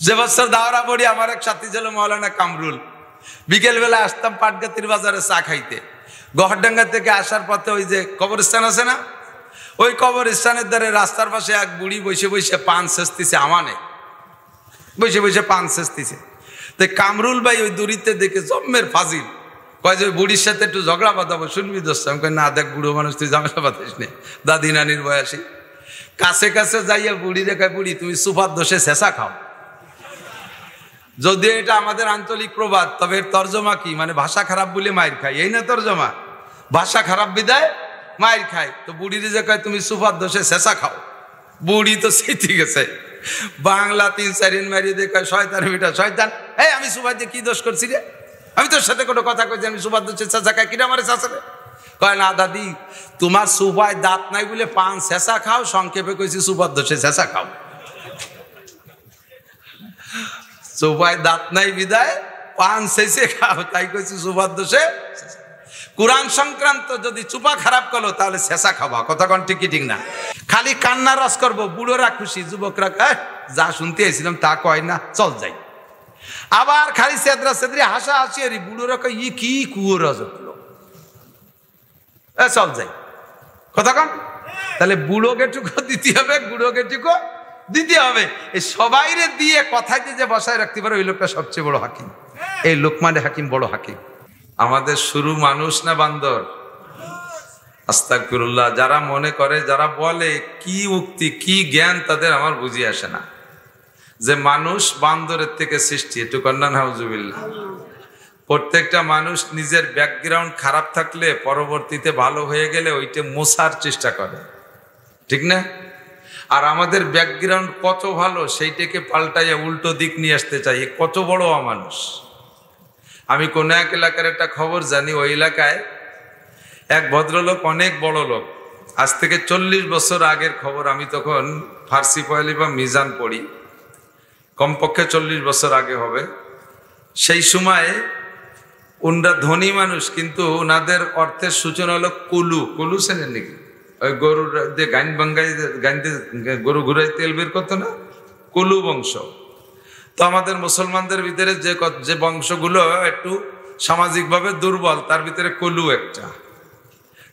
যে বছর দাওরা পড়ি আমার এক সাথী ছিল মৌলানা কামরুল। বিকেল বেলা আসতাম পাটগাতির বাজারে চা খাইতে। গহরডাঙ্গা থেকে আসার পথে ওই যে কবরস্থান আছে না, ওই কবরস্থানের ধারে রাস্তার পাশে এক বুড়ি বসে বসে পান ছেঁচতেছে, আমানে বসে বসে পান ছেঁচতেছে। তো কামরুল ভাই ওই দূরিতে দেখে জম্মের ফাজিল, কয় যে ওই বুড়ির সাথে একটু ঝগড়া বাঁধাবো, শুনবি দোস্ত? আমি কই না, দেখ বুড়ো মানুষ, তুই ঝগড়া বাঁধাস নে, দাদি নানির বয়সী। কাছে কাছে যাইয়া বুড়ি দেখায়, বুড়ি তুমি সুপার দোষে শেষা খাও। যদিও এটা আমাদের আঞ্চলিক প্রবাদ, তবে এর তর্জমা কি, মানে ভাষা খারাপ বলে মায়ের খাই, এই না তর্জমা? ভাষা খারাপ বিদায় মায়ের খায়। তো বুড়ির যে কয় তুমি সুপার দোষে শেষা খাও, বুড়ি তো সেটি গেছে বাংলা 3-4 মারিয়ে দিয়ে কয় শয়তান বেটা শয়তান, এই আমি সুপার দিয়ে কি দোষ করছি রে? আমি তোর সাথে কোনো কথা কইছি? আমি সুপার দোষে শেষা খাই, কিনা আমার শেষা? কয় না দাদি, তোমার সুপায় দাঁত নাই বলে পান শেষা খাও, সংক্ষেপে কইছি সুপার দোষে শেষা খাও। সুপায় দাঁত নাই বিদায় পান শেষে খাও, তাই কইছি সুপার দোষে। কোরআন সংক্রান্ত যদি চুপা খারাপ করলো তাহলে শেষা খাবা, কথা কোন ঠিক কি ঠিক না? খালি কান্না রস করবো, বুড়োরা খুশি, যুবকরা যা শুনতে এসেছিলাম তা কয় না, চল যাই। আবার খালি সেদরা সেদরি হাসা হাসি, আর বুড়োরা কয় ই কি কুয়োরা জটলো, চল যাই, কথা কন। তাহলে বুড়োকে টুকু দিতে হবে, বুড়োকে টুকু দিতে হবে। এই সবাইরে দিয়ে কথাকে যে বসায় রাখতে পারে ওই লোকটা সবচেয়ে বড় হাকিম। এই লোকমানে হাকিম বড় হাকিম। আমাদের শুরু মানুষ না বান্দর? আস্তাগফিরুল্লাহ। যারা মনে করে, যারা বলে কি উক্তি কি জ্ঞান, তাদের আমার বুঝি আসে না যে মানুষ বান্দরের থেকে সৃষ্টি। একটু কন্যা নাউজুবিল্লাহ। প্রত্যেকটা মানুষ নিজের ব্যাকগ্রাউন্ড খারাপ থাকলে পরবর্তীতে ভালো হয়ে গেলে ওইটা মোছার চেষ্টা করে, ঠিক না? আর আমাদের ব্যাকগ্রাউন্ড কত ভালো সেইটাকে পাল্টাইয়া উল্টো দিক নিয়ে আসতে চাই, কত বড় অমানুষ। আমি কোন এক এলাকার একটা খবর জানি, ওই এলাকায় এক ভদ্রলোক, অনেক বড় লোক, আজ থেকে 40 বছর আগের খবর। আমি তখন ফার্সি পয়ালি বা মিজান পড়ি, কমপক্ষে 40 বছর আগে হবে। সেই সময় উনরা ধনী মানুষ, কিন্তু ওনাদের অর্থের সূচনা হলো কুলু। কুলু চেনেন নাকি? ওই গরুর যে গাইন বাঙ্গাই, গাইনতে গরু ঘুরাই তেল বের করতো না, কুলু বংশ। তো আমাদের মুসলমানদের ভিতরে যে বংশগুলো একটু সামাজিকভাবে দুর্বল, তার ভিতরে কুলু একটা।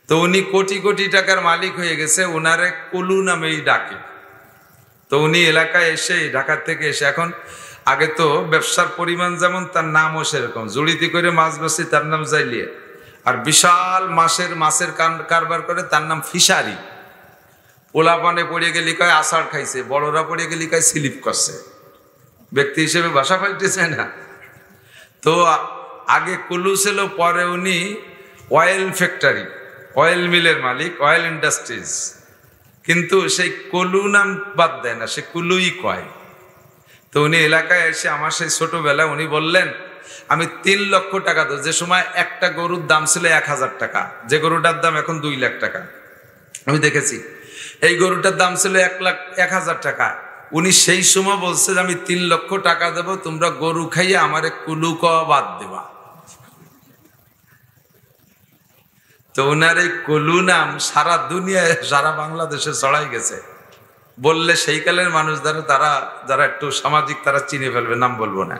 তো উনি কোটি কোটি টাকার মালিক হয়ে গেছে, উনারে কুলু নামেই ডাকে। তো উনি এলাকায় এসে, ঢাকা থেকে এসে, এখন আগে তো ব্যবসার পরিমাণ যেমন, তার নামও সেরকম। জড়িতি করে মাছ বেচে, তার নাম জাইলিয়ে। আর বিশাল মাছের কারবার করে, তার নাম ফিশারি। পোলাপানে পড়ে গেলি কয় আষাঢ় খাইছে, বড়রা পড়ে গেলি কয় স্লিপ করছে। ব্যক্তি হিসেবে ভাষা পাল্টেছে না। তো আগে কুলু ছিল, পরে উনি অয়েল ফ্যাক্টরি, অয়েল মিলের মালিক, অয়েল ইন্ডাস্ট্রিজ। কিন্তু সেই কুলু নাম বাদ দেয় না, সে কুলুই কয়। তো উনি এলাকায় এসে, আমার সেই ছোটবেলা, উনি বললেন আমি 3 লক্ষ টাকা দেব। যে সময় একটা গরুর দাম ছিল 1000 টাকা, যে গরুটার দাম এখন 2 লাখ টাকা। আমি দেখেছি এই গরুটার দাম ছিল 1,1000 টাকা। উনি সেই সময় বলছে যে আমি 3 লক্ষ টাকা দেব, তোমরা গরু খাইয়ে আমারে কুলু কওয়া বাদ দেবা। তো ওনার এই কুলু নাম সারা দুনিয়ায়, সারা বাংলাদেশে ছড়াই গেছে। বললে সেই কালের মানুষ যারা একটু সামাজিক, তারা চিনে ফেলবে, নাম বলবো না।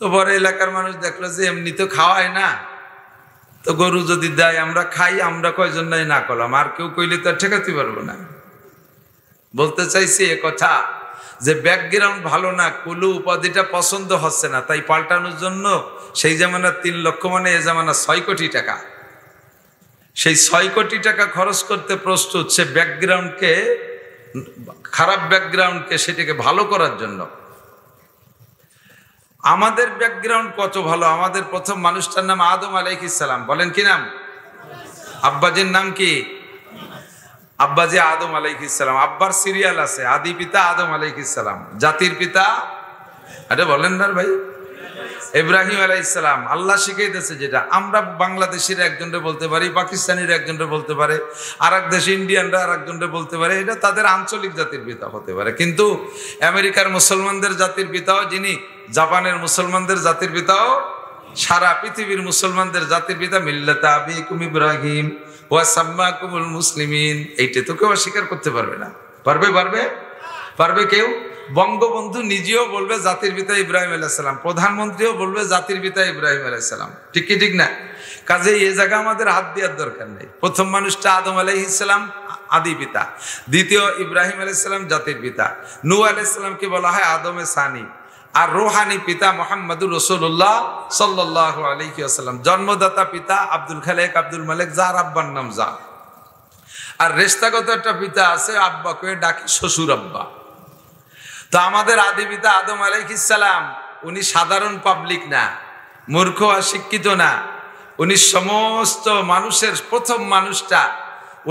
তো পরে এলাকার মানুষ দেখলো যে এমনি তো খাওয়ায় না, তো গরু যদি দেয় আমরা খাই, আমরা কয়জন নাই না করলাম, আর কেউ কইলে তো ঠেকাতে পারবো না। বলতে চাইছি এ কথা যে ব্যাকগ্রাউন্ড ভালো না, কুলু উপাধিটা পছন্দ হচ্ছে না, তাই পাল্টানোর জন্য সেই জামানা 3 লক্ষ মানে এ জামানা 6 কোটি টাকা। সেই 6 কোটি টাকা খরচ করতে প্রস্তুত, সে ব্যাকগ্রাউন্ডকে, খারাপ ব্যাকগ্রাউন্ডকে, সেটাকে ভালো করার জন্য। আমাদের ব্যাকগ্রাউন্ড কত ভালো। আমাদের প্রথম মানুষটার নাম আদম আলাইহিস সালাম। বলেন কি নাম? আব্বাজির নাম কি? আব্বাজি আদম আলাইহিস সালাম। আব্বার সিরিয়াল আছে, আদি পিতা আদম আলাইহিস সালাম, জাতির পিতা, আরে বলেন না ভাই, ইব্রাহিম আলাইহিস সালাম। আল্লাহ শিখিয়ে দিয়েছে, যেটা আমরা বাংলাদেশের একজনরে বলতে পারি, পাকিস্তানির একজনরে বলতে পারে, আর এক দেশে ইন্ডিয়ানরা আর একজনরে বলতে পারে, এটা তাদের আঞ্চলিক জাতির পিতা হতে পারে। কিন্তু আমেরিকার মুসলমানদের জাতির পিতাও যিনি, জাপানের মুসলমানদের জাতির পিতাও, সারা পৃথিবীর মুসলমানদের জাতির পিতা মিল্লাতা আবিকুম ইব্রাহিম ওয়া সাম্মাকুমুল মুসলিমিন। এইটা তো কেউ স্বীকার করতে পারবে না। পারবে কেউ? বঙ্গবন্ধু নিজেও বলবে জাতির পিতা ইব্রাহিম আলাইহিস সালাম, প্রধানমন্ত্রীও বলবে জাতির পিতা ইব্রাহিম আলাইহিস সালাম। ঠিক কি ঠিক না? কাজে এই জায়গা আমাদের হাত দেওয়ার দরকার নেই। প্রথম মানুষটা আদম আলাইহিস সালাম, আদি পিতা। দ্বিতীয় ইব্রাহিম আলাইহিস সালাম, জাতির পিতা। নূহ আলাইহিস সালামকে বলা হয় আদমে সানি। আর রূহানি পিতা মুহাম্মদুর রাসূলুল্লাহ সাল্লাল্লাহু আলাইহি ওয়াসাল্লাম। জন্মদাতা পিতা আব্দুল খালেক, আব্দুল মালিক, যার আব্বার নাম যা। আর রেশতাগত একটা পিতা আছে, আব্বাকে ডাকি শ্বশুর আব্বা। তো আমাদের আদি পিতা আদম আলাইহিস সালাম, উনি সাধারণ পাবলিক না, মূর্খ আর শিক্ষিত না, উনি সমস্ত মানুষের প্রথম মানুষটা।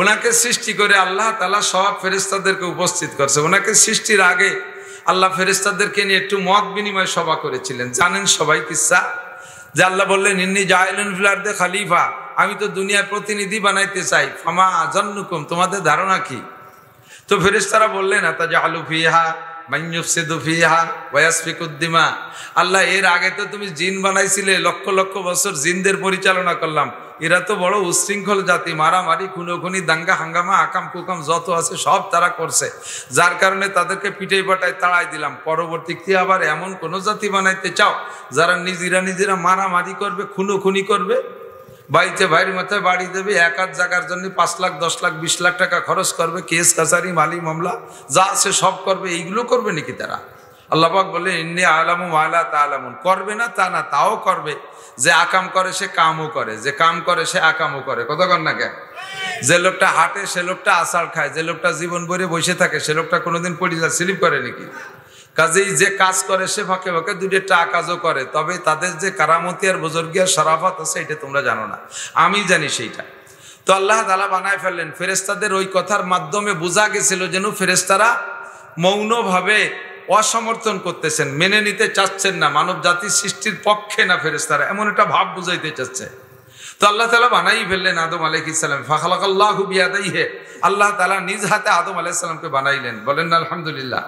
ওনাকে সৃষ্টি করে আল্লাহ তাআলা সব ফেরেশতাদেরকে উপস্থিত করছে। ওনাকে সৃষ্টির আগে আল্লাহ ফেরেশতাদেরকে নিয়ে একটু মত বিনিময় সভা করেছিলেন। জানেন সবাই কিসসা? যে আল্লাহ বললেন ইন্নী জাইলুন ফিল আরদি খলিফা, আমি তো দুনিয়ার প্রতিনিধি বানাইতে চাই। ফামা আযান্নুকুম, তোমাদের ধারণা কি? তো ফেরেশতারা বললেন আতাজালু ফিহা মান ইউফসিদু ফিহা ওয়া ইয়াসফিকুদ দিমা। আল্লাহ, এর আগে তো তুমি জিন বানাইছিলে, লক্ষ লক্ষ বছর জিনদের পরিচালনা করলাম। এরা তো বড় উশৃঙ্খল জাতি, মারামারি, খুনোখুনি, দাঙ্গা হাঙ্গামা, আকাম কুকাম যত আছে সব তারা করছে, যার কারণে তাদেরকে পিঠে পাটায় তাড়াই দিলাম। পরবর্তীতে আবার এমন কোন জাতি বানাইতে চাও যারা নিজেরা মারামারি করবে, খুনোখুনি করবে, বাড়িতে ভাইয়ের মাথায় বাড়ি দেবে, এক আধ জায়গার জন্য 5 লাখ 10 লাখ 20 লাখ টাকা খরচ করবে, কেস কাছারি মালি মামলা যা আছে সব করবে। এইগুলো করবে নাকি তারা? আল্লাহ পাক বলে ইন্নী আলামু মা লা তা'লামুন, করবে না তা না, তাও করবে। যে আকাম করে সে কামও করে, যে কাম করে সে আকামও করে। কতক্ষণ না কেন? যে লোকটা হাঁটে সে লোকটা আছাড় খায়, যে লোকটা জীবন ভরে বসে থাকে সে লোকটা কোনোদিন পরিচয় স্লিপ করে নাকি? কাজেই যে কাজ করে সে ফাঁকে ফাঁকে দুইটা কাজও করে। তবে তাদের যে কারামতি আর বুজুর্গি আর শরাফত আছে এটা তোমরা জানো না, আমি জানি সেইটা। তো আল্লাহ তাআলা বানায় ফেললেন। ফেরেশতাদের ওই কথার মাধ্যমে বোঝা গেছিল যেন ফেরেশতারা মৌনভাবে অসমর্থন করতেছেন, মেনে নিতে চাচ্ছেন না, মানব জাতির সৃষ্টির পক্ষে না ফেরেশতারা, এমন একটা ভাব বুঝাইতে চাচ্ছে। তো আল্লাহ তাআলা বানাই ফেললেন আদম আলাইহিস সালাম। ফাখালাকাল্লাহু বিয়াদাইহি, আল্লাহ তাআলা নিজ হাতে আদম আলাইহিস সালামকে বানাইলেন। বলেন না আলহামদুলিল্লাহ।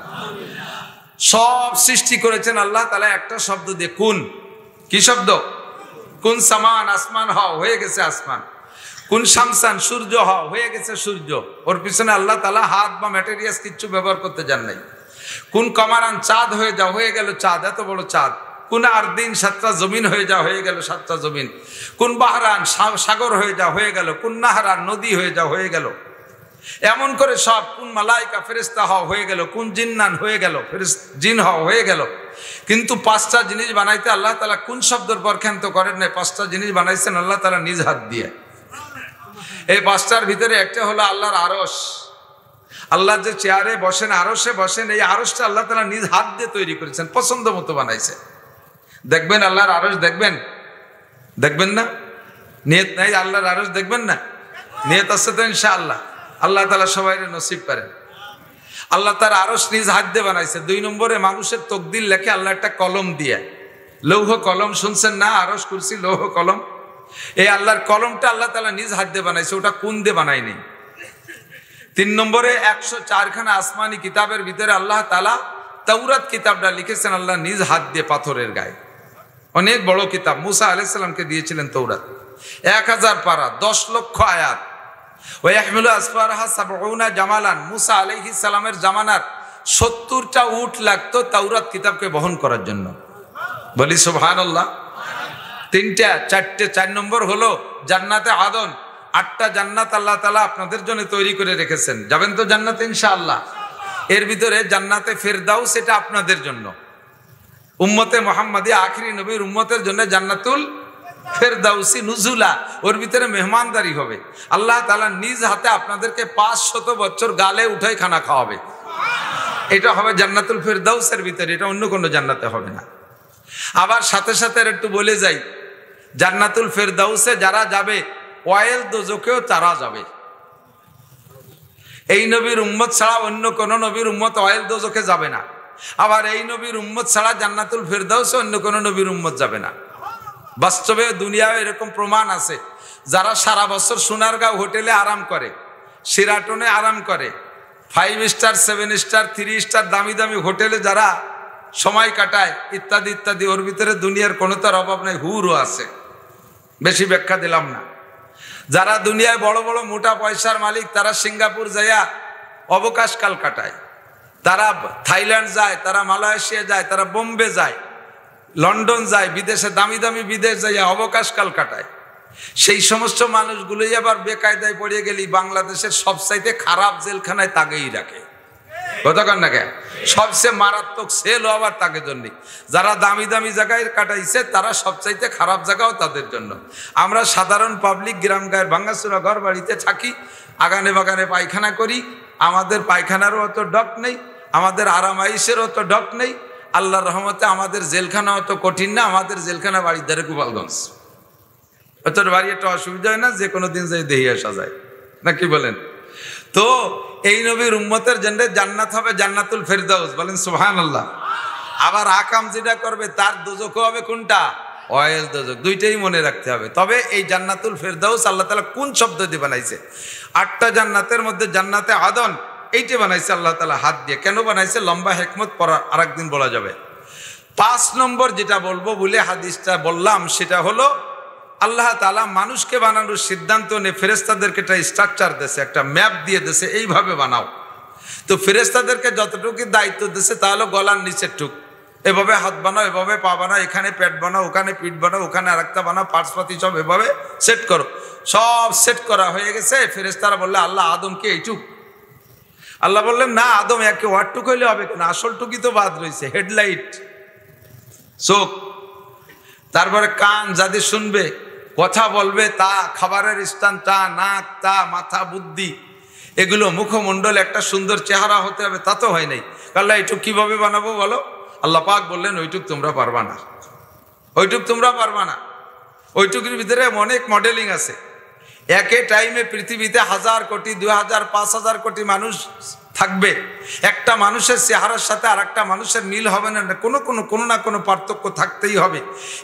সব সৃষ্টি করেছেন আল্লাহ তাআলা একটা শব্দ দিয়ে, কুন। কি শব্দ? কুন সামান, আসমান হও, হয়ে গেছে আসমান। কুন শামসান, সূর্য হও, হয়ে গেছে সূর্য। ওর পিছনে আল্লাহ তাআলা হাত বা ম্যাটেরিয়ালস কিচ্ছু ব্যবহার করতে যান নাই। কুন কামারান, চাঁদ হয়ে যাও, হয়ে গেল চাঁদ, এত বড় চাঁদ। কুন আরদিন, 7টা জমিন হয়ে যাও, হয়ে গেল 7টা জমিন। কুন বাহরান, সাগর হয়ে যাও, হয়ে গেল। কুন নাহরান, নদী হয়ে যাও, হয়ে গেল। এমন করে সব। কোন মালাইকা, ফেরেশতা হও, হয়ে গেল। কোন জিন্নান, হয়ে গেল। জিন হও, হয়ে গেল। কিন্তু 5টা জিনিস বানাইতে আল্লাহ তাআলা কোন শব্দের পর ক্ষান্ত করেন নাই। 5টা জিনিস বানাইছেন আল্লাহ তাআলা নিজ হাত দিয়ে। এই 5টার ভিতরে একটা হলো আল্লাহর আরশ। আল্লাহ যে চেয়ারে বসেন, আরশে বসেন, এই আরশটা আল্লাহ তাআলা নিজ হাত দিয়ে তৈরি করেছেন, পছন্দ মতো বানাইছে। দেখবেন আল্লাহর আরশ, দেখবেন না? নিয়ত নাই আল্লাহর আরশ দেখবেন না? নিয়ত আছে তো ইনশাআল্লাহ। আল্লাহ তাআলা সবাইকে নসিব করেন। আল্লাহ তার আরশ নিজ হাত দিয়ে বানাইছে। 2 নম্বরে মানুষের তকদির লেখে আল্লাহ একটা কলম দিয়ে, লৌহ কলম, শুনছেন না? আরশ কুরসি লৌহ কলম। এই আল্লাহর কলমটা আল্লাহ তাআলা নিজ হাত দিয়ে বানাইছে, ওটা কোন দিয়ে বানায়নি। 3 নম্বরে 104 খানা আসমানি কিতাবের ভিতরে আল্লাহ তাআলা তাওরাত কিতাবটা লিখেছেন আল্লাহ নিজ হাত দিয়ে পাথরের গায়ে। অনেক বড় কিতাব, মুসা আলাইহিস সালামকে দিয়েছিলেন তৌরাত। 1000 পারা, 10 লক্ষ আয়াত। ওয়াহমিলু আসফারহা 70 জামালান, মুসা আলাইহিস সালামের জামানার 70টা উট লাগতো তাওরাত কিতাবকে বহন করার জন্য। বলি সুবহানাল্লাহ। 4 নম্বর হলো জান্নাতে আদন। 8টা জান্নাত আল্লাহ তাআলা আপনাদের জন্য তৈরি করে রেখেছেন। যাবেন তো জান্নাতে ইনশাআল্লাহ। এর ভিতরে জান্নাতে ফেরদাউস, এটা আপনাদের জন্য। উম্মতে মুহাম্মাদি আখিরি নবীর উম্মতের জন্য জান্নাতুল ফেরদাউসি নুজুলা, ওর ভিতরে মেহমানদারি হবে। আল্লাহ তাআলা নিজ হাতে আপনাদেরকে 500 বছর গালে উঠাই খানা খাওয়াবে। এটা হবে জান্নাতুল ফেরদাউসের ভিতরে, এটা অন্য কোনো জান্নাতে হবে না। আবার সাথে সাথে একটু বলে যাই, জান্নাতুল ফেরদাউসে যারা যাবে ওয়াইল দোজখেও তারা যাবে। এই নবীর উম্মত ছাড়া অন্য কোন নবীর উম্মত ওয়াইল দোজখে যাবে না। আবার এই নবীর উম্মত ছাড়া জান্নাতুল ফেরদাউসে অন্য কোন নবীর উম্মত যাবে না। বাস্তবে দুনিয়ায় এরকম প্রমাণ আছে, যারা সারা বছর সোনারগাঁও হোটেলে আরাম করে, শিরাটনে আরাম করে, 5 স্টার 7 স্টার 3 স্টার দামি দামি হোটেলে যারা সময় কাটায় ইত্যাদি ইত্যাদি, ওর ভিতরে দুনিয়ার কোনো তার অভাব নাই, হুরও আছে। বেশি ব্যাখ্যা দিলাম না। যারা দুনিয়ায় বড় বড় মোটা পয়সার মালিক, তারা সিঙ্গাপুর যাইয়া অবকাশকাল কাটায়। তারা থাইল্যান্ড যায়, তারা মালয়েশিয়া যায়, তারা বোম্বে যায়, লন্ডন যায়, বিদেশে দামি দামি বিদেশ যায় অবকাশকাল কাটায়। সেই সমস্ত মানুষগুলোই আবার বেকায়দায় পড়ে গেলি বাংলাদেশের সবচাইতে খারাপ জেলখানায় তাকেই রাখে। কতক্ষণ না কেন? সবচেয়ে মারাত্মক সেল আবার তাকে জন্য। যারা দামি দামি জায়গায় কাটাইছে তারা সবচাইতে খারাপ জায়গাও তাদের জন্য। আমরা সাধারণ পাবলিক গ্রাম গায়ের ভাঙ্গাচোরা ঘর বাড়িতে থাকি, আগানে বাগানে পায়খানা করি, আমাদের পায়খানারও অত ডক নেই, আমাদের আরামাইশের অত ডক নেই। আল্লাহর রহমতে আমাদের জেলখানা অত কঠিন না, আমাদের জেলখানা বাড়ির ধারে গোপালগঞ্জ। অত বাড়ি একটা অসুবিধা হয় না, যে কোনো দিন যাই দেহি আসা যায়, না কি বলেন? তো এই নবীর উম্মতের জন্য জান্নাত হবে জান্নাতুল ফেরদাউস, বলেন সুবহানাল্লাহ। আবার আকাম যেটা করবে তার দোজখ হবে কোনটা? অয়েল দোজখ। দুইটাই মনে রাখতে হবে। তবে এই জান্নাতুল ফেরদাউস আল্লাহ তাআলা কোন শব্দ দিয়ে বানাইছে? 8টা জান্নাতের মধ্যে জান্নাতে আদন এইটা বানাইছে আল্লাহ তাআলা হাত দিয়ে। কেন বানাইছে? লম্বা হিকমত পর আরেকদিন বলা যাবে। 5 নম্বর যেটা বলবো বলে হাদিসটা বললাম সেটা হলো আল্লাহ তাআলা মানুষকে বানানোর সিদ্ধান্ত নিয়ে ফেরেশতাদেরকে একটা স্ট্রাকচার দিয়েছে, একটা ম্যাপ দিয়ে দিয়েছে, এইভাবে বানাও। তো ফেরেশতাদেরকে যতটুকু দায়িত্ব দিয়েছে তাহলে গলার নিচের টুক, এভাবে হাত বানাও, এভাবে পা বানাও, এখানে পেট বানাও, ওখানে পিঠ বানাও, ওখানে আরেকটা বানাও, পার্টসপাতি সব এভাবে সেট করো। সব সেট করা হয়ে গেছে। ফেরেশতারা বললে আল্লাহ আদমকে এইটুক। আল্লাহ বললেন না, আদম একে ওয়াটটুক হইলে হবে কেন, আসল টুকি তো বাদ রয়েছে, হেডলাইট, চোখ, তারপরে কান, যাদের শুনবে, কথা বলবে তা, খাবারের স্থান তা, নাক তা, মাথা, বুদ্ধি, এগুলো মুখমণ্ডল, একটা সুন্দর চেহারা হতে হবে, তা তো হয় নাই। আল্লাহ এইটুক কিভাবে বানাবো বলো? আল্লাহ পাক বললেন ওইটুক তোমরা পারবা না, ওইটুক তোমরা পারবা না। ওইটুকুর ভিতরে অনেক মডেলিং আছে। একে টাইমে পৃথিবীতে 1000 কোটি, 2000, 5000 কোটি মানুষ থাকবে। একটা মানুষের চেহারার সাথে আর একটা মানুষের মিল হবে না, কোনো না কোনো পার্থক্য থাকতেই হবে।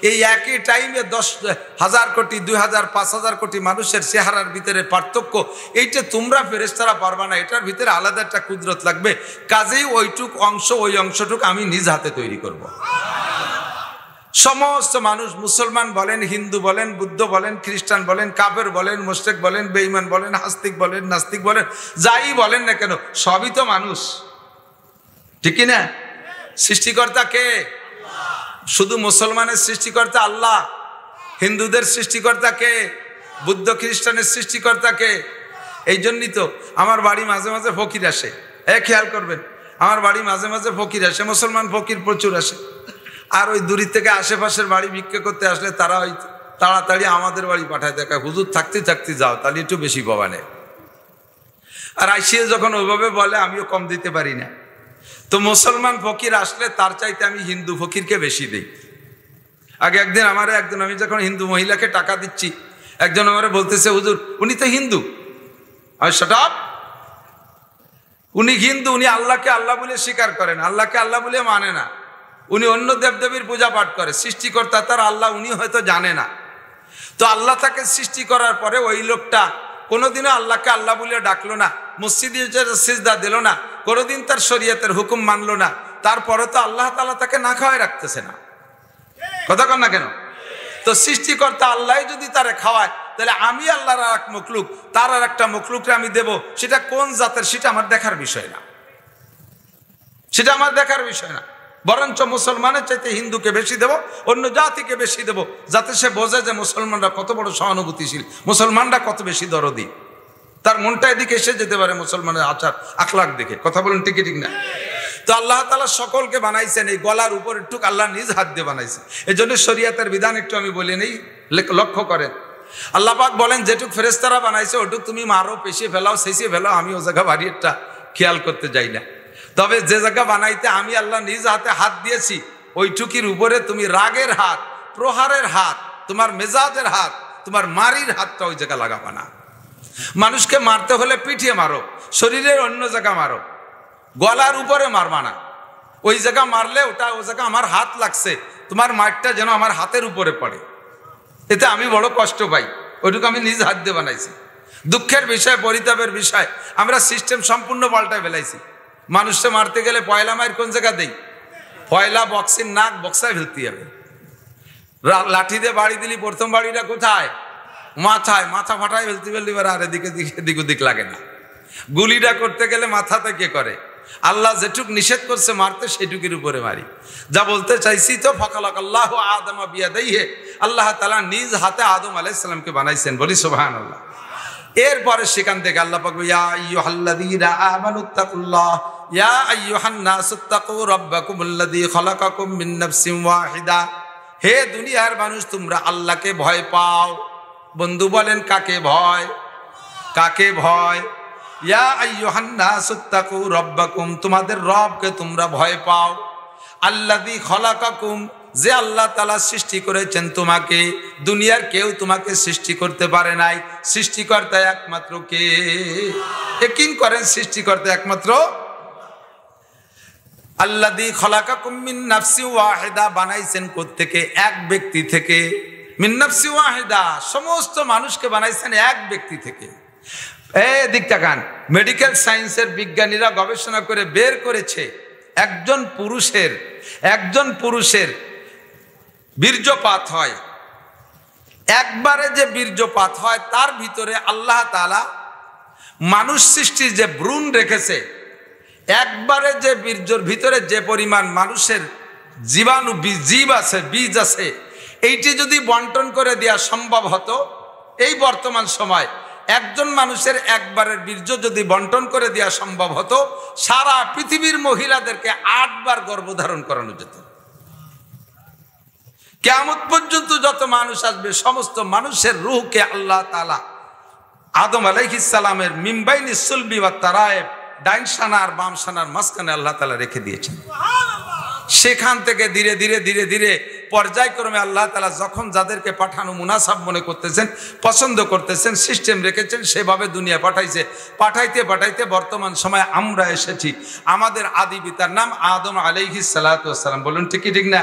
এই একই টাইমে 10,000 কোটি, 2000, 5000 কোটি মানুষের চেহারার ভিতরে পার্থক্য, এইটা তোমরা ফেরেশতারা পারবা না। এটার ভিতরে আলাদা একটা কুদরত লাগবে। কাজেই ওইটুক অংশ, ওই অংশটুক আমি নিজ হাতে তৈরি করব। সমস্ত মানুষ, মুসলমান বলেন, হিন্দু বলেন, বুদ্ধ বলেন, খ্রিস্টান বলেন, কাফের বলেন, মুশরিক বলেন, বেঈমান বলেন, আস্তিক বলেন, নাস্তিক বলেন, যাই বলেন না কেন, সবই তো মানুষ, ঠিক না? সৃষ্টিকর্তা কে? শুধু মুসলমানের সৃষ্টিকর্তা আল্লাহ। হিন্দুদের সৃষ্টিকর্তা কে? বুদ্ধ খ্রিস্টানের সৃষ্টিকর্তা কে? এই জন্যই তো আমার বাড়ি মাঝে মাঝে ফকির আসে। খেয়াল করবেন, আমার বাড়ি মাঝে মাঝে ফকির আসে, মুসলমান ফকির প্রচুর আসে। আর ওই দূরের থেকে আশেপাশের বাড়ি ভিক্ষা করতে আসলে তারা ওই তাড়াতাড়ি আমাদের বাড়ি পাঠায়, দেখা হুজুর থাকতে থাকতে যাও, তাহলে একটু বেশি পাবা না। আর আইসিয়ে যখন ওইভাবে বলে আমিও কম দিতে পারি না। তো মুসলমান ফকির আসলে তার চাইতে আমি হিন্দু ফকিরকে বেশি দিই। আগে একদিন আমি যখন হিন্দু মহিলাকে টাকা দিচ্ছি, একজন আমারে বলতেছে হুজুর উনি তো হিন্দু। আর শাট আপ, উনি হিন্দু, উনি আল্লাহকে আল্লাহ বলে স্বীকার করেন, আল্লাহকে আল্লাহ বলে মানে না। উনি অন্য দেবদেবীর পূজা পাঠ করে, সৃষ্টিকর্তা তার আল্লাহ উনি হয়তো জানে না। তো আল্লাহ তাকে সৃষ্টি করার পরে ওই লোকটা কোনোদিনও আল্লাহকে আল্লাহ বলে ডাকলো না, মসজিদে সিজদা দিল না, কোনোদিন তার শরীয়তের হুকুম মানলো না। তারপরে তো আল্লাহ তাআলা তাকে না খাওয়াই রাখতেছে না, কথা কন না কেন? তো সৃষ্টিকর্তা আল্লাহ যদি তারে খাওয়ায়, তাহলে আমি আল্লাহর আর এক মখলুক, তার আর একটা মখলুককে আমি দেব, সেটা কোন জাতের সেটা আমার দেখার বিষয় না, সেটা আমার দেখার বিষয় না। বরঞ্চ মুসলমানের চাইতে হিন্দুকে বেশি দেব, অন্য জাতিকে বেশি দেব, যাতে সে বোঝে যে মুসলমানরা কত বড় সহানুভূতিশীল, মুসলমানরা কত বেশি দরদি। তার মনটা এদিকে এসে যেতে পারে মুসলমানের আচার আখলাক দেখে। কথা বলেন ঠিক ঠিক না? তো আল্লাহ তাআলা সকলকে বানাইছেন, এই গলার উপর একটু আল্লাহ নিজ হাত দিয়ে বানাইছে। এই জন্য শরীয়তের বিধান একটু আমি বলে নেই, লক্ষ্য করেন। আল্লাহ পাক বলেন যেটুক ফেরেশতারা বানাইছে ওটুক তুমি মারো, পেশিয়ে ফেলাও, শেষিয়ে ফেলাও, আমি ও জায়গা বাড়ি একটা খেয়াল করতে যাই না। তবে যে জায়গা বানাইতে আমি আল্লাহ নিজ হাতে হাত দিয়েছি, ওইটুকির উপরে তুমি রাগের হাত, প্রহারের হাত, তোমার মেজাজের হাত, তোমার মারির হাতটা ওই জায়গা লাগাবা না। মানুষকে মারতে হলে পিঠিয়ে মারো, শরীরের অন্য জায়গা মারো, গলার উপরে মারবা না। ওই জায়গা মারলে ওটা ওই জায়গা আমার হাত লাগছে, তোমার মারটা যেন আমার হাতের উপরে পড়ে, এতে আমি বড় কষ্ট পাই। ওইটুকু আমি নিজ হাত দিয়ে বানাইছি। দুঃখের বিষয়, পরিতাপের বিষয়, আমরা সিস্টেম সম্পূর্ণ পাল্টায় ফেলাইছি। মানুষকে মারতে গেলে পয়লা মায়ের কোন জায়গা দেই? পয়লা বক্সির নাক বক্সায় ফেলতে হবে। লাঠি দিয়ে বাড়ি দিলি প্রথম বাড়িটা কোথায়? মাথায়, মাথা ফাটায় ফেলতে ফেলতে আর এদিক ওদিক লাগে না। গুলিটা করতে গেলে মাথাতে কে করে? আল্লাহ যেটুক নিষেধ করছে মারতে সেটুকির উপরে মারি। যা বলতে চাইছি তো ফাখালাকাল্লাহু আদমা বিয়াদাইহি, আল্লাহ তাআলা নিজ হাতে আদম আলাইহিস সালামকে বানাইছেন, বলি সুবহানাল্লাহ। এরপরে সেখান থেকে আল্লাহ পাক ইয়া আইয়ুহাল্লাযীনা আমানুত্তাকুল্লাহ ইয়া আইয়ুহান নাসুত্তাকু রাব্বাকুমুল্লাযী খালাকাকুম মিন নাফসিন ওয়াহিদা, হে দুনিয়ার মানুষ তোমরা আল্লাহকে ভয় পাও। বন্ধু বলেন কাকে ভয়? কাকে ভয়? ইয়া আইয়ুহান নাসুত্তাকু রাব্বাকুম, তোমাদের রবকে তোমরা ভয় পাও। আল্লাযী খালাকাকুম, যে আল্লাহ তাআলা সৃষ্টি করেছেন তোমাকে। দুনিয়ার কেউ তোমাকে সৃষ্টি করতে পারে নাই, সৃষ্টিকর্তা একমাত্র কে? ইয়াকিন করেন সৃষ্টিকর্তা একমাত্র আল্লাযী খালাকাকুম মিন নাফসিন ওয়াহিদা, বানাইছেন কোত্থেকে? এক ব্যক্তি থেকে। মিন নাফসিন ওয়াহিদা, সমস্ত মানুষকে বানাইছেন এক ব্যক্তি থেকে। দিক তাকান, মেডিকেল সায়েন্সের বিজ্ঞানীরা গবেষণা করে বের করেছে একজন পুরুষের বীর্যপাত হয়, একবারে যে বীর্যপাত হয় তার ভিতরে আল্লাহ তাআলা মানুষ সৃষ্টির যে ভ্রূণ রেখেছে, একবারে যে বীর্যর ভিতরে যে পরিমাণ মানুষের জীবাণু জীব আছে, বীজ আছে, এইটি যদি বন্টন করে দেওয়া সম্ভব হতো, এই বর্তমান সময় একজন মানুষের একবারের বীর্য যদি বন্টন করে দেওয়া সম্ভব হতো, সারা পৃথিবীর মহিলাদেরকে 8 বার গর্ভধারণ করানো যেত। কিয়ামত পর্যন্ত যত মানুষ আসবে সমস্ত মানুষের রূহকে আল্লাহ তাআলা আদম আলাইহিস সালামের মিনবাইনিস সুলবি ওয়াত তারায়েব, ডাইন শানা আর বাম শানার মাঝখানে আল্লাহ তাআলা রেখে দিয়েছেন। সেখান থেকে ধীরে ধীরে ধীরে ধীরে পর্যায়ক্রমে আল্লাহ তাআলা যখন যাদেরকে পাঠানো মুনাসাব মনে করতেছেন, পছন্দ করতেছেন, সিস্টেম রেখেছেন, সেভাবে দুনিয়া পাঠাইছে। পাঠাইতে পাঠাইতে বর্তমান সময় আমরা এসেছি। আমাদের আদি পিতার নাম আদম আলাইহিস সালাতু ওয়াস সালাম, বলুন ঠিক কি ঠিক না?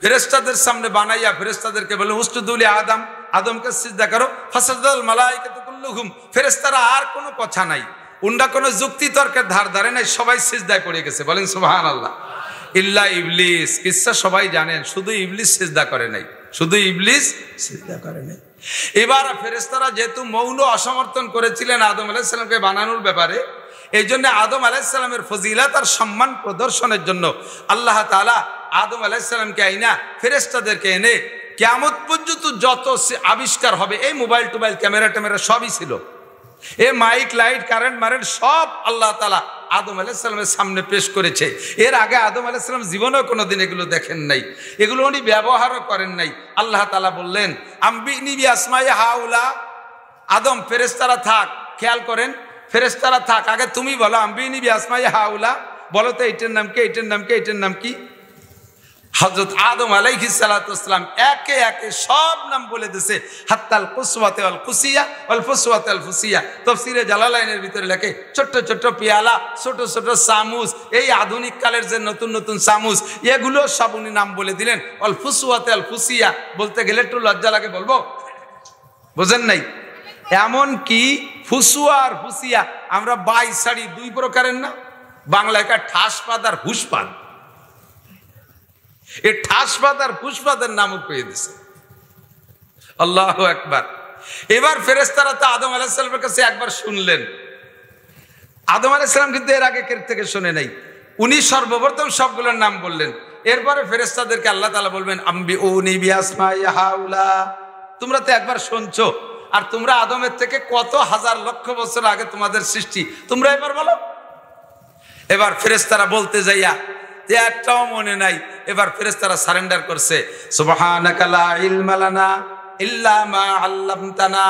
ফেরেশতাদের সামনে বানাইয়া ফেরেশতাদেরকে বলে উসজুদু লি আদম, আদমকে সিজদা করো। ফাসাদাল মালায়েকাতু কুল্লুহুম, ফেরেশতারা আর কোনো কথা নাই, উন্ডা কোনো যুক্তি তর্কের ধার ধারে নাই, সবাই সিজদায় পড়ে গেছে, বলেন সুবহানাল্লাহ। ইল্লা ইবলিস, কিসসা সবাই জানেন, শুধু ইবলিস সিজদা করে নাই, শুধু ইবলিস সিজদা করে নাই। এবার ফেরেশতারা যেহেতু মৌন অসমর্থন করেছিলেন আদম আলাইহিস সালামকে বানানোর ব্যাপারে, এই জন্য আদম আলাইহিস সালামের ফজিলত আর সম্মান প্রদর্শনের জন্য আল্লাহ তাআলা আদম আলাইহিস সালামকে আইনা ফেরেশতাদেরকে এনে কিয়ামত পর্যন্ত যত আবিষ্কার হবে, এই মোবাইল টোবাইল ক্যামেরা ট্যামেরা সবই ছিল, এ মাইক লাইট কারেন্ট মারেন্ট সব আল্লাহ তাআলা আদম আলাইহিস সালামের সামনে পেশ করেছে। এর আগে আদম আলাইহিস সালাম জীবনেও কোনোদিন এগুলো দেখেন নাই, এগুলো উনি ব্যবহারও করেন নাই। আল্লাহ তাআলা বললেন আম্বিনি বিআসমাই হাউলা, আদম ফেরেশতারা থাক, খেয়াল করেন ফেরেশতারা থাক, আগে তুমি বলো আম্বিনি বিআসমাই হাউলা, বলো তো এইটার নাম কি, এইটার নাম কি, এইটার নাম কি? হযরত আদম আলাইহিস সালাতু ওয়াস সালাম একে একে সব নাম বলে দিয়েছে, হাত্তাল কুসওয়াতে ওয়াল কুসিয়া ওয়াল ফুসওয়াতে ওয়াল ফুসিয়া। তাফসীরে জালালাইনের ভিতরে লেখে ছোট ছোট পেয়ালা, ছোট ছোট চামচ, এই আধুনিক কালের যে নতুন নতুন চামচ, এগুলো সব উনি নাম বলে দিলেন। ওয়াল ফুসওয়াতে ওয়াল ফুসিয়া বলতে গেলে একটু লজ্জা লাগে, বলবো বুঝেন নাই? এমন কি ফুসুয়া আর ফুসিয়া আমরা বাই সাড়ি 2 প্রকারের না, বাংলায় কা ঠাসপাদ আর হুসপাদ, এই ঠাসপাদ আর ফুসপাদের নামও পেয়ে দিছে। আল্লাহু আকবার। এবার ফেরেশতারা তো আদম আলাইহিস সালামের কাছে একবার শুনলেন, আদম আলাইহিস সালাম কিন্তু এর আগে কের থেকে শুনে নাই, উনি সর্বপ্রথম সবগুলোর নাম বললেন। এরপরে ফেরেশতাদেরকে আল্লাহ তাআলা বলবেন আম্বিউনি বিআসমাই হাউলা, তোমরা তো একবার শুনছো, আর তোমরা আদমের থেকে কত হাজার লক্ষ বছর আগে তোমাদের সৃষ্টি, তোমরা এবার বলো। এবার ফেরেশতারা বলতে যাইয়া একটাও মনে নাই, এবার ফেরেশতারা সারেন্ডার করছে, সুবহানাকা লা ইলমা লানা ইল্লা মা আল্লামতানা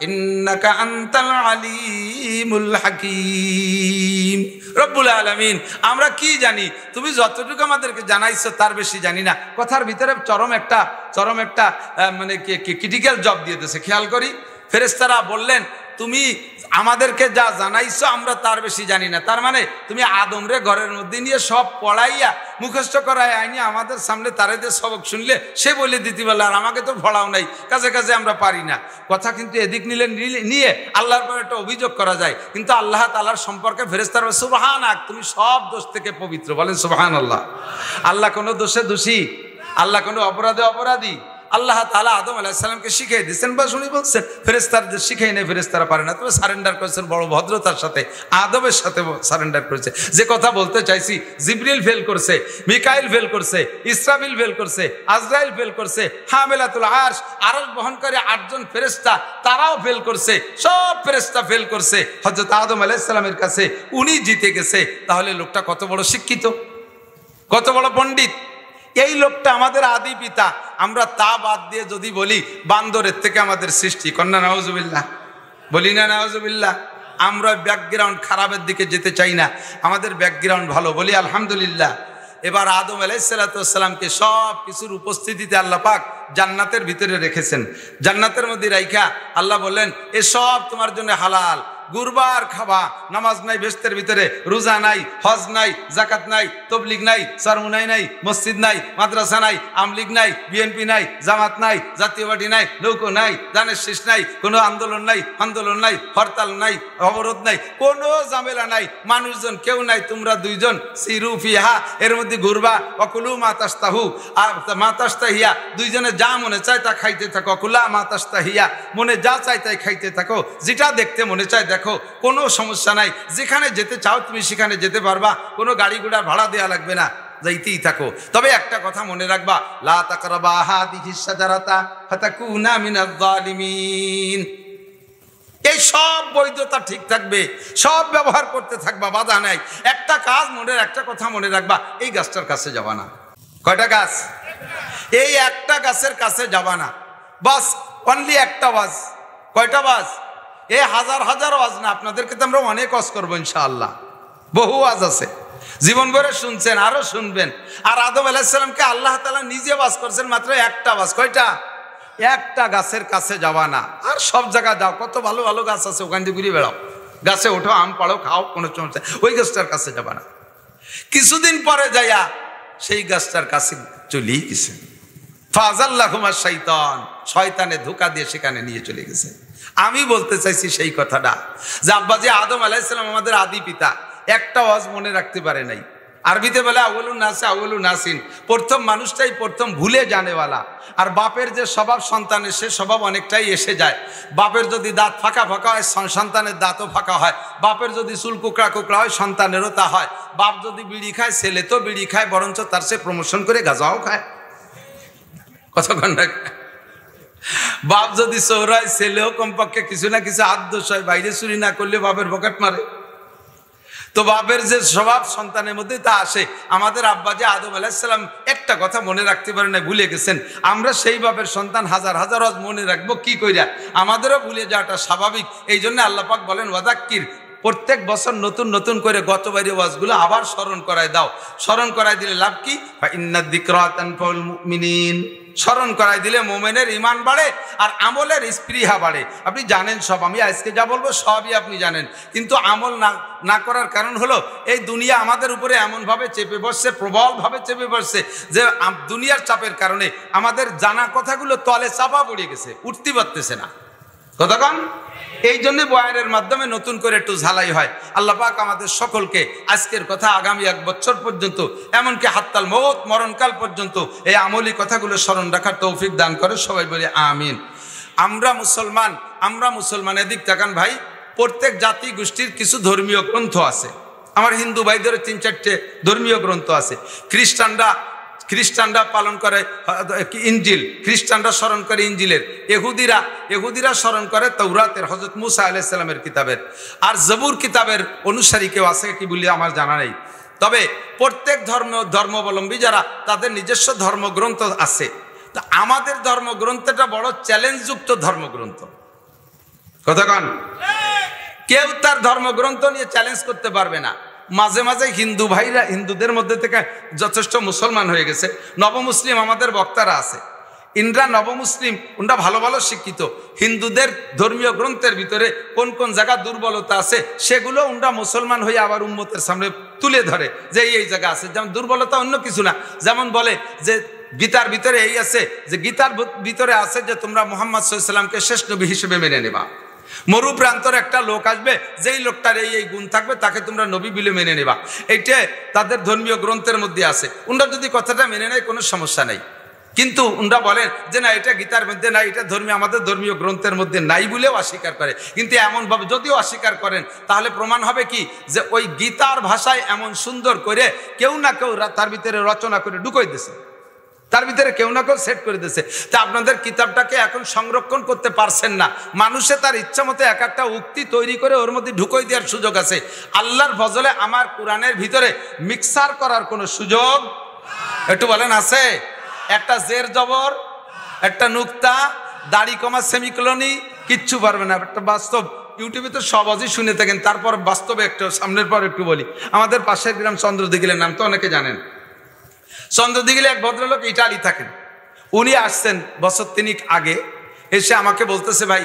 ইন্নাকা আনতাল আলিমুল হাকীম। রব্বুল আলামিন, আমরা কি জানি, তুমি যতটুকু আমাদেরকে জানাইছো তার বেশি জানি না। কথার ভিতরে চরম একটা মানে ক্রিটিক্যাল জব দিয়ে দিয়েছে, খেয়াল করি। ফেরেশতারা বললেন তুমি আমাদেরকে যা জানাইছো আমরা তার বেশি জানি না, তার মানে তুমি আদম রে ঘরের মধ্যে নিয়ে সব পড়াইয়া মুখস্থ করাই আইনি আমাদের সামনে তারে যে সবক শুনলে সে বলে দিতে পারলে, আর আমাকে তো পড়াও নাই, কাজে কাজে আমরা পারি না। কথা কিন্তু এদিক নিয়ে আল্লাহর পর একটা অভিযোগ করা যায়, কিন্তু আল্লাহ তাআলার সম্পর্কে ফেরেশতারা সুবহানাক, তুমি সব দোষ থেকে পবিত্র, বলেন সুবহানাল্লাহ। আল্লাহ কোনো দোষে দোষী, আল্লাহ কোনো অপরাধে অপরাধী, আল্লাহ তাআলা আদম আলাইহিস সালামকে শিখিয়ে দিয়েছেন, বা উনি বলছেন ফেরেশতাদের শিখিয়ে নেই, ফেরেশতারা পারে না, তবে সারেন্ডার করেছেন বড় ভদ্রতার সাথে, আদবের সাথে সারেন্ডার করেছে। যে কথা বলতে চাইছি, জিবরিল ফেল করছে, মিকাইল ফেল করছে, ইসরাফিল ফেল করছে, আজরাইল ফেল করছে, হামেলাতুল আরশ আরশ বহনকারী 8 জন ফেরেশতা তারাও ফেল করছে, সব ফেরেশতা ফেল করছে, হযরত আদম আলাইহিস সালামের কাছে উনি জিতে গেছে। তাহলে লোকটা কত বড় শিক্ষিত, কত বড় পণ্ডিত। এই লোকটা আমাদের আদি পিতা। আমরা তা বাদ দিয়ে যদি বলি বান্দরের থেকে আমাদের সৃষ্টি, কন্যা নাউজুবিল্লাহ, বলি না নাউজুবিল্লাহ। আমরা ব্যাকগ্রাউন্ড খারাপের দিকে যেতে চাই না, আমাদের ব্যাকগ্রাউন্ড ভালো, বলি আলহামদুলিল্লাহ। এবার আদম আলাইহিস সালামকে সব কিছুর উপস্থিতিতে আল্লাহ পাক জান্নাতের ভিতরে রেখেছেন। জান্নাতের মধ্যে রাইখা আল্লাহ বললেন, এসব তোমার জন্য হালাল, গুরবার খাবা, নামাজ নাই বেহেশতের ভিতরে, রোজা নাই, হজ নাই, জাকাত নাই, তবলিগ নাই, সরমুনাই নাই, মসজিদ নাই, মাদ্রাসা নাই, আমলিগ নাই, বিএনপি নাই, জামাত নাই, জাতীয় পার্টি নাই, লৌকো নাই, দানের শীষ নাই, কোনো আন্দোলন নাই, হরতাল নাই, অবরোধ নাই, কোনো ঝামেলা নাই, মানুষজন কেউ নাই, তোমরা দুইজন সিরু ফিহা, এর মধ্যে ঘুরবা, অকুলু মাতাস্তাহু আর মাতাস্তাহিয়া, দুইজনে যা মনে চায় তা খাইতে থাকো, অকুলা মাতাস্তাহিয়া, মনে যা চায় তাই খাইতে থাকো, যেটা দেখতে মনে চায় দেখো, কোনো সমস্যা নাই, যেখানে যেতে চাও তুমি সেখানে যেতে পারবা, কোনো গাড়ি ঘোড়া ভাড়া দেওয়া লাগবে না, যাইতেই থাকো। তবে একটা কথা মনে রাখবা, লা তাকরাবা হাদিহিস শাজারাতা ফাতাকুনা মিনাজ জালিমিন। এই সব বৈধতা ঠিক থাকবে, সব ব্যবহার করতে থাকবা, বাধা নাই। একটা কাজ একটা কথা মনে রাখবা, এই গাছটার কাছে যাবা না। কয়টা গাছ? এই একটা গাছের কাছে যাবা না, বাস অনলি একটা ওয়াজ। কয়টা ওয়াজ? এই হাজার হাজার ওয়াজ না, আপনাদেরকে তো আমরা অনেক ওয়াজ করবো ইনশাআল্লাহ, বহু ওয়াজ আছে, জীবন ভরে শুনছেন, আরো শুনবেন। আর আদম আলাইহিস সালামকে আল্লাহ তাআলা নিজে ওয়াজ করছেন মাত্র একটা ওয়াজ। কয়টা? একটা গাছের কাছে যাওয়া না, আর সব জায়গায় যাও, কত ভালো ভালো গাছ আছে, ওখান দিয়ে ঘুরে বেড়াও, গাছে ওঠো, আম পাড়ো, খাও, কোনো সমস্যা, ওই গাছটার কাছে যাবা না। কিছুদিন পরে যাইয়া সেই গাছটার কাছে চলেই গেছে, ফাযাল্লাহুমা শাইতান, শয়তানে ধোঁকা দিয়ে সেখানে নিয়ে চলে গেছে। আমি বলতে চাইছি সেই কথাটা যে আব্বাজি আদম আলাইহিস সালাম আমাদের আদি পিতা, একটা ওয়াজ মনে রাখতে পারে নাই। আরবিতে বলে আউয়ালুন নাসি আউয়ালুন নাসিন, প্রথম মানুষটাই প্রথম ভুলে জানেওয়ালা। আর বাপের যে স্বভাব সন্তানের, সে স্বভাব অনেকটাই এসে যায়। বাপের যদি দাঁত ফাঁকা ফাঁকা হয়, সন্তানের দাঁতও ফাঁকা হয়। বাপের যদি চুল কুকড়া কুকড়া হয়, সন্তানেরও তা হয়। বাপ যদি বিড়ি খায়, ছেলে তো বিড়ি খায়, বরঞ্চ তার সে প্রমোশন করে গাঁজাও খায়। কতক্ষণ না, বাপ যদি চোরায়, ছেলেও কমপক্ষে কিছু না কিছু আদর্শ হয়, বাইরে চুরি না করলে বাপের পকেট মারে। তো বাপের যে স্বভাব সন্তানের মধ্যে তা আসে। আমাদের আব্বা যে আদম আলাইহিস সালাম একটা কথা মনে রাখতে পারে না, ভুলে গেছেন। আমরা সেই বাপের সন্তান, হাজার হাজার ওয়াজ মনে রাখবো কি কইরা? আমাদেরও ভুলে যাওয়াটা স্বাভাবিক। এই জন্য আল্লাহ পাক বলেন ওয়াযাক্কির, প্রত্যেক বছর নতুন নতুন করে গতবারের ওয়াজগুলো আবার স্মরণ করায় দাও। স্মরণ করায় দিলে লাভ কি? ফাইন্নাদ যিকরা তানফাউল মুমিনিন, স্মরণ করাই দিলে মোমেনের ইমান বাড়ে আর আমলের স্পৃহা বাড়ে। আপনি জানেন সব, আমি আজকে যা বলবো সবই আপনি জানেন, কিন্তু আমল না করার কারণ হলো এই দুনিয়া আমাদের উপরে এমনভাবে চেপে বসছে, প্রবলভাবে চেপে বসছে, যে দুনিয়ার চাপের কারণে আমাদের জানা কথাগুলো তলে চাপা পড়ে গেছে, উঠতে পারতেছে না। কতক্ষণ? এই জন্য বয়ানের মাধ্যমে নতুন করে একটু ঝালাই হয়। আল্লাহ পাক আমাদের সকলকে আজকের কথা আগামী 1 বছর পর্যন্ত, এমনকি হাত্তাল মৌত, মরণকাল পর্যন্ত এই আমলি কথাগুলো স্মরণ রাখার তৌফিক দান করে। সবাই বলি আমিন। আমরা মুসলমান, এদিক তাকান ভাই। প্রত্যেক জাতি গোষ্ঠীর কিছু ধর্মীয় গ্রন্থ আছে। আমার হিন্দু ভাইদের 3-4টে ধর্মীয় গ্রন্থ আছে। খ্রিস্টানরা পালন করে ইনজিল, খ্রিস্টানরা স্মরণ করে ইনজিলের। এহুদিরা স্মরণ করে তাওরাতের, হযরত মুসা আলাইহিস সালামের কিতাবের। আর জবুর কিতাবের অনুসারী কেউ আছে কি বলি আমার জানা নেই। তবে প্রত্যেক ধর্মাবলম্বী যারা, তাদের নিজস্ব ধর্মগ্রন্থ আছে। তো আমাদের ধর্মগ্রন্থটা বড় চ্যালেঞ্জযুক্ত ধর্মগ্রন্থ। কতক্ষণ? কেউ তার ধর্মগ্রন্থ নিয়ে চ্যালেঞ্জ করতে পারবে না। মাঝে মাঝে হিন্দু ভাইরা হিন্দুদের মধ্যে থেকে যথেষ্ট মুসলমান হয়ে গেছে। নবমুসলিম আমাদের বক্তারা আছে, ইনরা নবমুসলিম, উনরা ভালো ভালো শিক্ষিত। হিন্দুদের ধর্মীয় গ্রন্থের ভিতরে কোন কোন জায়গা দুর্বলতা আছে, সেগুলো উনরা মুসলমান হয়ে আবার উম্মতের সামনে তুলে ধরে যে এই জায়গা আছে। যেমন দুর্বলতা অন্য কিছু না, যেমন বলে যে গীতার ভিতরে এই আছে, যে গীতার ভিতরে আছে যে তোমরা মুহাম্মদ সাল্লাল্লাহু আলাইহি ওয়াসাল্লামকে শেষ নবী হিসেবে মেনে নেবা। মরু প্রান্তর একটা লোক আসবে, যেই লোকটার এই গুণ থাকবে তাকে তোমরা নবী বলে মেনে নেবা। এইটা তাদের ধর্মীয় গ্রন্থের মধ্যে আছে। উনরা যদি কথাটা মেনে নেয় কোনো সমস্যা নেই। কিন্তু উনরা বলেন যে না এটা গীতার মধ্যে নাই, এটা ধর্মীয় আমাদের ধর্মীয় গ্রন্থের মধ্যে নাই বলেও অস্বীকার করে। কিন্তু এমনভাবে যদিও অস্বীকার করেন তাহলে প্রমাণ হবে কি যে ওই গীতার ভাষায় এমন সুন্দর করে কেউ না কেউ তার ভিতরে রচনা করে ঢুকাই দিয়েছে, তার ভিতরে কেউ না কেউ সেট করে দিয়েছে। তা আপনাদের কিতাবটাকে এখন সংরক্ষণ করতে পারছেন না, মানুষে তার ইচ্ছা মতো এক একটা উক্তি তৈরি করে ওর মধ্যে ঢুকাই দেওয়ার সুযোগ আছে। আল্লাহর ফজলে আমার কোরআনের ভিতরে মিক্সার করার কোনো সুযোগ একটু বলেন আছে? একটা জের জবর, একটা নুক্তা, দাড়ি কমা, সেমিকোলনি কিচ্ছু পারবে না। একটা বাস্তব, ইউটিউবে তো সহজেই শুনে থাকেন, তারপর বাস্তবে একটা সামনের পর একটু বলি। আমাদের পাশের গ্রাম চন্দ্রদিঘিলের নাম তো অনেকে জানেন। চন্দ্রদিঘিলে এক ভদ্রলোক ইটালি থাকেন, উনি আসছেন বছর 3 আগে, এসে আমাকে বলতেছে ভাই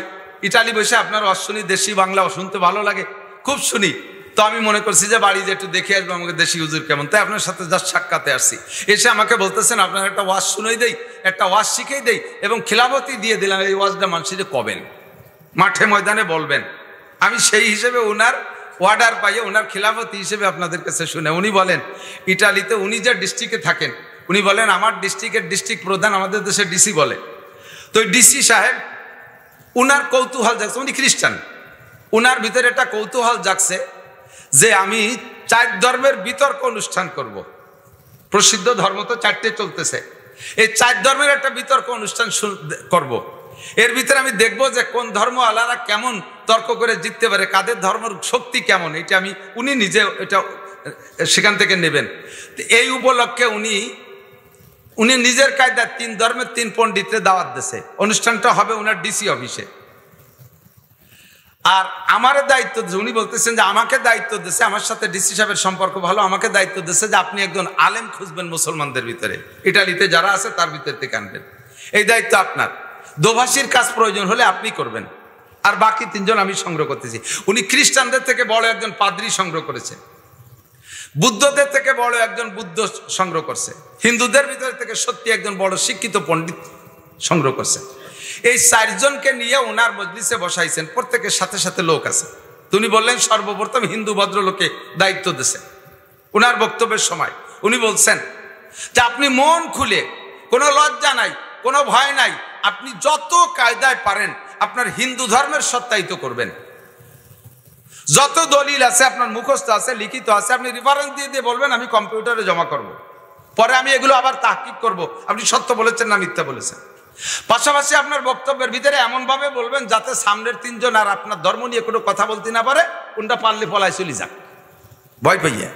ইটালি বসে আপনার ওয়াজ শুনি, দেশি বাংলা শুনতে ভালো লাগে, খুব শুনি। তো আমি মনে করছি যে বাড়ি যে একটু দেখে আসবো আমাকে দেশি হুজুর কেমন, তাই আপনার সাথে জাস্ট সাক্ষাতে আসছি। এসে আমাকে বলতেছেন আপনার একটা ওয়াজ শুনেই দেই, একটা ওয়াজ শিখেই দেই, এবং খিলাফতি দিয়ে দিলাম, এই ওয়াজটা মানুষের কবেন, মাঠে ময়দানে বলবেন। আমি সেই হিসেবে ওনার অর্ডার পাইয়ে ওনার খিলাফতি হিসেবে আপনাদের কাছে শুনে। উনি বলেন ইটালিতে উনি যে ডিস্ট্রিক্টে থাকেন, উনি বলেন আমার ডিস্ট্রিক্টের ডিস্ট্রিক্ট প্রধান আমাদের দেশে ডিসি বলে। তো ডিসি সাহেব উনার কৌতূহল জাগছে, উনি খ্রিস্টান, উনার ভিতরে একটা কৌতূহল জাগছে যে আমি 4 ধর্মের বিতর্ক অনুষ্ঠান করব। প্রসিদ্ধ ধর্ম তো 4টে চলতেছে, এই 4 ধর্মের একটা বিতর্ক অনুষ্ঠান করব। এর ভিতরে আমি দেখবো যে কোন ধর্ম আলাদা কেমন তর্ক করে জিততে পারে, কাদের ধর্মের শক্তি কেমন, এটা আমি উনি নিজে এটা সেখান থেকে নেবেন। এই উপলক্ষে উনি নিজের কায়দায় 3 ধর্মের 3 পণ্ডিতরে দাওয়াত দিয়েছে। অনুষ্ঠানটা হবে ওনার ডিসি অফিসে। আর আমার দায়িত্ব দিয়েছে, উনি বলতেছেন যে আমাকে দায়িত্ব দিয়েছে, আমার সাথে ডিসি সাহেবের সম্পর্ক ভালো, আমাকে দায়িত্ব দিয়েছে যে আপনি একজন আলেম খুঁজবেন মুসলমানদের ভিতরে, ইটালিতে যারা আছে তার ভিতর থেকে আনবেন, এই দায়িত্ব আপনার। দোভাষীর কাজ প্রয়োজন হলে আপনি করবেন, আর বাকি 3 জন আমি সংগ্রহ করতেছি। উনি খ্রিস্টানদের থেকে বড় একজন পাদ্রী সংগ্রহ করেছে, বুদ্ধদের থেকে বড় একজন বুদ্ধ সংগ্রহ করছে, হিন্দুদের ভিতর থেকে সত্যি একজন বড় শিক্ষিত পণ্ডিত সংগ্রহ করছে। এই 4 জনকে নিয়ে ওনার মজলিসে বসাইছেন, প্রত্যেকের সাথে সাথে লোক আছে। উনি বললেন সর্বপ্রথম হিন্দু ভদ্রলোকে দায়িত্ব দিয়েছে। ওনার বক্তব্যের সময় উনি বলছেন যে আপনি মন খুলে, কোনো লজ্জা নাই, কোনো ভয় নাই, আপনি যত কায়দায় পারেন আপনার হিন্দু ধর্মের সত্যায়িত করবেন। যত দলিল আছে আপনার মুখস্থ আছে, লিখিত আছে, আপনি রেফারেন্স দিয়ে দিয়ে বলবেন আমি কম্পিউটারে জমা করব, পরে আমি এগুলো আবার তাহকিক করব আপনি সত্য বলেছেন না মিথ্যা বলেছেন। পাশাপাশি আপনার বক্তব্যের ভিতরে এমনভাবে বলবেন যাতে সামনের 3 জন আর আপনার ধর্ম নিয়ে কোনো কথা বলতে না পারে, কোনটা পারলে পলায় চলে যাক ভয় পাইয়া,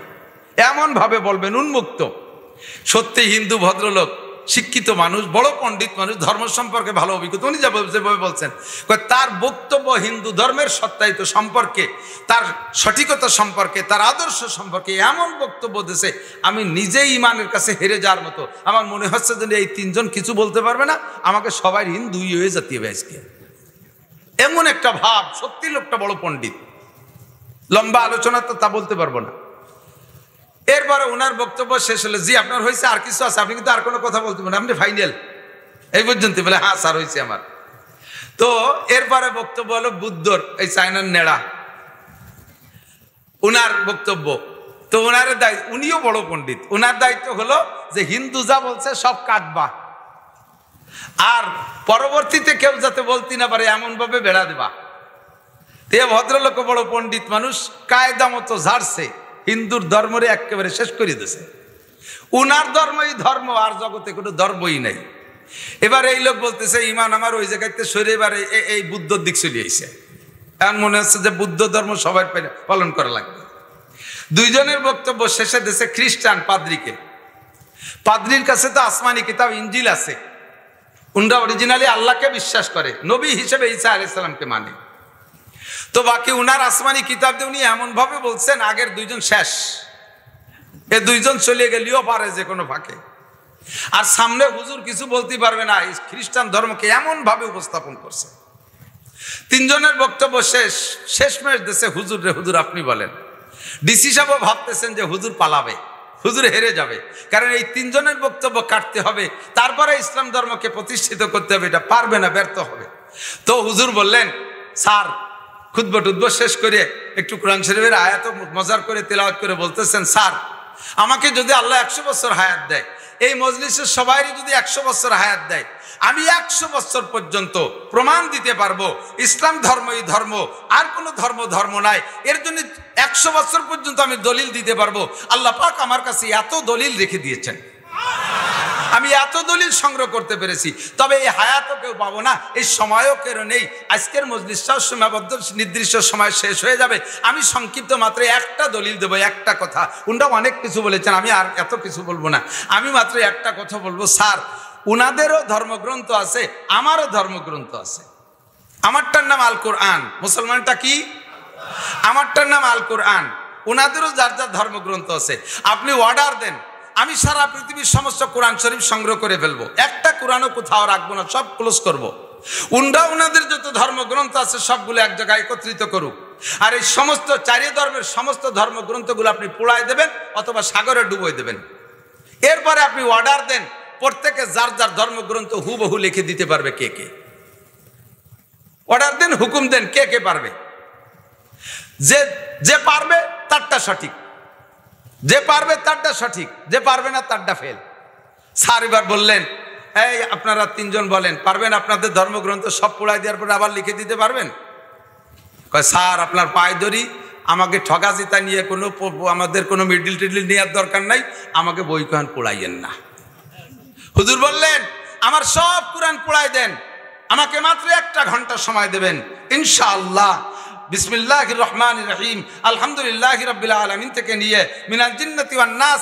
এমনভাবে বলবেন উন্মুক্ত। সত্যি হিন্দু ভদ্রলোক, শিক্ষিত মানুষ, বড় পণ্ডিত মানুষ, ধর্ম সম্পর্কে ভালো অভিজ্ঞতা। উনি যেভাবে বলছেন তার বক্তব্য হিন্দু ধর্মের সত্যায়িত সম্পর্কে, তার সঠিকতা সম্পর্কে, তার আদর্শ সম্পর্কে এমন বক্তব্য দিয়েছে আমি নিজেই ইমানের কাছে হেরে যাওয়ার মতো। আমার মনে হচ্ছে যে এই 3 জন কিছু বলতে পারবে না, আমাকে সবাই হিন্দুই হয়ে যেতে হবে আজকে, এমন একটা ভাব। সত্যি লোকটা বড় পণ্ডিত, লম্বা আলোচনা তো তা বলতে পারবো না। এরপরে ওনার বক্তব্য শেষ হলে জি আপনার হয়েছে, আর কিছু আছে, আপনি কিন্তু আর কোনো কথা বলতে পারেন, আপনি ফাইনাল এই পর্যন্ত বলে হ্যাঁ স্যার হয়েছে আমার। তো এরপরে বক্তব্য হলো বুদ্ধর, এই চায়নার নেড়া, উনার বক্তব্য। তো ওনার দায়িত্ব, উনিও বড় পণ্ডিত, ওনার দায়িত্ব হলো যে হিন্দু যা বলছে সব কাটবা, আর পরবর্তীতে কেউ যাতে বলতে না পারে এমন ভাবে বেড়া দেবা। তে ভদ্রলোক বড় পণ্ডিত মানুষ, কায়দা মতো ঝাড়ছে, হিন্দুর ধর্মরে একেবারে শেষ করে দিয়েছে। উনার ধর্মই ধর্ম, আর জগতে কোনো ধর্মই নাই। এবার এই লোক বলতেছে ইমান আমার ওই জায়গাতে সরে, এবারে এই বুদ্ধর দিক চলে আইছে। এমন মনে হচ্ছে যে বুদ্ধ ধর্ম সবাই পালন করা লাগবে। 2 জনের বক্তব্য শেষে দেশে খ্রিস্টান পাদ্রীকে, পাদ্রীর কাছে তো আসমানি কিতাব ইঞ্জিল আছে, উনরা অরিজিনালি আল্লাহকে বিশ্বাস করে, নবী হিসেবে ঈসা আলাইহিস সালামকে মানে। তো বাকি উনার আসমানি কিতাব দিয়ে উনি এমন ভাবে বলছেন আগের 2 জন শেষ, এ 2 জন চলে গেলেও পারে যে কোনো ফাঁকে, আর সামনে হুজুর কিছু বলতে পারবে না। এই খ্রিস্টান ধর্মকে এমন ভাবে উপস্থাপন করছে। 3 জনের বক্তব্য শেষমেশ দেশে হুজুর রে হুজুর আপনি বলেন। ডিসি সাহেব ভাবতেছেন যে হুজুর পালাবে, হুজুর হেরে যাবে, কারণ এই 3 জনের বক্তব্য কাটতে হবে, তারপরে ইসলাম ধর্মকে প্রতিষ্ঠিত করতে হবে, এটা পারবে না, ব্যর্থ হবে। তো হুজুর বললেন স্যার, খুতবা টুতবা শেষ করে একটু কোরআন শরীফের আয়াত মজার করে তেলাওয়াত করে বলতেছেন স্যার আমাকে যদি আল্লাহ 100 বছর হায়াত দেয়, এই মজলিসের সবাইরই যদি 100 বছর হায়াত দেয়, আমি 100 বছর পর্যন্ত প্রমাণ দিতে পারবো ইসলাম ধর্মই ধর্ম, আর কোনো ধর্ম নাই। এর জন্য 100 বছর পর্যন্ত আমি দলিল দিতে পারবো। আল্লাহ পাক আমার কাছে এত দলিল রেখে দিয়েছেন, আমি এত দলিল সংগ্রহ করতে পেরেছি। তবে এই হায়াতও কেউ পাবো না, এই সময়ও কেউ নেই। আজকের মজলিসটাও সীমাবদ্ধ, নির্দিষ্ট সময় শেষ হয়ে যাবে। আমি সংক্ষিপ্ত মাত্র একটা দলিল দেবো, একটা কথা। উনারা অনেক কিছু বলেছেন, আমি আর এত কিছু বলবো না। আমি মাত্র একটা কথা বলবো, স্যার উনাদেরও ধর্মগ্রন্থ আছে, আমারও ধর্মগ্রন্থ আছে। আমারটার নাম আল কোরআন, মুসলমানটা কি? আমারটার নাম আল কোরআন, উনাদেরও যার যার ধর্মগ্রন্থ আছে। আপনি অর্ডার দেন, আমি সারা পৃথিবীর সমস্ত কোরআন শরীফ সংগ্রহ করে ফেলবো, একটা কোরআনও কোথাও রাখবো না, সব ক্লোজ করবো। উনাদের যত ধর্মগ্রন্থ আছে সবগুলো এক জায়গায় একত্রিত করুক, আর এই সমস্ত চারি ধর্মের সমস্ত ধর্মগ্রন্থগুলো আপনি পোড়াই দেবেন অথবা সাগরে ডুবোই দেবেন। এরপরে আপনি অর্ডার দেন, প্রত্যেকে যার যার ধর্মগ্রন্থ হুবহু লিখে দিতে পারবে। কে কে অর্ডার দেন, হুকুম দেন, কে কে পারবে? যে পারবে তারটা সঠিক, যে পারবে তারটা সঠিক, যে পারবে না তারটা ফেল। স্যার এবার বললেন, এই আপনারা 3 জন বলেন, পারবেন আপনাদের ধর্মগ্রন্থ সব পোড়াই দেওয়ার পরে আবার লিখে দিতে পারবেন? কয় স্যার আপনার পায়ে ধরি, আমাকে ঠকাজিতা নিয়ে আমাদের কোনো মিডিল টিডিল নেওয়ার দরকার নাই, আমাকে বই কোরআন পোড়াইয়েন না। হুজুর বললেন আমার সব কোরআন পোড়াই দেন, আমাকে মাত্র 1 ঘন্টা সময় দেবেন, ইনশাআল্লাহ বিসমিল্লাহির রহমানির রহিম আলহামদুলিল্লাহি রাব্বিল আলামিন থেকে নিয়ে মিনাল জিন্নাতি ওয়ান নাস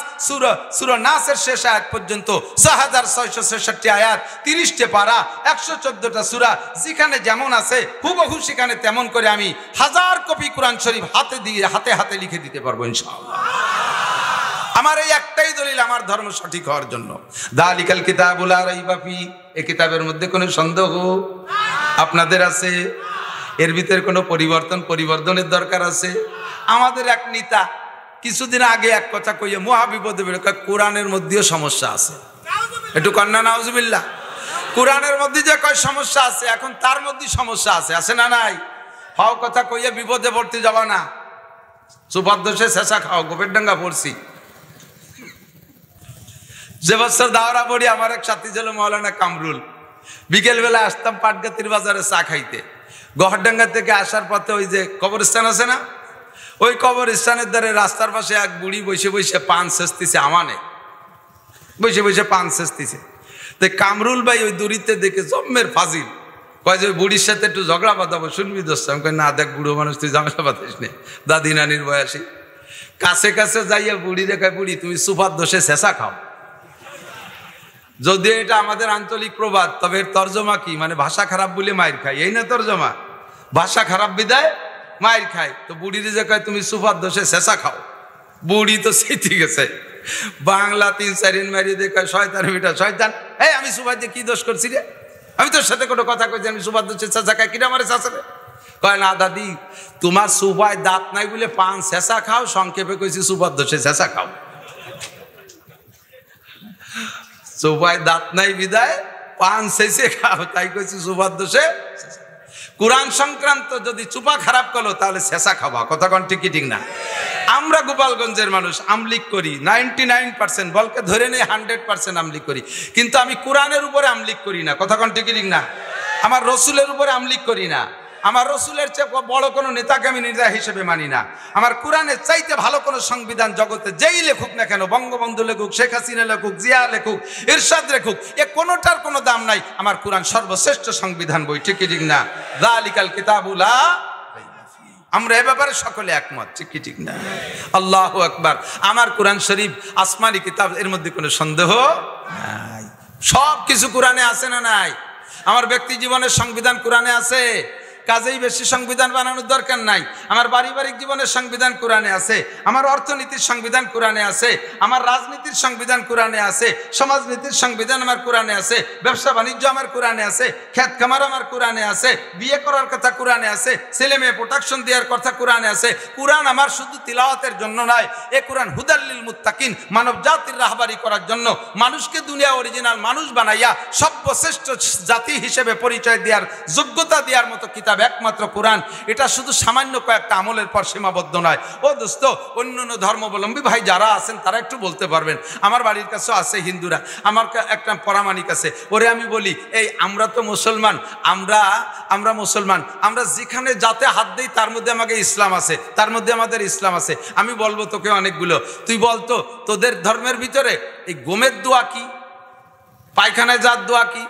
সূরা নাসের শেষ আয়াত পর্যন্ত 6666 আয়াত, 30টে পারা, 114টা সূরা, যেখানে যেমন আছে হুবহু সেখানে তেমন করে আমি 1000 কপি কোরআন শরীফ হাতে হাতে লিখে দিতে পারবো ইনশাআল্লাহ। আমার এই একটাই দলিল আমার ধর্ম সঠিক হওয়ার জন্য। দালিকাল কিতাবুল লা রাইবা ফি, এই কিতাবের মধ্যে কোনো সন্দেহ আপনাদের আছে? এর ভিতরে কোনো পরিবর্তনের দরকার আছে? আমাদের এক নেতা কিছুদিন আগে এক কথা কইয়া মহাবিপদে বেরো, কোরআনের মধ্যেও সমস্যা আছে। একটু কন্যা নাউজুবিল্লাহ, কোরআনের মধ্যে যে কয় সমস্যা আছে, এখন তার মধ্যে সমস্যা আছে না নাই? হাও কথা কইয়া বিপদে পড়তে যাবা না, সুপারদোষে শেষা খাও। গোপের ডাঙ্গা পড়ছি, যে বছর দাওরা পড়ি আমার এক সাথী ছিল মৌলানা কামরুল। বিকেলবেলা আসতাম পাটগাতির বাজারে চা খাইতে। গহরডাঙ্গা থেকে আসার পথে ওই যে কবরস্থান আছে না, ওই কবরস্থানের ধারে রাস্তার পাশে এক বুড়ি বসে বসে পান ছেঁচতেছে, আমানে বসে বসে পান ছেঁচতেছে। তো কামরুল ভাই ওই দূরিতে দেখে জম্মের ফাজিল, কয় যে ওই বুড়ির সাথে একটু ঝগড়া বাঁধাবো, শুনবি দোস্ত? আমি কই না, দেখ বুড়ো মানুষ, তুই ঝগড়া বাঁধাস নে, দাদি নানির বয়সী। কাছে কাছে যাইয়া বুড়ি দেখায়, বুড়ি তুমি সুপার দোষে শেষা খাও। যদিও এটা আমাদের আঞ্চলিক প্রবাদ, তবে এর তর্জমা কি? মানে ভাষা খারাপ বলে মায়ের খাই, এই না তর্জমা? ভাষা খারাপ বিদায় মায়ের খাই। তো বুড়ির যে কয় তুমি সুপার দোষে শেষা খাও, বুড়ি তো সেটি গেছে বাংলা 3-4 মারিয়ে দিয়ে কয় শয়তান বেটা শয়তান, এই আমি সুপার দিয়ে কি দোষ করছি রে? আমি তোর সাথে কোনো কথা কইছি, আমি সুপার দোষে শেষা খাই, কিনা আমার শেষা? কয় না দাদি, তোমার সুপায় দাঁত নাই বলে পান শেষা খাও, সংক্ষেপে কইছি সুপার দোষে শেষা খাও। সোফায় দাঁত নাই বিদায় পান শেষে খাও, তাই কইছি সুপার দোষে। কোরআন সংক্রান্ত যদি চুপা খারাপ করলো তাহলে শেষা খাবা, কথা কোন ঠিক না? আমরা গোপালগঞ্জের মানুষ, আমলিক করি 99%, বলকে ধরে নেই 100% আমলিক করি, কিন্তু আমি কোরআনের উপরে আমলিক করি না, কথা কোন ঠিক না? আমার রসুলের উপরে আমলিক করি না, আমার রসুলের চেয়ে বড় কোনো নেতাকে আমি নেতা হিসেবে মানি না। আমার কোরআনের চাইতে ভালো কোনো সংবিধান জগতে যেই লেখুক না কেন, বঙ্গবন্ধু লেখুক, শেখ হাসিনা লেখুক, জিয়া লেখুক, ইরশাদ লেখুক, এ কোনোটার কোনো দাম নাই। আমার কোরআন সর্বশ্রেষ্ঠ সংবিধান বই, ঠিক না? যালিকাল কিতাবুল লা রাইবা ফি, আমরা এ ব্যাপারে সকলে একমত, ঠিক না? আল্লাহু আকবার। আমার কোরআন শরীফ আসমানি কিতাব, এর মধ্যে কোনো সন্দেহ নাই। সব কিছু কোরআনে আছে না নাই? আমার ব্যক্তি জীবনের সংবিধান কোরআনে আছে, কাজেই বেশি সংবিধান বানানোর দরকার নাই। আমার পারিবারিক জীবনের সংবিধান কোরআনে আছে, আমার অর্থনীতির সংবিধান কোরআনে আছে, আমার রাজনীতির সংবিধান কোরআনে আছে, সমাজনীতির সংবিধান আমার কোরআনে আছে, ব্যবসা বাণিজ্য আমার কোরআনে আছে, খেত খামার আমার কোরআনে আছে, বিয়ে করার কথা কোরআনে আছে, ছেলে মেয়ে প্রোটেকশন দেওয়ার কথা কোরআনে আছে। কোরআন আমার শুধু তিলাওয়াতের জন্য নয়, এ কোরআন হুদাল্লিল মুত্তাকিন, মানব জাতির রাহবারি করার জন্য, মানুষকে দুনিয়া অরিজিনাল মানুষ বানাইয়া সর্বশ্রেষ্ঠ জাতি হিসেবে পরিচয় দেওয়ার যোগ্যতা দেওয়ার মতো কিতাব কিতাব একমাত্র কোরআন, এটা শুধু সামান্য কয়েকটা আমলের পর সীমাবদ্ধ নয়। ও দোস্ত, অন্য ধর্মাবলম্বী ভাই যারা আছেন তারা একটু বলতে পারবেন। আমার বাড়ির কাছেও আছে হিন্দুরা, আমার একটা পরামানিক আছে, ওরে আমি বলি, এই আমরা তো মুসলমান, আমরা মুসলমান, আমরা যেখানে যাতে হাত দিই তার মধ্যে আমাকে ইসলাম আছে, তার মধ্যে আমাদের ইসলাম আছে। আমি বলবো তোকে অনেকগুলো, তুই বলতো তোদের ধর্মের ভিতরে এই গোমের দোয়া কি, পায়খানায় যার দোয়া কি,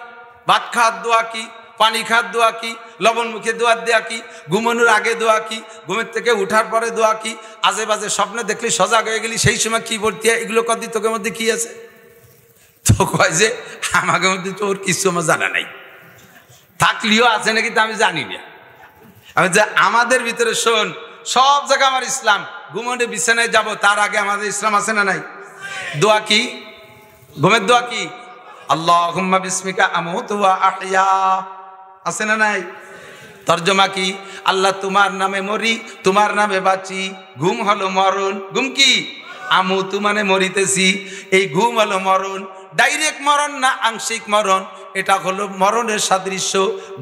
ভাত খাওয়ার দোয়া কি, পানি খাওয়ার দোয়া কি, লবণ মুখে দোয়া দেওয়া কি, ঘুমানোর আগে দোয়া কি, ঘুমের থেকে উঠার পরে দোয়া কি, আজে বাজে স্বপ্নে দেখলি সজাগ হয়ে গেলি সেই সময় কি বলতে হয়, এগুলো কদি তোকে মধ্যে কি আছে? তো কয় যে আমাকে মধ্যে তো ওর কিছু আমার জানা নাই, থাকলেও আছে নাকি তা আমি জানি না। আমি যে আমাদের ভিতরে শোন, সব জায়গায় আমার ইসলাম, ঘুমোনে বিছানায় যাব তার আগে আমাদের ইসলাম আছে না নাই? দোয়া কি? ঘুমের দোয়া কি? আল্লাহুম্মা বিসমিকা আমুতু ওয়া আহইয়া, আছে না নাই? তরজমা কি? আল্লাহ তোমার নামে মরি, তোমার নামে বাঁচি। ঘুম হলো মরণ। ঘুম কি? আমুতু মানে মরিতেছি, এই ঘুম হলো মরণ। ডাইরেক্ট মরণ না আংশিক মরণ, এটা হলো মরণের সাদৃশ্য।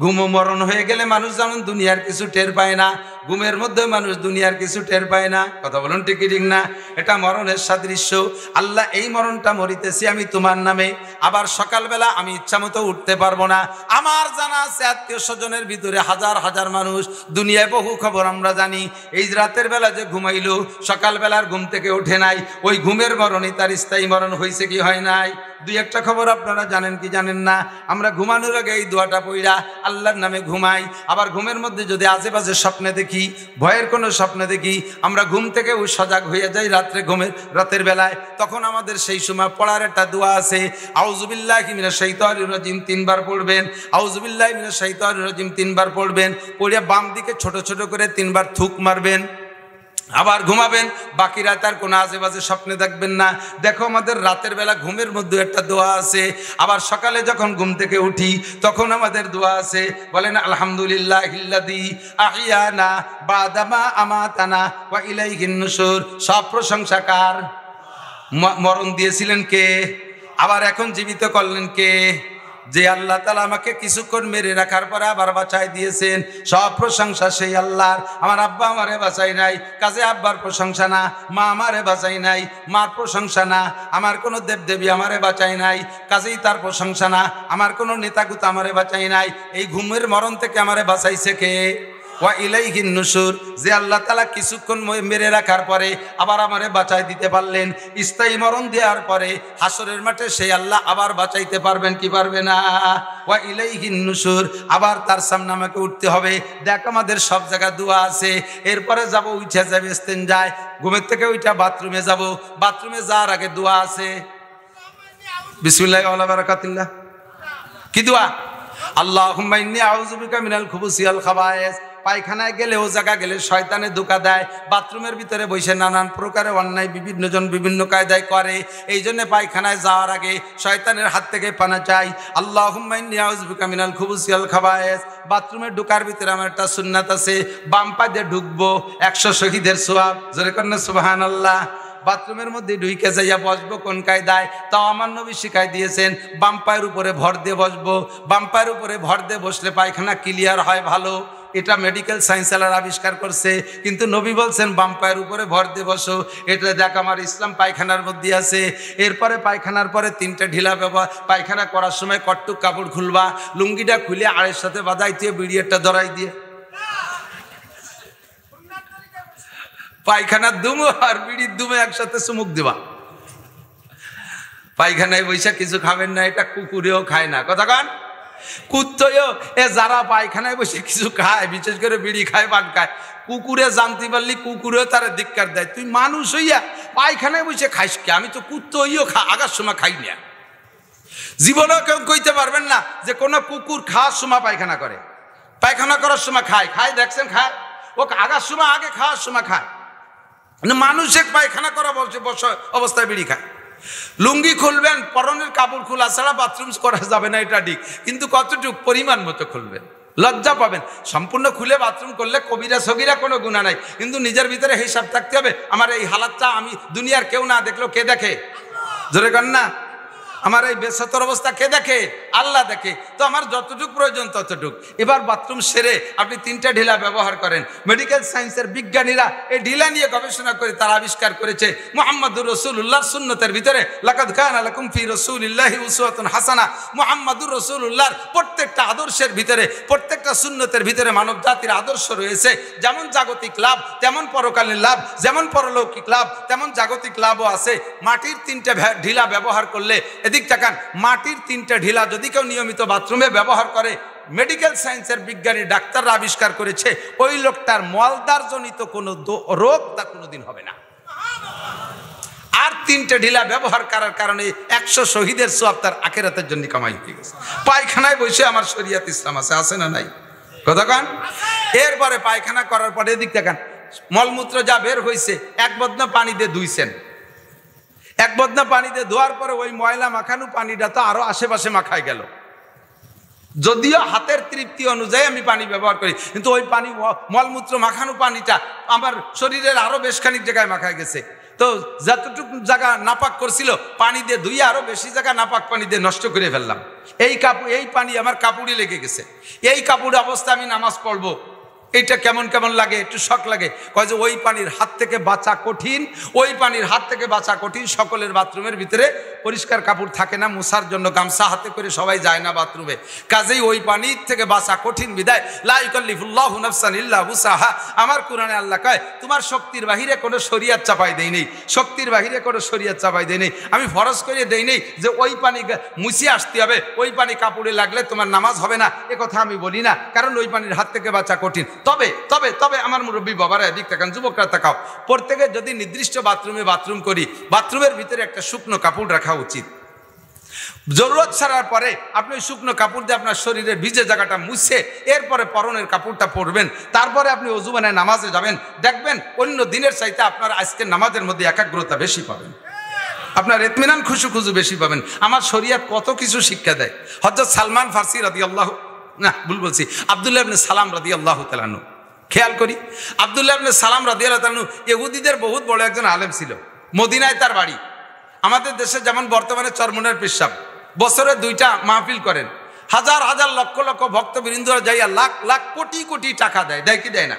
ঘুমও মরণ হয়ে গেলে মানুষ যেমন দুনিয়ার কিছু টের পায় না, ঘুমের মধ্যে মানুষ দুনিয়ার কিছু টের পায় না। কথা বলুন ঠিক ঠিক না? এটা মরণের সাদৃশ্য। আল্লাহ এই মরণটা মরিতেছি আমি তোমার নামে। আবার সকালবেলা আমি ইচ্ছা মতো উঠতে পারবো না। আমার জানা আছে আত্মীয় স্বজনের ভিতরে হাজার হাজার মানুষ, দুনিয়ায় বহু খবর আমরা জানি। এই রাতের বেলা যে ঘুমাইলো, সকালবেলার ঘুম থেকে ওঠে নাই, ওই ঘুমের মরণই তার স্থায়ী মরণ হয়েছে কি হয় নাই? দুই একটা খবর আপনারা জানেন কি জানেন না? আমরা ঘুমানোর আগে এই দোয়াটা পড়া আল্লাহর নামে ঘুমাই। আবার ঘুমের মধ্যে যদি আশেপাশে স্বপ্নে দেখি, ভয়ের কোনো স্বপ্নে দেখি, আমরা ঘুম থেকে ওই সজাগ হয়ে যাই রাতের বেলায়, তখন আমাদের সেই সময় পড়ার একটা দোয়া আছে। আউযুবিল্লাহি মিনাশ শাইতানির রাজিম 3 বার পড়বেন, আউযুবিল্লাহি মিনাশ শাইতানির রাজিম 3 বার পড়বেন, পড়ে বাম দিকে ছোট ছোট করে 3 বার থুক মারবেন, আবার ঘুমাবেন। বাকি রাত আর কোনো আজেবাজে স্বপ্নে দেখবেন না। দেখো আমাদের রাতের বেলা ঘুমের মধ্যে একটা দোয়া আছে। আবার সকালে যখন ঘুম থেকে উঠি তখন আমাদের দোয়া আছে। বলেন আলহামদুলিল্লাহিল্লাযী আহিয়ানা বাদামা আমাতানা ওয়া ইলাইহিন নুশুর। সব প্রশংসা কার? মরণ দিয়েছিলেন কে? আবার এখন জীবিত করলেন কে? যে আল্লাহ তাআলা আমাকে কিছুক্ষণ মেরে রাখার পরে আবার বাঁচাই দিয়েছেন। সব প্রশংসা সেই আল্লাহর। আমার আব্বা আমারে বাঁচাই নাই, কাজে আব্বার প্রশংসা না। মা আমারে বাঁচাই নাই, মার প্রশংসা না। আমার কোনো দেবদেবী আমারে বাঁচাই নাই, কাজেই তার প্রশংসা না। আমার কোনো নেতাগুতা আমারে বাঁচাই নাই। এই ঘুমের মরণ থেকে আমারে বাঁচাইছে কে? ওয়া ইলাইহিন নুশুর। যে আল্লাহ তাআলা কিছুক্ষণ মেরে রাখার পরে আবার আমারে বাঁচাই দিতে পারলেন, স্থায়ী মরণ দেওয়ার পরে হাসরের মাঠে সেই আল্লাহ আবার বাঁচাইতে পারবেন কি পারবে না? ওয়া ইলাইহিন নুশুর। আবার তার সামনে আমাকে উঠতে হবে। দেখ আমাদের সব জায়গায় দোয়া আছে। এরপরে যাব, উঠে যাবে ইস্তেঞ্জায়, ঘুমের থেকে উঠা বাথরুমে যাব। বাথরুমে যাওয়ার আগে দোয়া আছে, বিসমিল্লাহি ওয়া বারাকাতুল্লাহ। কি দোয়া? আল্লাহুম্মা ইন্নী আউযু বিকা মিনাল খুবুসি ওয়াল খাবায়েস। পায়খানায় গেলে, ও জায়গা গেলে শয়তানে ধোঁকা দেয়। বাথরুমের ভিতরে বসে নানান প্রকারের অন্যায় বিভিন্ন জন বিভিন্ন কায়দায় করে। এই জন্য পায়খানায় যাওয়ার আগে শয়তানের হাত থেকে পানা চাই। আল্লাহুম্মা ইন্নী আউযু বিকা মিনাল খুবুসি ওয়াল খাবায়েস। বাথরুমে ঢোকার ভিতরে আমার একটা সুন্নাত আছে, বাম পা দিয়ে ঢুকবো, 100 শহীদের সওয়াব। জোরে করেন সুবহানাল্লাহ। বাথরুমের মধ্যে ঢুকে যাইয়া বসবো কোন কায়দায়? তাও আমার নবী শিখাই দিয়েছেন, বাম পায়ের উপরে ভর দিয়ে বসবো। বাম পায়ের উপরে ভর দিয়ে বসলে পায়খানা ক্লিয়ার হয় ভালো। এটা মেডিকেল সায়েন্সওয়ালারা আবিষ্কার করছে, কিন্তু নবী বলছেন বাম পায়ের উপরে ভর দিয়ে বসো। এটা দেখ আমার ইসলাম পায়খানার মধ্যে আছে। এরপরে পায়খানার পরে 3টা ঢিলা ব্যবহার। পায়খানা করার সময় কট্টুক কাপড় খুলবা, লুঙ্গিটা খুলে আড়ের সাথে বাঁধাই দিয়ে বিড়িয়েরটা ধরাই দিয়ে পায়খানার দুমো আর বিড়ির দুমে একসাথে চুমুক দিবা। পায়খানায় বৈশা কিছু খাবেন না, এটা কুকুরেও খায় না। কথা কান? কুত্তয়ও যারা পায়খানায় বসে কিছু খায়, বিশেষ করে বিড়ি খায়, পান খায়, কুকুরে জানতে পারলি কুকুরেও তারা ধিক্কার দেয়। তুই মানুষ হইয়া পায়খানায় বসে খাইস কে? আমি তো কুত্ত হইও আগার সময় খাই না। জীবনেও কেউ কইতে পারবেন না যে কোনো কুকুর খাওয়ার সময় পায়খানা করে। পায়খানা করার সময় খায়, দেখছেন খায়। ও আগার সময় আগে, খাওয়ার সময় খায়। মানুষের পায়খানা করা বসে অবস্থায় বিড়ি খায়। লুঙ্গি খুলবেন, পরনের কাপড় খোলা ছাড়া বাথরুম করা যাবে না, এটা ঠিক, কিন্তু কতটুক পরিমাণ মতো খুলবেন, লজ্জা পাবেন। সম্পূর্ণ খুলে বাথরুম করলে কবিরা সগিরা কোনো গুনাহ নাই, কিন্তু নিজের ভিতরে হিসাব থাকতে হবে, আমার এই হালাতটা আমি দুনিয়ার কেউ না দেখলো কে দেখে? জোরে কর না। আমার এই বেসতর অবস্থা কে দেখে? আল্লাহ দেখে। তো আমার যতটুকু প্রয়োজন ততটুক। এবার বাথরুম সেরে আপনি 3টা ঢিলা ব্যবহার করেন। মেডিকেল সায়েন্সের বিজ্ঞানীরা এই ঢিলা নিয়ে গবেষণা করে তারা আবিষ্কার করেছে মুহাম্মাদুর রাসূলুল্লাহর সুন্নতের ভিতরে লাকাদ কানা লাকুম ফি রাসূলিল্লাহি উসওয়াতুন হাসানাহ, মুহাম্মাদুর রাসূলুল্লাহর প্রত্যেকটা আদর্শের ভিতরে, প্রত্যেকটা সুন্নতের ভিতরে মানব জাতির আদর্শ রয়েছে। যেমন জাগতিক লাভ তেমন পরকালীন লাভ, যেমন পরলৌকিক লাভ তেমন জাগতিক লাভও আছে। মাটির 3টা ঢিলা ব্যবহার করলে, এদিক তাকান, মাটির 3টা ঢিলা যদি কেউ নিয়মিত বাথরুমে ব্যবহার করে, মেডিকেল সায়েন্সের বিজ্ঞানী ডাক্তাররা আবিষ্কার করেছে ওই লোকটার মলদার জনিত কোনো রোগ তার কোনোদিন হবে না। আর 3টে ঢিলা ব্যবহার করার কারণে 100 শহীদের সওয়াব তার আখিরাতের জন্য কামাই হয়ে গেছে। পায়খানায় বসে আমার শরীয়ত ইসলাম আছে না নাই? কথা কান। এরপরে পায়খানা করার পরে এদিক তাকান, মলমূত্র যা বের হয়েছে 1 বদনা পানি দিয়ে ধুইছেন। 1 বদনা পানি দিয়ে ধোয়ার পরে ওই ময়লা মাখানো পানিটা তো আরো আশেপাশে মাখায় গেল। যদিও হাতের তৃপ্তি অনুযায়ী আমি পানি ব্যবহার করি, কিন্তু ওই পানি, মলমূত্র মাখানো পানিটা আমার শরীরের আরো বেশ খানিক জায়গায় মাখায় গেছে। তো যতটুকু জায়গা নাপাক করছিল পানি দিয়ে ধুইয়ে আরো বেশি জায়গা নাপাক পানি দিয়ে নষ্ট করে ফেললাম। এই পানি আমার কাপড়ে লেগে গেছে। এই কাপড় অবস্থা আমি নামাজ পড়বো, এইটা কেমন কেমন লাগে, একটু শখ লাগে। কয় যে ওই পানির হাত থেকে বাঁচা কঠিন, ওই পানির হাত থেকে বাঁচা কঠিন। সকলের বাথরুমের ভিতরে পরিষ্কার কাপড় থাকে না, মুছার জন্য গামছা হাতে করে সবাই যায় না বাথরুমে। কাজেই ওই পানির থেকে বাঁচা কঠিন বিদায় লা ইউকাল্লিফুল্লাহু নাফসান ইল্লা উসাহা। আমার কোরআনে আল্লাহ কয় তোমার শক্তির বাহিরে কোনো শরীয়ত চাপাই দেই নেই, শক্তির বাহিরে কোনো শরীয়ত চাপাই দেই নেই। আমি ফরজ করে দেই নেই যে ওই পানি মুছে আসতে হবে, ওই পানি কাপড়ে লাগলে তোমার নামাজ হবে না, এ কথা আমি বলি না, কারণ ওই পানির হাত থেকে বাঁচা কঠিন। তবে তবে তবে আমার মুরব্বী বাবারা, এদিক তাকান, যুবকরা তাকাও, প্রত্যেকে যদি নির্দিষ্ট বাথরুমে বাথরুম করি, বাথরুমের ভিতরে একটা শুকনো কাপড় রাখা উচিত। জরুরত ছাড়ার পরে আপনি শুকনো কাপড় দিয়ে আপনার শরীরের ভিজে জায়গাটা মুছে এরপরে পরনের কাপড়টা পরবেন। তারপরে আপনি ওযু বানায় নামাজে যাবেন। দেখবেন অন্য দিনের চাইতে আপনার আজকের নামাজের মধ্যে একাগ্রতা বেশি পাবেন, আপনার ইতমিনান খুশু বেশি পাবেন। আমার শরীয়ত কত কিছু শিক্ষা দেয়। হযরত সালমান ফারসি রাদিয়াল্লাহু, না ভুল বলছি, আব্দুল্লাহ ইবনে সালাম রাদিয়াল্লাহু তাআলা আনহু, খেয়াল করি, আব্দুল্লাহ ইবনে সালাম রাদিয়াল্লাহু তাআলা আনহু ইহুদিদের বহুত বড় একজন আলেম ছিল। মদিনায় তার বাড়ি। আমাদের দেশে যেমন বর্তমানে চরমনের পেশাব বছরে 2টা মাহফিল করেন, হাজার হাজার লক্ষ লক্ষ ভক্তবৃন্দরা যাইয়া লাখ লাখ কোটি কোটি টাকা দেয়, দেয় কি দেয় না?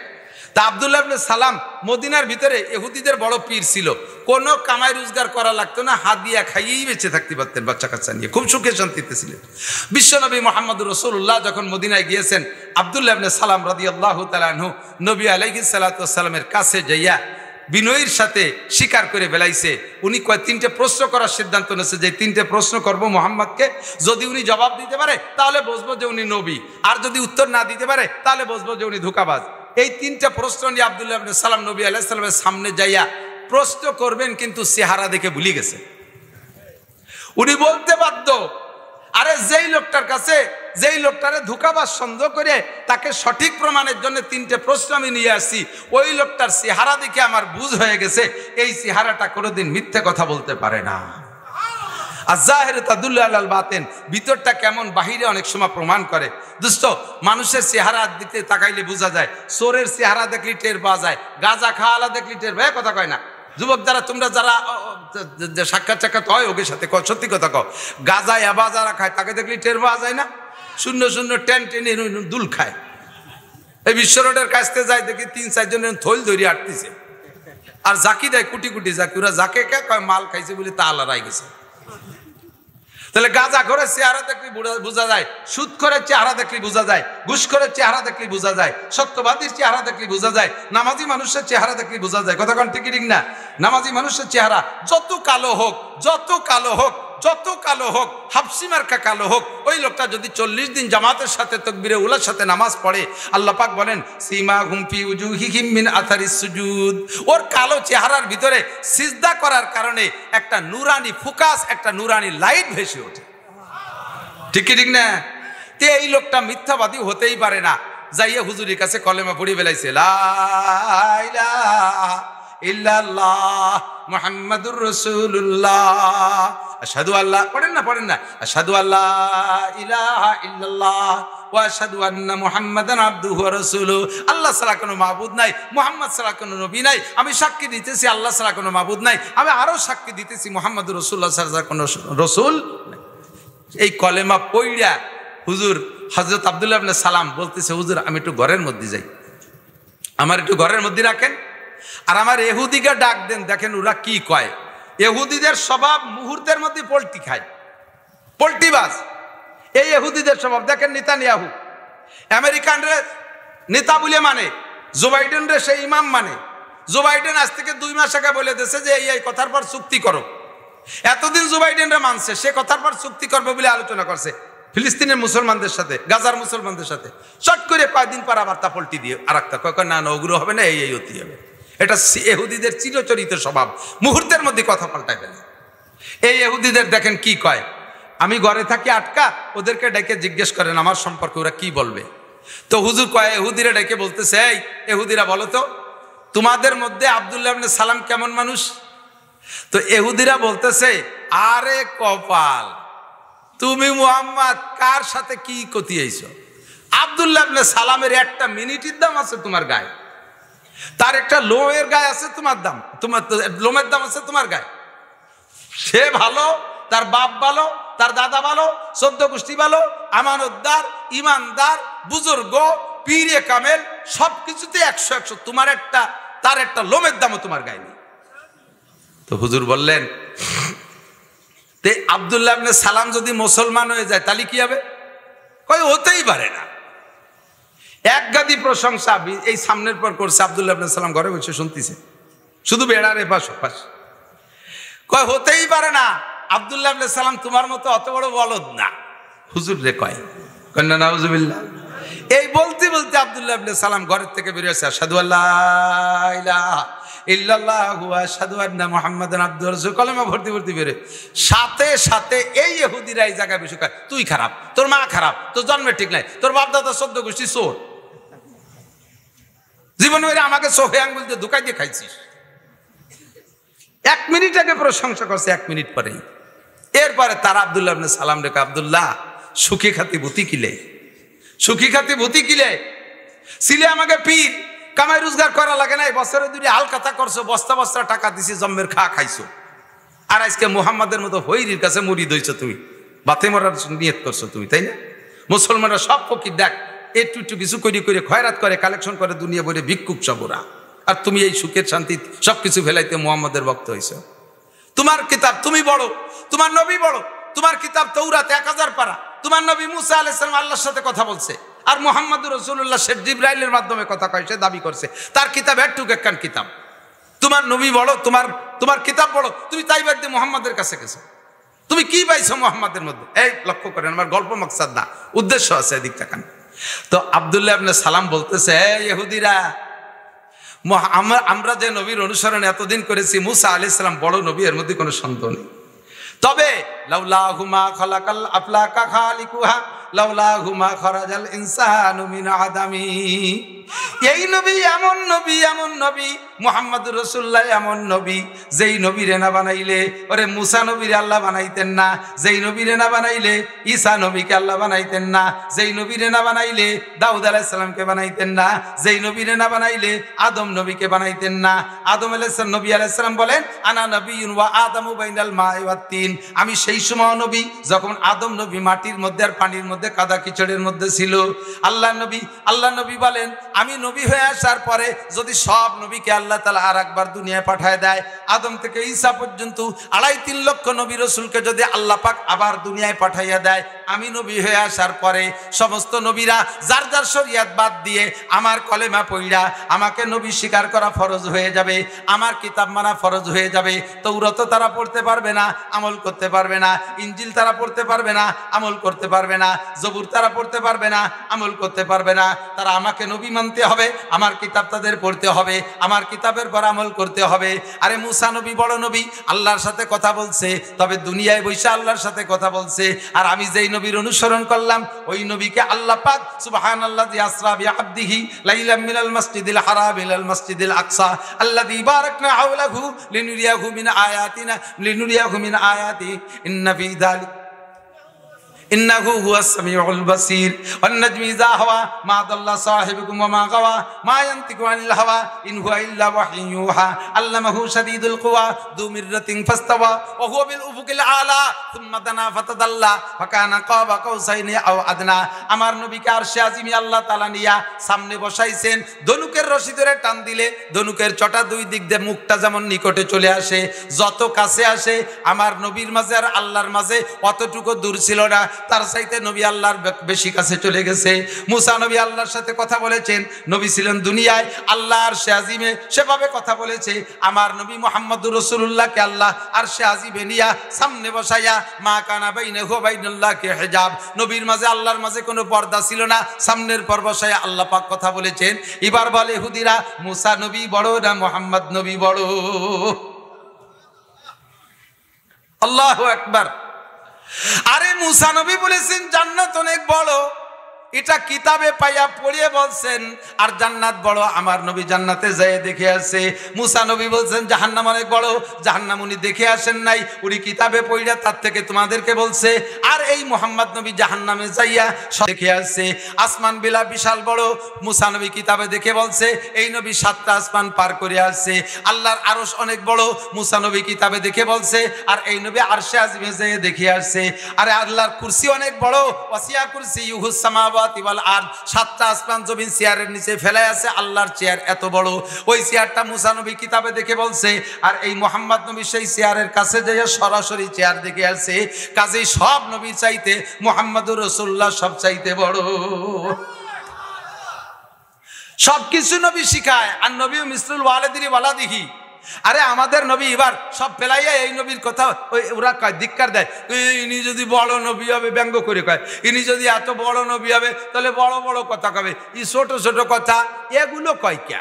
তা আব্দুল্লাহ ইবনে সালাম মদিনার ভিতরে ইহুদিদের বড় পীর ছিল। কোনো কামাই রোজগার করা লাগতো না, হাদিয়া খাইয়েই বেঁচে থাকতে পারতেন, বাচ্চা কাচ্চা নিয়ে খুব সুখে শান্তিতে ছিলেন। বিশ্বনবী মুহাম্মদুর রাসূলুল্লাহ যখন মদিনায় গিয়েছেন, আব্দুল্লাহ ইবনে সালাম রাদিয়াল্লাহু তাআলা আনহু নবী আলাইহিস সালাতু ওয়াস সালামের কাছে যাইয়া বিনয়ের সাথে স্বীকার করে বেলাইছে। উনি 3টে প্রশ্ন করার সিদ্ধান্ত নিয়েছে যে 3টে প্রশ্ন করবো মুহাম্মদকে, যদি উনি জবাব দিতে পারে তাহলে বুঝবো যে উনি নবী, আর যদি উত্তর না দিতে পারে তাহলে বুঝবো যে উনি ধোঁকাবাজ। এই 3টে প্রশ্ন নিয়ে আব্দুল্লাহ ইবনে সালাম নবী আলাইহিস সালামের সামনে যাইয়া প্রশ্ন করবেন, কিন্তু চেহারা দেখে ভুলে গেছে। উনি বলতে বাধ্য, আরে যেই লোকটার কাছে, যেই লোকটারে ধোঁকাবাজ সন্দেহ করে তাকে সঠিক প্রমাণের জন্য 3টে প্রশ্ন আমি নিয়ে আসছি, ওই লোকটার চেহারা দেখে আমার বুঝ হয়ে গেছে এই চেহারাটা কোনোদিন মিথ্যে কথা বলতে পারে না। আয-যাহিরু তাদুল্লু আলাল বাতিন, ভিতরটা কেমন বাহিরে অনেক সময় প্রমাণ করে। দোস্ত, মানুষের চেহারা দিতে তাকাইলে বোঝা যায়, চোরের চেহারা দেখলে টের পাওয়া যায়, গাঁজা খাওয়ালা দেখলে টের পায়, কথা কয় না? যুবক যারা, তোমরা যারা সাক্ষাৎ হয় ওকে সাথে সত্যি কথা কও, গাঁজা এবা যারা খায় তাকে দেখলে টের পাওয়া যায় না? শূন্য শূন্য টেনে দুল খায়। এই বিশ্ব রোডের কাছতে যায়, দেখি 3-4 জনের থইল ধরে আটতেছে, আর জাকি দেয় কোটি কোটি জাকি। ওরা যাকে কয় মাল খাইছে বলে তা আলাদাই গেছে। তাহলে গাঁজা করে চেহারা দেখলে বোঝা যায়, সুদ করে চেহারা দেখলে বোঝা যায়, ঘুষ করে চেহারা দেখলে বোঝা যায়, সত্যবাদীর চেহারা দেখলে বোঝা যায়, নামাজি মানুষের চেহারা দেখলে বোঝা যায়। কথা কোন ঠিক ঠিক না? নামাজি মানুষের চেহারা যত কালো হোক, যত কালো হোক, যত কালো হোক, হাফসি মার্কা কালো হোক, ওই লোকটা যদি 40 দিন জামাতের সাথে তাকবীরে উলার সাথে নামাজ পড়ে, আল্লাহ পাক বলেন সীমাহুম ফি উজুহিহিম মিন আথারিস সুজুদ, ওর কালো চেহারার ভিতরে সিজদা করার কারণে একটা নুরানি ফোকাস, একটা নুরানি লাইট ভেসে ওঠে। ঠিক কি ঠিক না? তে এই লোকটা মিথ্যাবাদী হতেই পারে না। যাইয়া হুজুরের কাছে কলেমা পড়ে বেলাইছে, লা ইলাহা ইল্লাল্লাহ মুহাম্মাদুর রাসূলুল্লাহ, আশহাদু আল্লাহ, পড়েন না, আশহাদু আল্লা ইলাহা ইল্লাল্লাহ ওয়া আশহাদু আন্না মুহাম্মাদান আবদুহু ওয়া রাসূলুহু। আল্লাহ ছাড়া কোনো মাবুদ নাই, মুহাম্মদ ছাড়া কোনো নবী নাই। আমি সাক্ষী দিতেছি আল্লাহ ছাড়া কোনো মাবুদ নাই, আমি আরো সাক্ষী দিতেছি মুহাম্মাদুর রাসূলুল্লাহ ছাড়া কোনো রাসূল নাই। এই কলেমা পইড়া হুজুর হযরত আব্দুল্লাহ ইবনে সালাম বলতেছে, হুজুর আমি একটু ঘরের মধ্যে যাই, আমার একটু ঘরের মধ্যে রাখেন, আর আমার ইহুদিকে ডাক দেন, দেখেন ওরা কি কয়। ইহুদিদের স্বভাব মুহূর্তের মধ্যে পোল্ট্রি খায়, পোল্ট্রিবাজ। এই ইহুদিদের স্বভাব দেখেন, নেতানিয়াহু আমেরিকানরে নেতা বলে মানে, জো বাইডেন রে সে ইমাম মানে। জো বাইডেন আজ থেকে 2 মাস আগে বলে দিয়েছে যে এই কথার পর চুক্তি করো। এতদিন জো বাইডেনরা মানছে, সে কথার পর চুক্তি করবে বলে আলোচনা করছে ফিলিস্তিনের মুসলমানদের সাথে, গাজার মুসলমানদের সাথে। চট করে কয়েকদিন পর আবার তা পল্টি দিয়ে আর একটা কয় না, ওগুলো হবে না, এই হতে হবে। এটা ইহুদিদের চিরচরিত স্বভাব, মুহূর্তের মধ্যে কথা পাল্টায় ফেলে। এই ইহুদিদের দেখেন কি কয়, আমি ঘরে থাকি আটকা, ওদেরকে ডেকে জিজ্ঞেস করেন আমার সম্পর্কে ওরা কি বলবে। তো হুজুর কয় ইহুদিরা ডেকে বলতেছে, এই ইহুদিরা বলো তো তোমাদের মধ্যে আব্দুল্লাহ ইবনে সালাম কেমন মানুষ? তো ইহুদিরা বলতেছে, আরে কপাল, তুমি মুহাম্মদ কার সাথে কি কতিয়াইছো? আব্দুল্লাহ ইবনে সালামের একটা মিনিটের দাম আছে তোমার গায়ে, তার একটা লোমের গায়ে আছে তোমার দাম, তোমার লোমের দাম আছে তোমার গায়ে। সে ভালো, তার বাপ ভালো, তার দাদা ভালো, 14 গোষ্ঠী ভালো, আমানতদার, ইমানদার, বুজুর্গ, পীরে কামেল, সবকিছুতে 100-100। তোমার একটা, তার একটা লোমের দামও তোমার গায়ে নেই। তো হুজুর বললেন, তে আব্দুল্লাহ ইবনে সালাম যদি মুসলমান হয়ে যায় তাহলে কি হবে? কই হতেই পারে না। এক গাদি প্রশংসা এই সামনের পর করছে, আব্দুল্লাহ ইবনে সালাম ঘরে বসে শুনতেছে, শুধু বেড়ার এপাশ ওপাশ। কয় হতেই পারে না, আব্দুল্লাহ ইবনে সালাম তোমার মতো অত বড় বলদ না। হুজুর রে কয় কন্যা নাউজুবিল্লাহ। এই বলতে বলতে আব্দুল্লাহ ইবনে সালাম ঘরের থেকে বের হয়েছে, আশহাদু আল্লা ইলাহা ইল্লাল্লাহু ওয়া আশহাদু আন্না মুহাম্মাদান আবদুহু ওয়া রাসূলুহু, কলেমা ভর্তি ভর্তি বেরে। সাথে সাথে এই ইহুদিরা এই জায়গায় বসে কয়, তুই খারাপ, তোর মা খারাপ, তোর জন্মের ঠিক নাই, তোর বাপ দাদা 14 গোষ্ঠী চোর, জীবনে আমাকে চোখে আঙ্গুল দিয়ে ধোঁকা দিয়ে খাইছিস। 1 মিনিট আগে প্রশংসা করছে, 1 মিনিট পরেই। এরপরে তারা আব্দুল্লাহ ইবনে সালাম রেখে, আব্দুল্লাহ সুখী খাতি ভূতি কিলে, সুখী খাতি ভূতি কিলে ছিলে আমাকে পীর, কামাই রোজগার করা লাগে নাই, বছরে 2 হালকাতা করছো, বস্তা বস্তা টাকা দিছি, জম্মের খাইছো, আর আজকে মুহাম্মাদের মতো হইরির কাছে মুরিদ হইছো তুমি, বাতে মরার নিয়ত করছো তুমি, তাই না? মুসলমানরা সব ফকির দেখ, একটু একটু কিছু করে করে খয়রাত করে, কালেকশন করে, দুনিয়া বলে ভিক্ষুক সবরা, আর তুমি এই সুখের শান্তি সবকিছু ফেলাইতে মুহাম্মাদের ভক্ত হইছো। তোমার কিতাব তুমি বড়, তোমার নবী বড়, তোমার কিতাব তাওরাত 1000 পারা, তোমার নবী মুসা আলাইহিস সালাম আল্লাহর সাথে কথা বলছে, আর মুহাম্মদুর রাসূলুল্লাহ সে জিবরাইলের মাধ্যমে কথা কয়, সে দাবি করছে তার কিতাব একটুক একখান কিতাব। তোমার নবী বড়, তোমার কিতাব বড়, তুমি তাই বাদ দিয়ে মুহাম্মাদের কাছে গেছো, তুমি কি পাইছো মুহাম্মাদের মধ্যে? এই লক্ষ্য করেন, আমার গল্প মাকসাদ না, উদ্দেশ্য আছে, এদিক তাকান। তো আব্দুল্লাহ ইবনে সালাম বলতেছে, ইহুদিরা, আমরা যে নবীর অনুসরণ এতদিন করেছি, মুসা আলাইহিস সালাম বড় নবী, এর মধ্যে কোনো সন্দেহ নেই। তবে লাউলাহুমা খালাকাল আফলাকা খালিকুহা লাউলাহুমা খরাজাল ইনসানু মিন আদামি। এই নবী এমন নবী, এমন নবী, মুহাম্মদুর রাসূলুল্লাহ এমন নবী, যেই নবীরে না বানাইলে ওরে মুসা নবীরে আল্লাহ বানাইতেন না, যেই নবীরে না বানাইলে ঈসা নবীকে আল্লাহ বানাইতেন না, যেই নবীরে না বানাইলে দাউদ আলাইহিস সালামকে বানাইতেন না, যেই নবীরে না বানাইলে আদম নবীকে বানাইতেন না। আদম নবী আলাইহিস সালাম বলেন, আনা নবিয়্যুন ওয়া আদামু বাইনাল মাই ওয়াত তিন, আমি সেই সময় নবী যখন আদম নবী মাটির মধ্যে আর পানির মধ্যে কাদা কিচড়ের মধ্যে ছিল। আল্লাহ নবী বলেন, আমি নবী হয়ে আসার পরে যদি সব নবীকে আল্লাহ তাআলা আর একবার দুনিয়ায় পাঠায় দেয়, আদম থেকে ঈসা পর্যন্ত 2.5-3 লক্ষ নবী রাসূলকে যদি আল্লাহ পাক আবার দুনিয়ায় পাঠাইয়া দেয়, আমি নবী হয়ে আসার পরে সমস্ত নবীরা যার যার শরীয়ত বাদ দিয়ে আমার কলেমা পড়া আমাকে নবী স্বীকার করা ফরজ হয়ে যাবে, আমার কিতাব মানা ফরজ হয়ে যাবে। তাওরাত তারা পড়তে পারবে না, আমল করতে পারবে না, ইনজিল তারা পড়তে পারবে না, আমল করতে পারবে না, জবুর তারা পড়তে পারবে না, আমল করতে পারবে না। তারা আমাকে নবী মানতে হবে, আমার কিতাব তাদের পড়তে হবে, আমার কিতাবের পর আমল করতে হবে। আরে মুসা নবী বড় নবী, আল্লাহর সাথে কথা বলছে, তবে দুনিয়ায় বসে আল্লাহর সাথে কথা বলছে। আর আমি যেই নবীর অনুসরণ করলাম, ওই নবীকে আল্লাহ পাক সুবহানাল্লাযী আসরা বিআবদিহি লাইলাম মিনাল মাসজিদিল হারাম ইলাল মাসজিদিল আকসা আল্লাযী বারাকনা হাওলাহু লিনুরিয়াহু মিন আয়াতিনা লিনুরিয়াহু মিন আয়াতি ইন্না ফি যালিক ইন্নাহু হুয়াস সামিউল বাসীর ওয়ান নাজমি ইযা হাওয়া মা দাল্লা সাহিবুকুম ওয়া মা গাওয়া মা ইয়ানতিকু আনিল হাওয়া ইন হুয়া ইল্লা ওয়াহয়ুন ইউহা আল্লামাহু শাদীদুল কুওয়া যু মিররাতিন ফাস্তাওয়া ওয়া হুয়া বিল উফুকিল আলা সুম্মা দানা ফাতাদাল্লা ফাকানা কাবা কাউসাইনি আও আদনা। আমার নবীকে আরশে আজিমে আল্লাহ তাআলা নিয়া সামনে বসাইছেন, ধনুকের রশি ধরে টান দিলে ধনুকের চটা দুই দিক দিয়ে মুখটা যেমন নিকটে চলে আসে, যত কাছে আসে আমার নবীর মাঝে আর আল্লাহর মাঝে অতটুকু দূর ছিল না, তার চাইতে নবী আল্লাহর বেশি কাছে চলে গেছে। মুসা নবী আল্লাহর সাথে কথা বলেছেন, নবী ছিলেন দুনিয়ায়, আল্লাহ আরশে আজিমে সেভাবে কথা বলেছে। আমার নবী মুহাম্মদুর রাসূলুল্লাহকে আল্লাহ আরশে আজিমে নিয়া সামনে বসাইয়া মা কানা বাইনাহু ওয়া বাইনাল্লাহি হিজাব, নবীর মাঝে আল্লাহর মাঝে কোনো পর্দা ছিল না, সামনের পর বসাইয়া আল্লাহ পাক কথা বলেছেন। এবার বলে ইহুদিরা মুসা নবী বড় না মুহাম্মদ নবী বড়? আল্লাহু আকবার। আরে মুসা নবী বলেছেন জান্নাত অনেক বড়, এটা কিতাবে পাইয়া পড়িয়ে বলছেন, আর জান্নাত বড় আমার নবী জান্নাতে যায় দেখে আসে। মুসা নবী বলছেন জাহান্নাম অনেক বড়, জাহান্নাম উনি দেখে আসেন নাই, উনি কিতাবে পড়িয়া তার থেকে তোমাদেরকে বলছে। আর এই মুহাম্মদ নবী জাহান্নামে যাইয়া দেখে আসছে। আসমান বিলা বিশাল বড়, মুসা নবী কিতাবে দেখে বলছে এই নবী 7টা আসমান পার করে আসছে। আল্লাহর আরশ অনেক বড়, মুসা নবী কিতাবে দেখে বলছে, আর এই নবী আরশে আজিমে যায় দেখে আসছে। আরে আল্লাহর কুরসি অনেক বড়, ওয়াসিয়া কুরসিয়ুহুস সামাওয়াতি ওয়াল আরদ, 7টা আসমান জমিন চেয়ারের নিচে ফেলে আছে, আল্লাহর চেয়ার এত বড়। ওই চেয়ারটা মুসা নবী কিতাবে দেখে বলছে, আর এই মুহাম্মদ নবী সেই চেয়ারের কাছে যাইয়া সরাসরি চেয়ার দেখে আসছে। কাজেই সব নবী চাইতে মুহাম্মদুর রাসূলুল্লাহ সব চাইতে বড়। সবকিছু নবী শিখায়, আর নবী মিসলুল ওয়ালিদি ওয়ালাদিহি। আরে আমাদের নবী এবার সব ফেলাইয়া এই নবীর কথা ওরা কয়, ধিক্কার দেয়, ইনি যদি বড় নবী হবে, ব্যঙ্গ করে কয়, ইনি যদি এত বড় নবী হবে তাহলে বড় বড় কথা কবে, ই ছোট ছোট কথা এগুলো কয় কে?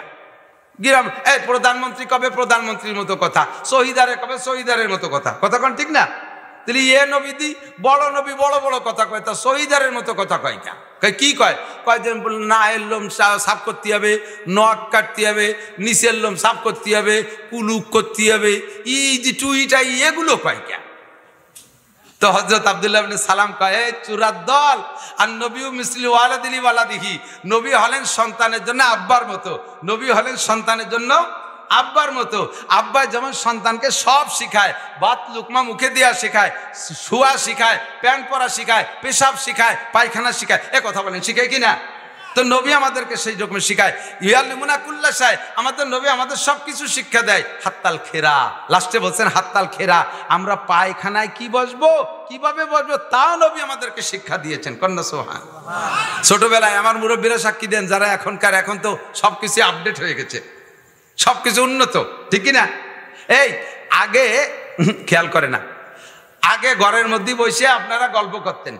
গ্রাম এই প্রধানমন্ত্রী কবে প্রধানমন্ত্রীর মতো কথা, শহীদারে কবে শহীদারের মতো কথা, কথা কোন ঠিক না? তাহলে এ নবী দি বড় নবী বড় বড় কথা কয়, তা শহীদারের মতো কথা কয় কে? কি কয়? কয় যে না এর লোম সাফ করতে হবে, নখ কাটতে হবে, নিচের লোম সাফ করতে হবে, কুলুক করতে হবে, এই যে টুইটা এগুলো কয় কে? তো হযরত আব্দুল্লাহ ইবনে সালাম কয় চূড়ার দল, আর নবীও মিসলি ওয়ালাদিহি ওয়ালাদিহি, নবী হলেন সন্তানের জন্য আব্বার মতো, নবী হলেন সন্তানের জন্য আব্বার মতো। আব্বা যেমন সন্তানকে সব শিখায়, ভাত লুকমা মুখে দেওয়া শেখায়, শোয়া শিখায়, প্যান্ট পরা শিখায়, পেশাব শিখায়, পায়খানা শিখায়, এ কথা বলেন শিখায় কিনা? তো নবী আমাদেরকে সেই রকম শিখায়। ইয়াল্লিমুনা কুল্লা শাই, আমাদের নবী আমাদের সবকিছু শিক্ষা দেয়। হাত্তাল খেরা, লাস্টে বলছেন হাত্তাল খেরা, আমরা পায়খানায় কি বসবো, কিভাবে বসবো, তাও নবী আমাদেরকে শিক্ষা দিয়েছেন। কন্যা সুবহান। ছোটবেলায় আমার মুরব্বীরা সাক্ষী দেন, যারা এখনকার, এখন তো সবকিছু আপডেট হয়ে গেছে, সবকিছু উন্নত, ঠিক কিনা? এই আগে খেয়াল করে না, আগে ঘরের মধ্যে বসে আপনারা গল্প করতেন,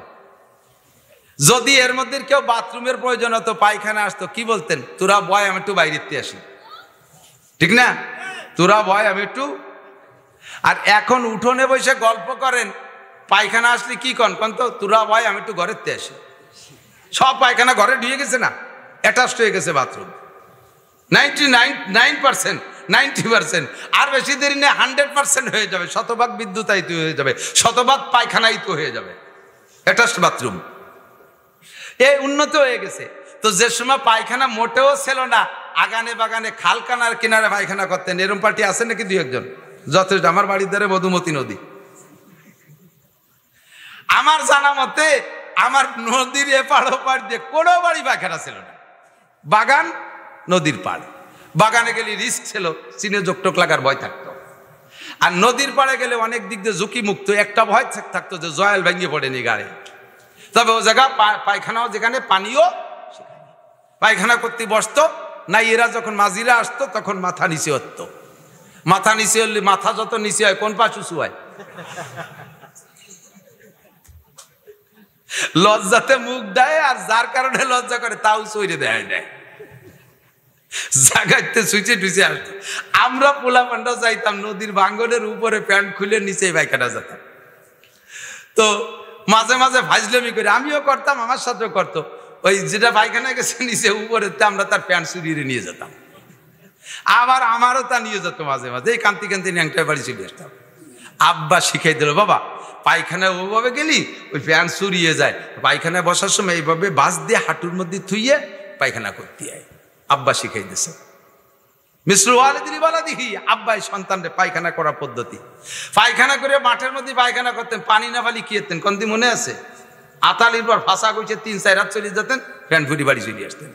যদি এর মধ্যে কেউ বাথরুমের প্রয়োজন হতো, পায়খানা আসতো, কি বলতেন? তোরা বয় আমি একটু বাইরেতে আসি, ঠিক না? তোরা বয় আমি একটু। আর এখন উঠোনে বসে গল্প করেন, পায়খানা আসলে কি কন কন তো, তোরা বয় আমি একটু ঘরেতে আসি। সব পায়খানা ঘরে ঢুকে গেছে না, অ্যাটাচড হয়ে গেছে বাথরুম। 99%, 90%, আর বেশি দেরি নেই 100% হয়ে যাবে, শতভাগ বিদ্যুতায়িত হয়ে যাবে, শতভাগ পায়খানায়িত হয়ে যাবে, অ্যাটাচড বাথরুম। এই উন্নত হয়ে গেছে। তো যে সময় পায়খানা মোটেও ছিল না, আগানে বাগানে খালকানার কিনারে পায়খানা করতেন, এরম পার্টি আছে নাকি দুই একজন? যথেষ্ট। আমার বাড়ির ধারে মধুমতি নদী, আমার জানা মতে আমার নদীর এপাড় ওপাড় দিয়ে কোনো বাড়ি পায়খানা ছিল না, বাগান নদীর পাড়। বাগানে গেলে রিস্ক ছিল, চিনে যোগটোক লাগার ভয় থাকতো, আর নদীর পাড়ে গেলে অনেক দিক দিয়ে ঝুঁকি মুক্ত, একটা ভয় থাকতো যে জয়াল ভেঙে পড়েনি গাড়ি। তবে ও জায়গা পায়খানাও যেখানে, পানিও পায়খানা করতে বসতো না। এরা যখন মাঝিরা আসতো তখন মাথা নিচে হতো, মাথা নিচে হলে মাথা যত নিচে হয় কোন পাশ উঁচু হয়, লজ্জাতে মুখ দেয়, আর যার কারণে লজ্জা করে তাও চৈরে দেয় দেয়, জাগাইতে সুইচে টুইচে আসতো। আমরা পোলা পান্ডা যাইতাম নদীর ভাঙ্গনের উপরে প্যান্ট খুলে নিচে পায়খানা যেতাম। তো মাঝে মাঝে ফাজলামি করে আমিও করতাম, আমার সাথেও করতো। ওই যেটা পায়খানা গেছে নিচে উপরে, আমরা তার প্যান্ট চুরিয়ে নিয়ে যেতাম, আবার আমারও তা নিয়ে যেত মাঝে মাঝে। এই কান্তি কান্তি ন্যাংটায় বাড়ি চলে আসতাম। আব্বা শিখাই দিল, বাবা পায়খানায় ওভাবে গেলি ওই প্যান্ট চুরিয়ে যায়, পায়খানায় বসার সময় এইভাবে বাস দিয়ে হাঁটুর মধ্যে থুইয়ে পায়খানা করতে হয়। আব্বা শিখাই দিছে, মিসলু ওয়ালিদিল ওয়ালাদিহি, আব্বাই সন্তানরে পায়খানা করা পদ্ধতি। পায়খানা করে মাঠের মধ্যে পায়খানা করতেন, পানি না পালি কি হতেন কোনদিন মনে আছে? আতালির পর ফাঁসা কইছে 3-4 রাত চলে যেতেন, প্যান্ট ফুটি বাড়ি চলে আসতেন।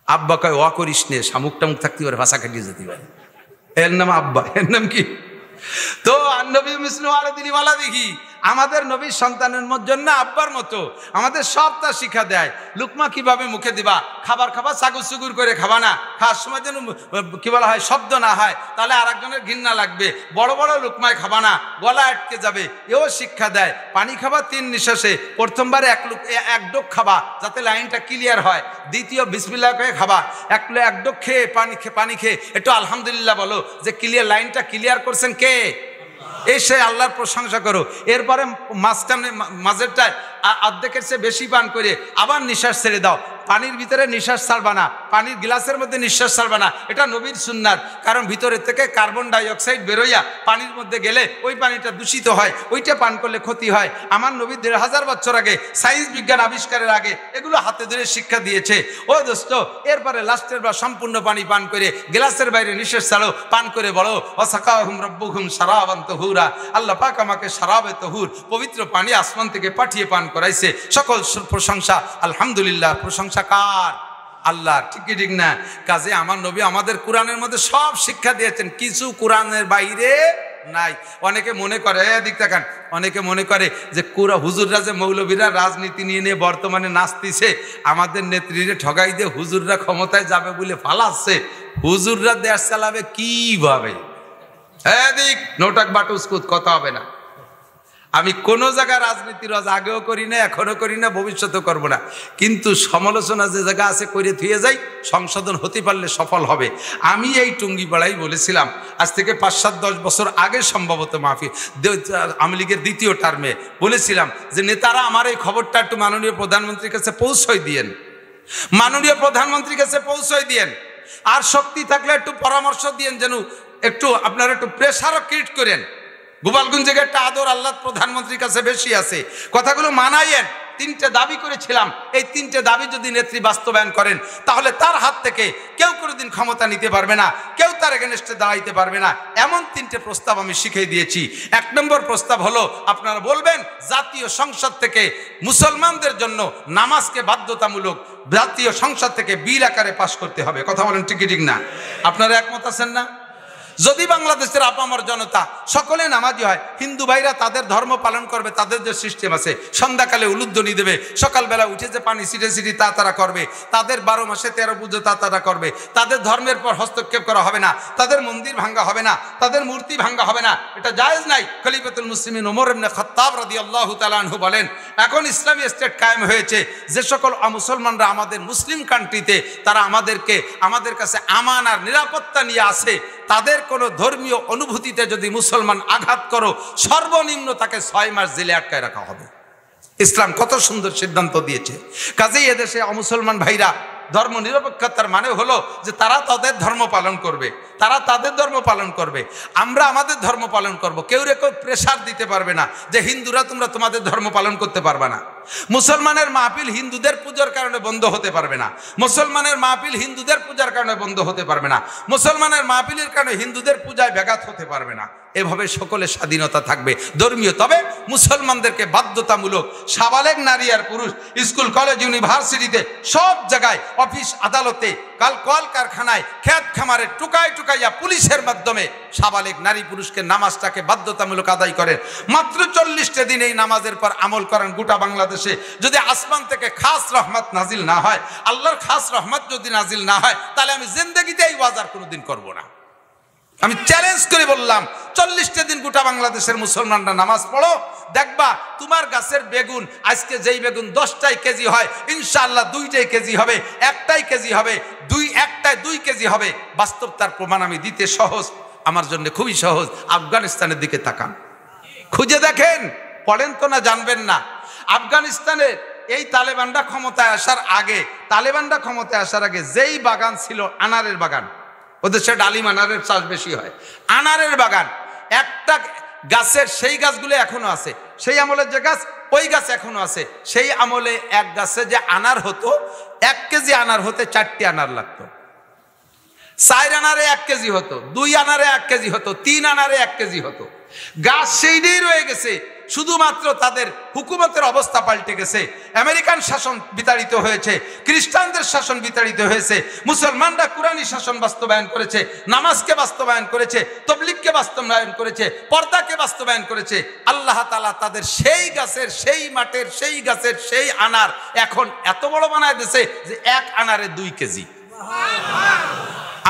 আব্বা কয় ওয়া করিস নে, শামুক টামুক থাকতে পারে, ভাষা কাটিয়ে যেতে পারে। এর নাম আব্বা, এর নাম কি? তো নবী মিসলু ওয়ালিদিল ওয়ালাদিহি, আমাদের নবীর সন্তানের জন্য আব্বার মতো আমাদের সব তা শিক্ষা দেয়। লুকমা কিভাবে মুখে দিবা, খাবার খাবার সাগুর সুগুর করে খাবা না, খাওয়ার সময় যেন কি বলা হয় শব্দ না হয়, তাহলে আর একজনের ঘৃণা লাগবে। বড় বড় লুকমায় খাবা না, গলা আটকে যাবে, এও শিক্ষা দেয়। পানি খাবা 3 নিঃশ্বাসে, প্রথমবারে এক ডোক খাবা যাতে লাইনটা ক্লিয়ার হয়, দ্বিতীয় বিসমিল্লাহ করে খাবা, এক ডোক খেয়ে পানি খেয়ে একটু আলহামদুলিল্লাহ বলো যে ক্লিয়ার, লাইনটা ক্লিয়ার করছেন কে? এসে আল্লাহর প্রশংসা করো। এরপরে মাঝেরটায় অর্ধেকের চেয়ে বেশি পান করে আবার নিঃশ্বাস ছেড়ে দাও। পানির ভিতরে নিঃশ্বাস ছাড়বা না, পানির গ্লাসের মধ্যে নিঃশ্বাস ছাড়বা না, এটা নবীর সুন্নাত। কারণ ভিতরে থেকে কার্বন ডাইঅক্সাইড বেরোইয়া পানির মধ্যে গেলে ওই পানিটা দূষিত হয়, ওইটা পান করলে ক্ষতি হয়। আমার নবী 1500 বছর আগে সায়েন্স বিজ্ঞান আবিষ্কারের আগে এগুলো হাতে ধরে শিক্ষা দিয়েছে। ও দোস্ত, এরপরে লাস্টের বা সম্পূর্ণ পানি পান করে গ্লাসের বাইরে নিঃশ্বাস ছাড়ো, পান করে বলো ওয়াসাকাহুম রাব্বুহুম শারাবান তাহুরা, আল্লাহ পাক আমাকে শারাবে তাহুর, পবিত্র পানি আসমান থেকে পাঠিয়ে পান করাইছে। সকল প্রশংসা আলহামদুলিল্লাহ, প্রশংসা কার? আল্লাহর। ঠিক কি ঠিক না? কাজে আমার নবী আমাদের কোরআনের মধ্যে সব শিক্ষা দিয়েছেন, কিছু কোরআনের বাইরে নাই। অনেকে মনে করে, এদিক তাকান, অনেকে মনে করে যে হুজুররা যে মৌলবীরা রাজনীতি নিয়ে বর্তমানে নাচতিছে, আমাদের নেত্রীরে ঠগাই দিয়ে হুজুররা ক্ষমতায় যাবে বলে ফালাচ্ছে। হুজুররা দেশ চালাবে কিভাবে? এদিক নোটাক বাটুসকুত কথা হবে না। আমি কোনো জায়গায় রাজনীতির আগেও করি না, এখনো করি না, ভবিষ্যতেও করবো না। কিন্তু সমালোচনা যে জায়গা আছে করে থুয়ে যাই, সংশোধন হতে পারলে সফল হবে। আমি এই টুঙ্গিপাড়াই বলেছিলাম আজ থেকে 5-7-10 বছর আগে, সম্ভবত মাহফিল আওয়ামী লীগের 2য় টার্মে বলেছিলাম যে নেতারা আমার এই খবরটা একটু মাননীয় প্রধানমন্ত্রীর কাছে পৌঁছয় দিয়েন, মাননীয় প্রধানমন্ত্রীর কাছে পৌঁছয় দিয়েন। আর শক্তি থাকলে একটু পরামর্শ দিয়েন, যেন একটু আপনারা একটু প্রেসারও ক্রিয়েট করেন। গোপালগঞ্জে একটা আদর আল্লাহ প্রধানমন্ত্রীর কাছে বেশি আছে, কথাগুলো মানাইয়েন। 3টে দাবি করেছিলাম, এই 3টে দাবি যদি নেত্রী বাস্তবায়ন করেন তাহলে তার হাত থেকে কেউ কোনোদিন ক্ষমতা নিতে পারবে না, কেউ তার এগেনস্টে দাঁড়াইতে পারবে না। এমন 3টে প্রস্তাব আমি শিখিয়ে দিয়েছি। 1 নম্বর প্রস্তাব হলো, আপনারা বলবেন জাতীয় সংসদ থেকে মুসলমানদের জন্য নামাজকে বাধ্যতামূলক জাতীয় সংসদ থেকে বিল আকারে পাশ করতে হবে। কথা বলেন ঠিক ঠিক না? আপনারা একমত আছেন না? যদি বাংলাদেশের আপামর জনতা সকলে নামাজি হয়, হিন্দু ভাইরা তাদের ধর্ম পালন করবে, তাদের যে সিস্টেম আছে, সন্ধ্যাকালে উলুধ্বনি দেবে, সকালবেলা উঠে যে পানি ছিটে ছিটি তা তারা করবে, তাদের 12 মাসে 13 পুজো তা তারা করবে, তাদের ধর্মের পর হস্তক্ষেপ করা হবে না, তাদের মন্দির ভাঙ্গা হবে না, তাদের মূর্তি ভাঙ্গা হবে না, এটা জায়েজ নাই। খলিফাতুল মুসলিমিন ওমর ইবনে খাত্তাব রাদিয়াল্লাহু তাআলা আনহু বলেন, এখন ইসলামী স্টেট কায়েম হয়েছে, যে সকল মুসলমানরা আমাদের মুসলিম কান্ট্রিতে তারা আমাদের কাছে আমান আর নিরাপত্তা নিয়ে আসে, তাদের কোনো ধর্মীয় অনুভূতিতে যদি মুসলমান আঘাত করো, সর্বনিম্ন তাকে 6 মাস জেলে আটকায় রাখা হবে। ইসলাম কত সুন্দর সিদ্ধান্ত দিয়েছে। কাজেই এদেশে মুসলমান ভাইরা ধর্ম নিরপেক্ষতার মানে হলো যে তারা তাদের ধর্ম পালন করবে, তারা তাদের ধর্ম পালন করবে, আমরা আমাদের ধর্ম পালন করব। কেউ প্রেসার দিতে পারবে না যে হিন্দুরা তোমরা তোমাদের ধর্ম পালন করতে পারবে না। মুসলমানের মাহফিল হিন্দুদের পূজার কারণে বন্ধ হতে পারবে না, মুসলমানের মাহফিল হিন্দুদের পূজার কারণে বন্ধ হতে পারবে না, মুসলমানের মাহফিলের কারণে হিন্দুদের পূজায় ব্যাঘাত হতে পারবে না। এভাবে সকলের স্বাধীনতা থাকবে ধর্মীয়। তবে মুসলমানদেরকে বাধ্যতামূলক সাবালেগ নারী আর পুরুষ স্কুল কলেজ ইউনিভার্সিটিতে সব জায়গায়, অফিস আদালতে, কল কারখানায়, ক্ষেত খামারে টুকাইয়া পুলিশের মাধ্যমে সাবালেগ নারী পুরুষকে নামাজটাকে বাধ্যতামূলক আদায় করেন। মাত্র 40টা দিন এই নামাজের পর আমল করেন গোটা বাংলাদেশে। যদি আসমান থেকে খাস রহমত নাজিল না হয়, আল্লাহর খাস রহমত যদি নাজিল না হয়, তাহলে আমি জিন্দেগিতে এই ওয়াজ আর কোনোদিন করবো না। আমি চ্যালেঞ্জ করে বললাম, 40টা দিন গোটা বাংলাদেশের মুসলমানরা নামাজ পড়ো, দেখবা তোমার গাছের বেগুন আজকে যেই বেগুন 10টাই কেজি হয়, ইনশাআল্লাহ 2টাই কেজি হবে, 1টাই কেজি হবে, 1টায় 2 কেজি হবে। বাস্তব তার প্রমাণ আমি দিতে সহজ, আমার জন্য খুবই সহজ। আফগানিস্তানের দিকে তাকান, খুঁজে দেখেন, পড়েন তো না জানবেন না। আফগানিস্তানে এই তালেবানরা ক্ষমতায় আসার আগে যেই বাগান ছিল আনারের বাগান, ওদের সে ডালিম আনারের চাষ বেশি হয়, আনারের বাগান গাছের সেই গাছগুলো এখনো আছে, সেই আমলের যে গাছ ওই গাছ এখনো আছে। সেই আমলে এক গাছে যে আনার হতো, 1 কেজি আনার হতে 4টি আনার লাগতো। 4 আনারে 1 কেজি হতো, 2 আনারে 1 কেজি হতো, 3 আনারে 1 কেজি হতো। গাছ সেইটাই রয়ে গেছে, শুধুমাত্র তাদের হুকুমতের অবস্থা পাল্টে গেছে। আমেরিকান শাসন বিতাড়িত হয়েছে, খ্রিস্টানদের শাসন বিতাড়িত হয়েছে, মুসলমানরা কুরআনী শাসন বাস্তবায়ন করেছে, নামাজকে বাস্তবায়ন করেছে, তাবলীগকে বাস্তবায়ন করেছে, পর্দাকে বাস্তবায়ন করেছে। আল্লাহ তাআলা তাদের সেই গাছের, সেই মাঠের, সেই গাছের সেই আনার এখন এত বড় বানায় দিয়েছে যে 1 আনারে 2 কেজি।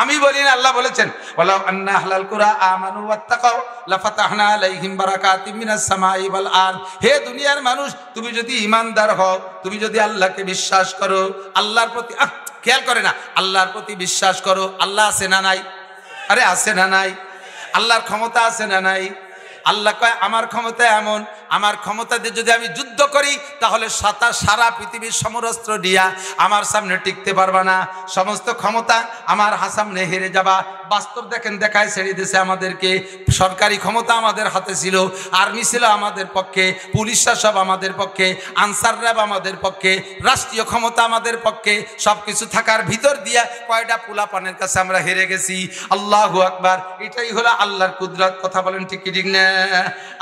আমি বলি না, আল্লাহ বলেছেন ওয়ালাউ আন্না আহলাল কুরা আমানু ওয়াত্তাকাউ লাফাতাহনা আলাইহিম বারাকাতিম মিনাস সামাই ওয়াল আরদ। হে দুনিয়ার মানুষ, তুমি যদি ঈমানদার হও, তুমি যদি আল্লাহকে বিশ্বাস করো, আল্লাহর প্রতি খেয়াল করে না, আল্লাহর প্রতি বিশ্বাস করো। আল্লাহ আছে না নাই? আরে আছে না নাই? আল্লাহর ক্ষমতা আছে না নাই? আল্লাহ কয় আমার ক্ষমতা এমন, আমার ক্ষমতা দিয়ে যদি আমি যুদ্ধ করি তাহলে সারা পৃথিবীর সমরস্ত্র দিয়া আমার সামনে টিকতে পারবা না, সমস্ত ক্ষমতা আমার সামনে হেরে যাবা। বাস্তব দেখেন, দেখায় ছেড়ে দিয়েছে আমাদেরকে। সরকারি ক্ষমতা আমাদের হাতে ছিল, আর্মি ছিল আমাদের পক্ষে, পুলিশরা সব আমাদের পক্ষে, আনসার র্যাব আমাদের পক্ষে, রাষ্ট্রীয় ক্ষমতা আমাদের পক্ষে, সবকিছু থাকার ভিতর দিয়া কয়টা পোলাপানের কাছে আমরা হেরে গেছি। আল্লাহু আকবার। এটাই হলো আল্লাহর কুদরত। কথা বলেন ঠিক কি ঠিক না?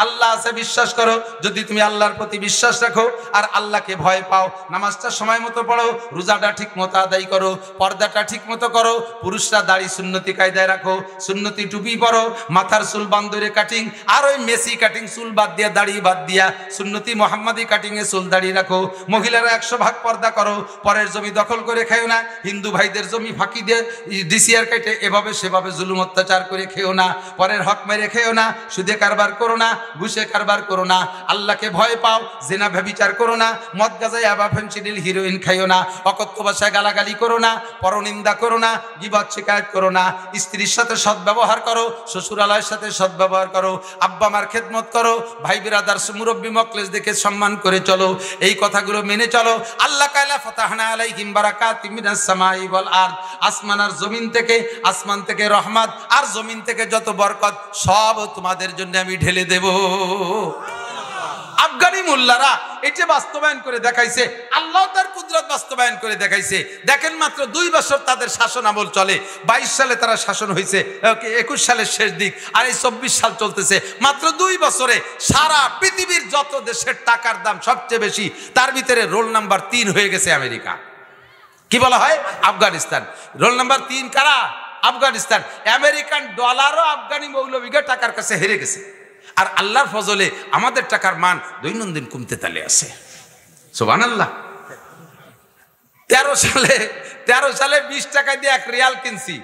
আল্লাহ আছে, বিশ্বাস করো। যদি তুমি আল্লাহর প্রতি বিশ্বাস রাখো আর আল্লাহকে ভয় পাও, নামাজটা সময় মতো পড়ো, রোজাটা ঠিক মতো আদায় করো, পর্দাটা ঠিক মতো করো, পুরুষরা দাড়ি সুন্নতি কায়দায় রাখো, সুন্নতি টুপি পরো, মাথার চুল বান্দরে কাটিং, আর ওই মেসি কাটিং চুল বাদ দিয়া, দাড়ি বাদ দিয়া সুন্নতি মোহাম্মদী কাটিং এ চুল দাড়ি রাখো। মহিলারা 100 ভাগ পর্দা করো, পরের জমি দখল করে খেও না, হিন্দু ভাইদের জমি ফাঁকি দিয়ে ডিসিআর কেটে এভাবে সেভাবে জুলুম অত্যাচার করে খেও না, পরের হক মেরে খেও না, সুদে কারবার করো না, ঘুষে কারবার করো না, আল্লাহকে ভয় পাও, জিনা ব্যভিচার করো না, মদ গাঁজা ইয়াবা ফেনসিডিল হিরোইন খাইও না, অকথ্য ভাষায় গালাগালি করো না, পরনিন্দা করো না, গীবত শিকায়ত করো না, স্ত্রীর সাথে সদ্ব্যবহার করো, শ্বশুরালয়ের সাথে সদ্ব্যবহার করো, আব্বা মার খেদমত করো, ভাই বিরাদার মুরব্বী মকলেস দেখে সম্মান করে চলো। এই কথাগুলো মেনে চলো। আল্লাহ কায়লা ফাতাহনা আলাইহিম বারাকাতিম মিনাস সামাই ওয়াল আরদ। আসমান আর জমিন থেকে, আসমান থেকে রহমত আর জমিন থেকে যত বরকত সব তোমাদের জন্য আমি ঢেলে দেব। আফগানি মোল্লারা এটা বাস্তবায়ন করে দেখাইছে, আল্লাহ তার কুদরত বাস্তবায়ন করে দেখাইছে। দেখেন, মাত্র 2 বছর তাদের শাসন আমল চলে। 22 সালে তারা শাসন হয়েছে, 21 সালের শেষ দিক, আর এই 24 সাল চলতেছে। মাত্র 2 বছরে সারা পৃথিবীর যত দেশের টাকার দাম সবচেয়ে বেশি, তার ভিতরে রোল নাম্বার 3 হয়ে গেছে আমেরিকা। কি বলা হয়? আফগানিস্তান। রোল নাম্বার 3 কারা? আফগানিস্তান। আমেরিকান ডলারও আফগানি মৌলবীদের টাকার কাছে হেরে গেছে। আর আল্লাহর ফজলে আমাদের টাকার মান দৈনন্দিন কমতে তালে আছে। সুবহানাল্লাহ। 13 সালে 20 টাকা দিয়ে 1 রিয়াল কিনছি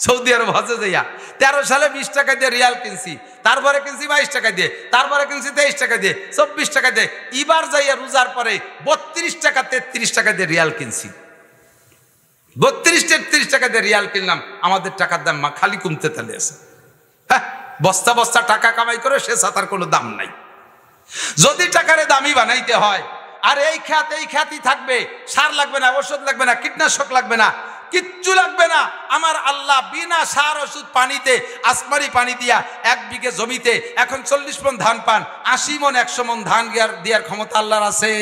সৌদি আরব হজে যাইয়া। 13 সালে 20 টাকা দিয়ে রিয়াল কিনছি, তারপরে কিনছি 22 টাকা দিয়ে, তারপরে কিনছি 23 টাকা দিয়ে, 24 টাকা দিয়ে, এবার যাইয়া রোজার পরে 32 টাকা 33 টাকা দিয়ে রিয়াল কিনছি। 32-33 টাকা দিয়ে রিয়াল কিনলাম। আমাদের টাকার দাম খালি কমতে তালে আছে। হ্যাঁ, বস্তা বস্তা টাকা কামাই করে সে সাতার কোনো দাম নাই। যদি টাকারে দামি বানাইতে হয়, আর এই খ্যাতি থাকবে, সার লাগবে না, ওষুধ লাগবে না, কীটনাশক লাগবে না, কিচ্ছু লাগবে না। আমার আল্লাহ বিনা সার ওষুধ পানিতে, আসমারি পানি দিয়া 1 বিঘে জমিতে এখন 40 মণ ধান পান, 80 মণ 100 মণ ধান দেওয়ার ক্ষমতা আল্লাহর আছে।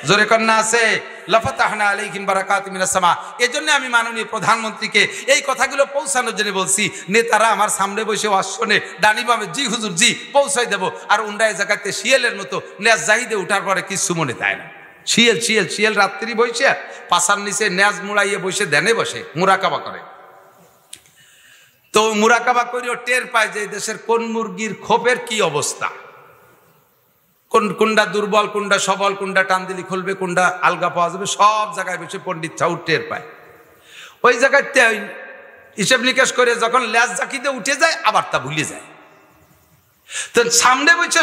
জোরে কন্যা আছে। লাফাতাহনা আলাইহিম বারাকাতিম মিনাস সামা। এজন্য আমি মাননীয় প্রধানমন্ত্রীকে এই কথাগুলো পৌঁছানোর জন্য বলছি। নেতারা আমার সামনে বসে আসনে ডানি বামে জি হুজুর জি পৌঁছাই দেবো, আর উন্ডায় জায়গাতে শিয়ালের মতো ন্যাজ জাহিদে উঠার পরে কিছু মনে তাই না। শিয়াল রাত্রি বসে পাশার নিচে ন্যাজ মুড়াইয়ে বসে ধ্যানে বসে মুরাকাবা করে। তো মুরাকাবা করেও টের পায় যে দেশের কোন মুরগির খোপের কি অবস্থা, কোনটা দুর্বল, কোনটা সবল, কোনটা টান দিলি খুলবে, কোনটা আলগা পাওয়া যাবে, সব জায়গায় বসে পণ্ডিত ছাউর টের পায়। ওই জায়গাতে হিসেব নিকেশ করে যখন ল্যাজ জাকিতে উঠে যায় আবার তা ভুলে যায়। তো সামনে বসে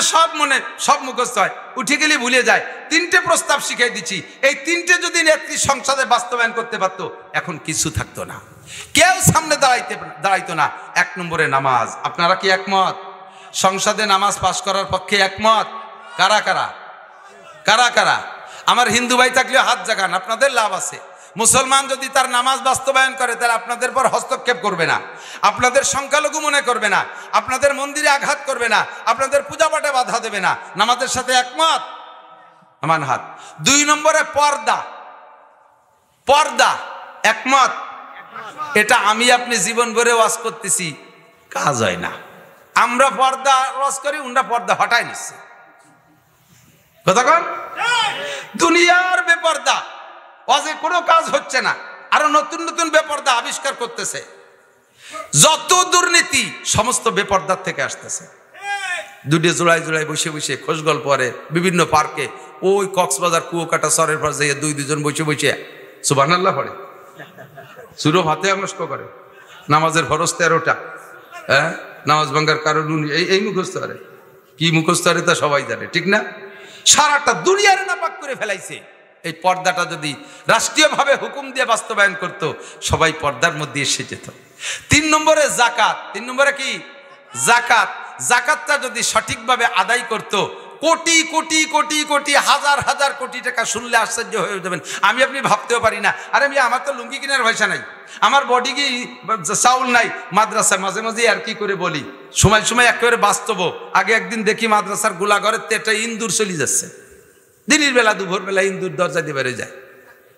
সব মুখস্থ হয়, উঠে গেলে ভুলে যায়। 3টে প্রস্তাব শিখাই দিচ্ছি, এই 3টে যদি নেত্রী সংসদে বাস্তবায়ন করতে পারতো এখন কিছু থাকতো না, কেউ সামনে দাঁড়াইতো না। 1 নম্বরে নামাজ। আপনারা কি একমত? সংসদে নামাজ পাশ করার পক্ষে একমত? কারা কারা? আমার হিন্দু ভাই থাকলে হাত জাগান, আপনাদের লাভ আছে। মুসলমান যদি তার নামাজ বাস্তবায়ন করে তাহলে আপনাদের পর হস্তক্ষেপ করবে না, আপনাদের সংখ্যালঘু মনে করবে না, আপনাদের মন্দিরে আঘাত করবে না, আপনাদের পূজা পাঠে বাধা দেবে না, নামাজের সাথে একমত? আমার হাত। 2 নম্বরে পর্দা, পর্দা একমত? এটা আমি আপনি জীবন ভরে ওয়াজ করতেছি, কাজ হয় না। আমরা পর্দা ওয়াজ করি, উনরা পর্দা হটাই নিচ্ছে। কথা কন? দুনিয়ার বেপর্দা, ওয়াজে কোনো কাজ হচ্ছে না, আরো নতুন নতুন বেপর্দা আবিষ্কার করতেছে। যত দুর্নীতি সমস্ত বেপর্দার থেকে আসতেছে। দুটো জোড়ায় জোড়ায় বসে বসে খোঁজ গল্প করে বিভিন্ন পার্কে, ওই কক্সবাজার কুয়াকাটা সরের পর যাইয়া দুজন বসে বসে সুবহানাল্লাহ পড়ে, সুরো হাতে নষ্ট করে। নামাজের ফরজ 13টা, হ্যাঁ, নামাজ ভাঙ্গার কারণ এই মুখস্থ করে। কি মুখস্থ করে তা সবাই জানে, ঠিক না? সারাটা দুনিয়ার নাপাক করে ফেলাইছে। এই পর্দাটা যদি রাষ্ট্রীয়ভাবে হুকুম দিয়ে বাস্তবায়ন করত, সবাই পর্দার মধ্যে এসে যেত। 3 নম্বরে জাকাত। 3 নম্বরে কি? জাকাত। জাকাতটা যদি সঠিকভাবে আদায় করত, কোটি কোটি কোটি কোটি হাজার হাজার কোটি টাকা শুনলে আশ্চর্য হয়ে যাবেন। আমি আপনি ভাবতেও পারি না, আরে আমি আমার তো লুঙ্গি কেনার পয়সা নাই, আমার বডি কি চাউল নাই, মাদ্রাসায় মাঝে মাঝে আর কি করে বলি, সময় সময় একেবারে বাস্তব। আগে একদিন দেখি মাদ্রাসার গোলাঘরের একটা ইন্দুর চলে যাচ্ছে, দিনের বেলা দুপুর বেলা ইন্দুর দরজা দিয়ে বেড়ে যায়।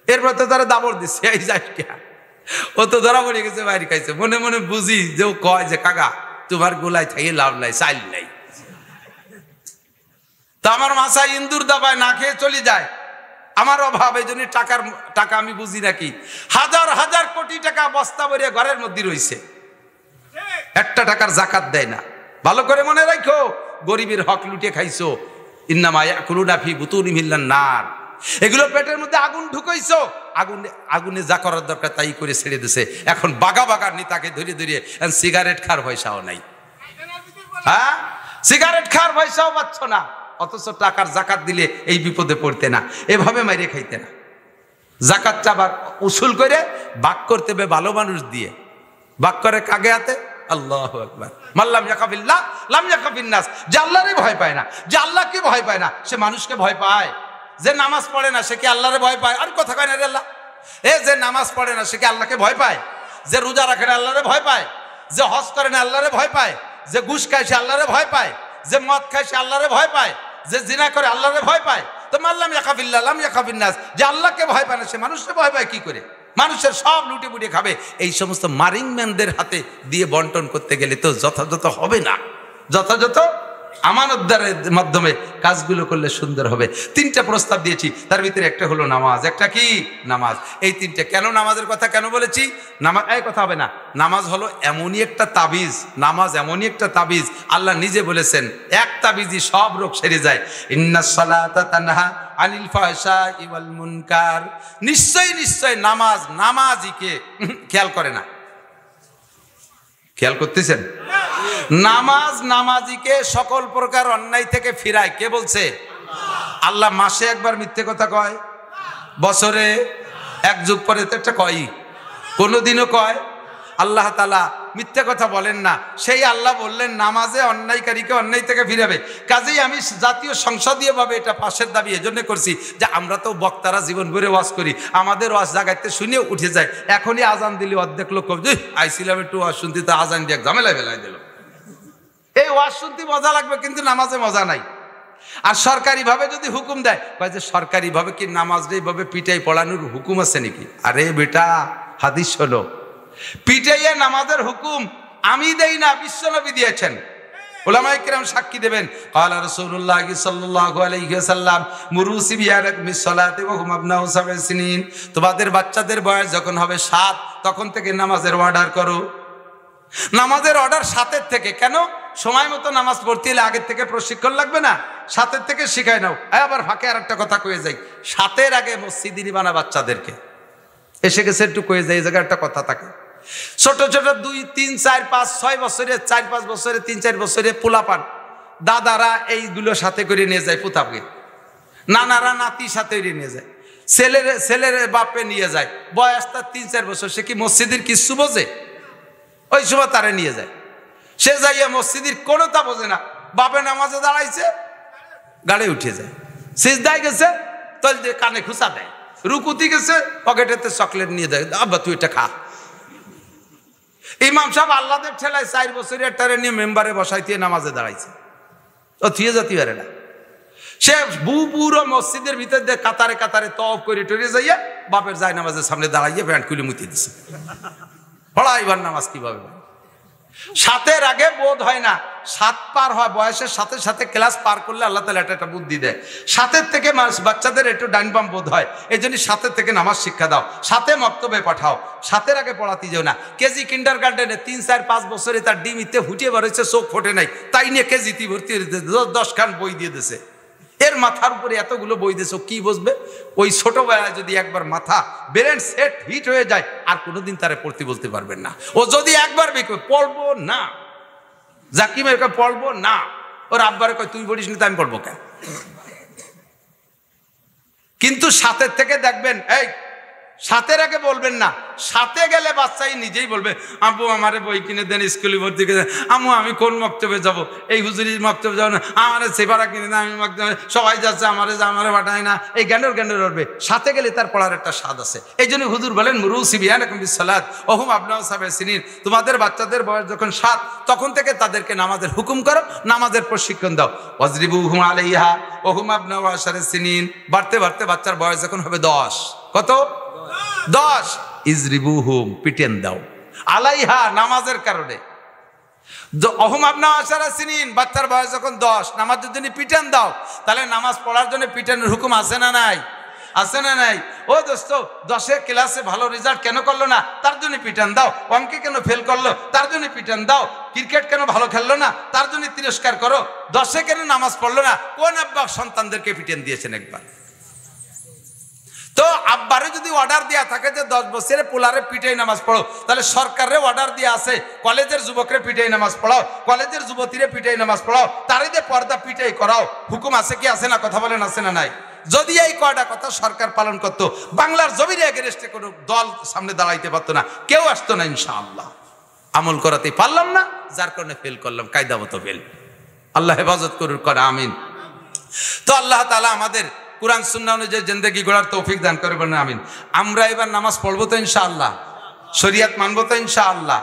এরপর তো তারা দাবড় দিচ্ছে, এই যায় কে, ও তো ধরা পড়ে গেছে, বাইরে খাইছে। মনে মনে বুঝি যে ও কয় যে কাকা তোমার গোলায় থাকে লাভ নাই, চাইল নাই। তা আমার মাথায় ইন্দুর দাবায় না খেয়ে চলে যায়, আমার অভাব। এই জন্য টাকা আমি বুঝি নাকি, হাজার হাজার কোটি টাকা বস্তা ভরে ঘরের মধ্যে রয়েছে, একটা টাকার জাকাত দেয় না। ভালো করে মনে রাখো, গরিবের হক লুটে খাইছো। ইন্নামা ইয়াকুলুনা ফি বুতুনিহিম নার, এগুলো পেটের মধ্যে আগুন ঢুকাইছো, আগুনে যা করার দরকার তাই করে ছেড়ে দিছে। এখন বাগা বাগা নেতাকে ধরে ধরে সিগারেট খাওয়ার পয়সাও নাই, হ্যাঁ, সিগারেট খাওয়ার পয়সাও পাচ্ছ না, অথচ টাকার জাকাত দিলে এই বিপদে পড়তে না, এভাবে মাইরে খাইতে না। জাকাতটা আবার উসুল করে বাক করতে হবে ভালো মানুষ দিয়ে। বাক করে কাগে হাতে, আল্লাহু আকবার, মাল্লাম ইয়াকাবিল্লাহ লাম ইয়াকাবিন নাস। যে আল্লাহরে ভয় পায় না, যে আল্লাহকে ভয় পায় না, সে মানুষকে ভয় পায়। যে নামাজ পড়ে না সে কি আল্লাহরে ভয় পায়? আর কথা কয় না রে আল্লাহ। যে নামাজ পড়ে না সে কি আল্লাহকে ভয় পায়? যে রোজা রাখে না আল্লাহরে ভয় পায়? যে হজ করে না আল্লাহরে ভয় পায়? যে ঘুষ খায় সে আল্লাহরে ভয় পায়? যে মদ খায় সে আল্লাহরে ভয় পায়? যে জিনা করে আল্লাহরে ভয় পায়? তো মাল্লাম ইয়াকাবিল্লাহ লাম ইয়াকাবিন নাস, যে আল্লাহকে ভয় পায় না সে মানুষকে ভয় পায় কি করে? মানুষের সব লুটে পুটে খাবে। এই সমস্ত মারিং ম্যানদের হাতে দিয়ে বন্টন করতে গেলে তো যথাযথ হবে না। যথাযথ আমানতদারের মাধ্যমে কাজগুলো করলে সুন্দর হবে। 3টা প্রস্তাব দিয়েছি, তার ভিতরে একটা হলো নামাজ। একটা কি? নামাজ। এই 3টে কেন নামাজের কথা কেন বলেছি? নামাজ এই কথা হবে না, নামাজ হলো এমনই একটা তাবিজ, নামাজ এমনই একটা তাবিজ, আল্লাহ নিজে বলেছেন এক তাবিজই সব রোগ সেরে যায়। ইন্নাস সালাতা তানহা আনিল ফাহশাই ওয়াল মুনকার। নিশ্চয় নিশ্চয় নামাজ নামাজিকে খেয়াল করে না। খেয়াল করতেছেন? নামাজ নামাজিকে সকল প্রকার অন্যায় থেকে ফিরায়। কে বলছে? আল্লাহ। মাসে একবার মিথ্যে কথা কয়, বছরে এক যুগ পরে তো একটা কয়, কোনোদিনও কয়। আল্লাহ তাআলা মিথ্যে কথা বলেন না। সেই আল্লাহ বললেন নামাজে অন্যায়কারীকে অন্যায় থেকে ফিরাবে। কাজেই আমি জাতীয় সংসদীয়ভাবে এটা পাশের দাবি এজন্য করছি যে আমরা তো বক্তারা জীবন ভরে ওয়াজ করি, আমাদের ওয়াজ জায়গাতে শুনে উঠে যায়। এখনই আজান দিলে অর্ধেক লোক আইছিলাম একটু ওয়াজ শুনতে, তো আজান দিয়ে ঝামেলায় ফেলাই দিল। এই ওয়াজ শুনতে মজা লাগবে কিন্তু নামাজে মজা নাই। আর সরকারিভাবে যদি হুকুম দেয়, যে সরকারিভাবে কি নামাজ এইভাবে পিটাই পড়ানোর হুকুম আছে নাকি? আরে বেটা, হাদিস হলো পিটাইয়ে নামাজের হুকুম আমি দেই না, বিশ্বনবী দিয়েছেন। উলামায়ে কিরাম সাক্ষী দেবেন। ক্বালা রাসূলুল্লাহ সাল্লাল্লাহু আলাইহি ওয়াসাল্লাম মুরু সিবিয়ানাকুম বিসসালাতি ওয়া হুম আবনাউ সাবঈ সিনিন। তোমাদের বাচ্চাদের বয়স যখন হবে 7, তখন থেকে নামাজের অর্ডার করো। নামাজের অর্ডার 7 থেকে। কেন? সময় মতো নামাজ পড়তে হলে আগের থেকে প্রশিক্ষণ লাগবে না? 7 থেকে শিখাই নাও। আবার ফাঁকে আর একটা কথা কয়ে যাই, 7 আগে মসজিদে নিবানা বাচ্চাদেরকে। এসে গেছে একটু কয়ে যাই, এই জায়গায় একটা কথা থাকে। ছোট ছোট 2, 3, 4, 5, 6 বছরে, 4, 5 বছরে, 3, 4 বছরে পোলাপান দাদারা এইগুলো সাথে করে নিয়ে যায় পুতাপকে, নানারা নাতি সাথে নিয়ে যায়, ছেলের বাপে নিয়ে যায়। বয়স তার 3, 4 বছর। সে কি মসজিদের কিচ্ছু বোঝে? ওই সময় তারা নিয়ে যায়। সে যাইয়া মসজিদের কোনো তা বোঝে না। বাপে নামাজে দাঁড়াইছে, গাড়ি উঠে যায়, সিজদায় গেছে, তল দিয়ে কানে খুঁচা দেয়, রুকুতি গেছে, পকেটেতে চকলেট নিয়ে দেয়, আব্বা তুই এটা খা। ইমাম সাহেব আল্লাহদের ঠেলায় 4 বছরের টারে নিয়ে মেম্বারে বসাইতে নামাজে দাঁড়াইছে, ও থিয়ে যেতে পারে না। সে পুরো মসজিদের ভিতর দিয়ে কাতারে কাতারে তওয়াফ করে টরে যাইয়া বাপের যায় নামাজের সামনে দাঁড়াইয়া প্যান্ট খুলে মুতি দিছে। পড়াইবার নামাজ কিভাবে? 7-এর আগে বোধ হয় না, 7 পার হয় বয়সের সাথে সাথে ক্লাস পার করলে আল্লাহ তাআলা একটা বুদ্ধি দেয়। 7-এর থেকে বাচ্চাদের একটু ডাইন বাম বোধ হয়, এই জন্য 7-এর থেকে নামাজ শিক্ষা দাও, 7-এ মক্তবে পাঠাও, 7-এর আগে পড়াতে যাও না। কেজি কিন্ডার গার্ডেনে 3, 4, 5 বছরে তার ডিম ইতে ফুটিয়ে বেরোচ্ছে, চোখ ফোটে নাই, তাই নিয়ে কেজিতে ভর্তি 10 খান বই দিয়ে দিছে। এর মাথার উপরে এতগুলো বই দিয়েছ, কি বুঝবে? ওই ছোটবেলায় যদি একবার মাথা ব্রেন সেট হিট হয়ে যায় আর কোনোদিন তারে পড়তে বলতে পারবেন না। ও যদি একবার পড়বো না, জাকিমের পড়বো না, ওর আব্বারে কয় তুই পড়িস নি তো আমি পড়বো কেন? কিন্তু 7-এর থেকে দেখবেন, এই 7-এর আগে বলবেন না, 7-এ গেলে বাচ্চাই নিজেই বলবে আব্বু আমারে বই কিনে দেন, স্কুলে ভর্তি করে দেন, আম্মু আমি কোন মক্তবে যাব, এই হুজুরির মক্তবে যাবো না, আমারে সেবারা কিনে দেন, আমি মক্তবে, সবাই যাচ্ছে আমারে পাঠায় না, এই গ্যান্ডর উঠবে। 7-এ গেলে তার পড়ার একটা স্বাদ আছে। এই জন্য হুজুর বলেন মুরু সিবিয়ানাকুম বিসসালাত ওহুম আবনাউ সাবঈ সিনিন, তোমাদের বাচ্চাদের বয়স যখন 7 তখন থেকে তাদেরকে নামাজের হুকুম করো, নামাজের প্রশিক্ষণ দাও। ওয়াজরিবুহুম আলাইহা ওহুম আবনাউ 10 সিনিন, বাড়তে বাড়তে বাচ্চার বয়স যখন হবে 10, কত? 10, ইজরিবুহুম, পিটেন দাও, আলাইহা, নামাজের কারণে। ওহুম আবনাউ 10 সিনিন, বাচ্চার বয়স যখন 10, নামাজের জন্য পিটেন দাও। তাহলে নামাজ পড়ার জন্য পিটেনের হুকুম আছে না নাই? আছে না নাই? ও দোস্ত 10-এ ক্লাসে ভালো রেজাল্ট কেন করলো না, তার জন্য পিটান দাও। অঙ্কে কেন ফেল করলো, তার জন্য পিটান দাও। ক্রিকেট কেন ভালো খেললো না, তার জন্য তিরস্কার করো। 10-এ কেন নামাজ পড়লো না, কোন আব্বা সন্তানদেরকে পিটেন দিয়েছেন একবার? তো আব্বারে যদি অর্ডার দেওয়া থাকে যে 10 বছরে পোলারে পিটাই নামাজ পড়ো, তাহলে সরকারের অর্ডার দেওয়া আছে কলেজের যুবকরে পিটাই নামাজ পড়াও, কলেজের যুবতীরে পিটাই নামাজ পড়াও, তারই দিয়ে পর্দা পিটাই করাও। হুকুম আছে কি আছে না? কথা বলেন, আছে না নাই? যদি এই কয়টা কথা সরকার পালন করতো, বাংলার জমিনে এগেরেস্টে কোনো দল সামনে দাঁড়াইতে পারতো না, কেউ আসতো না ইনশাআল্লাহ। আমল করাতে পারলাম না, যার কারণে ফেল করলাম, কায়দা মতো ফেল। আল্লাহ হেফাজত করুন, করে আমিন। তো আল্লাহ তাআলা আমাদের কুরআন সুন্নাহ অনুযায়ী জিন্দেগি গড়ার তৌফিক দান করে, বলেন আমিন। আমরা এবার নামাজ পড়বো তো ইনশাআল্লাহ, শরিয়াত মানবো তো ইনশাআল্লাহ,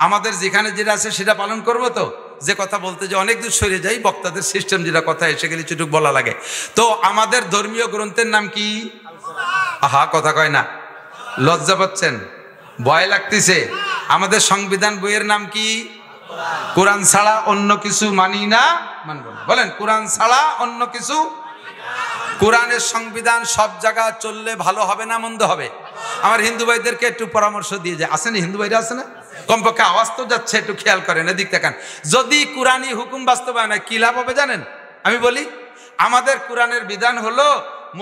আমাদের যেখানে যেটা আছে সেটা পালন করবো তো। যে কথা বলতে যে অনেক দূর সরে যাই, বক্তাদের সিস্টেম যেটা কথা এসে গেলে চুটুক বলা লাগে। তো আমাদের ধর্মীয় গ্রন্থের নাম কি? আহা, কথা কয় না, লজ্জা পাচ্ছেন, ভয় লাগতেছে। আমাদের সংবিধান বইয়ের নাম কি? কোরআন ছাড়া অন্য কিছু মানি না, মানব না। বলেন, কোরআন ছাড়া অন্য কিছু। কোরআনের সংবিধান সব জায়গা চললে ভালো হবে না মন্দ হবে? আমার হিন্দু ভাইদেরকে একটু পরামর্শ দিয়ে যায়, আসেন হিন্দু ভাইরা আছে না, কমপক্ষে আওয়াজ তো যাচ্ছে, একটু খেয়াল করেন, এদিক দেখান। যদি কোরআনী হুকুম বাস্তবায়ন হয় কি লাভ হবে জানেন? আমি বলি, আমাদের কোরআনের বিধান হলো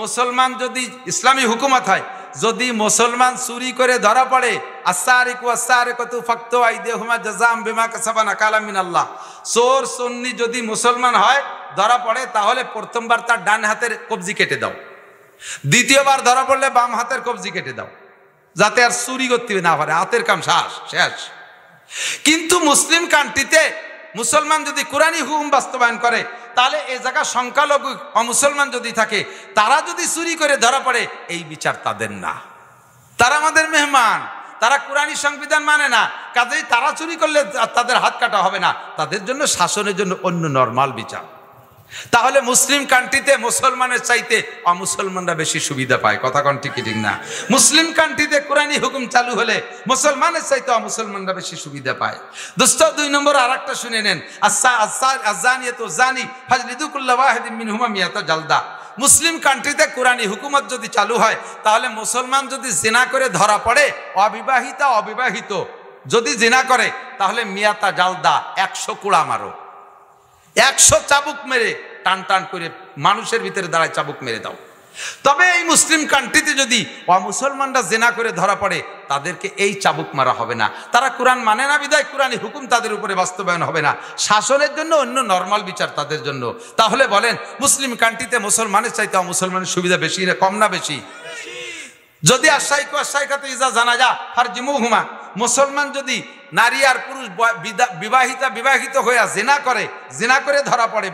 মুসলমান যদি ইসলামী হুকুমত হয়, যদি মুসলমান চুরি করে ধরা পড়ে, আসারিকু আসারিকাতু ফাকতু আইদিহুমা জাযাম বিমা কাসাবা নাকালাম মিনাল্লাহ, চোর সুন্নি যদি মুসলমান হয়, ধরা পড়ে, তাহলে প্রথমবার তার ডান হাতের কবজি কেটে দাও, দ্বিতীয়বার ধরা পড়লে বাম হাতের কবজি কেটে দাও, যাতে আর চুরি করতে না পারে, হাতের কাম শেষ। কিন্তু মুসলিম কান্ট্রিতে মুসলমান যদি কোরআনী হুকুম বাস্তবায়ন করে, তাহলে এই জায়গা সংখ্যালঘু অমুসলমান যদি থাকে, তারা যদি চুরি করে ধরা পড়ে, এই বিচার তাদের না, তারা আমাদের মেহমান, তারা কোরআনী সংবিধান মানে না, কাজেই তারা চুরি করলে তাদের হাত কাটা হবে না, তাদের জন্য শাসনের জন্য অন্য নরমাল বিচার। তাহলে মুসলিম কান্ট্রিতে মুসলমানের চাইতে অমুসলমানরা বেশি সুবিধা পায়, কথা কোন ঠিক না? মুসলিম কান্ট্রিতে কোরআনী হুকুম চালু হলে মুসলমানের চাইতে অমুসলমানরা বেশি সুবিধা পায়। দোস্ত 2 নম্বর আরেকটা শুনে নেন, আযানিয়াতু যানি ফাজলিদু কুল্লা ওয়াহিদিন মিনহুমা মিয়াতা জালদা। মুসলিম কান্ট্রিতে কোরআনী হুকুমত যদি চালু হয়, তাহলে মুসলমান যদি জিনা করে ধরা পড়ে, অবিবাহিত যদি জিনা করে, তাহলে মিয়াতা জালদা, 100 কুড়া মারো, 100 চাবুক মেরে টান টান করে মানুষের ভিতরে দাঁড়ায় চাবুক মেরে দাও। তবে এই মুসলিম কান্ট্রিতে যদি অমুসলমানরা জিনা করে ধরা পড়ে, তাদেরকে এই চাবুক মারা হবে না, তারা কোরআন মানে না বিধায় কোরআনী হুকুম তাদের উপরে বাস্তবায়ন হবে না, শাসনের জন্য অন্য নরমাল বিচার তাদের জন্য। তাহলে বলেন, মুসলিম কান্ট্রিতে মুসলমানের চাইতে অমুসলমানের সুবিধা বেশি না কম না বেশি? যদি আশাইকু আশাইকাতু ইজা জানাজা ফারজিমুহুমা, মুসলমান যদি নারী আর পুরুষ বিবাহিত হয়ে জিনা করে ধরা পড়ে,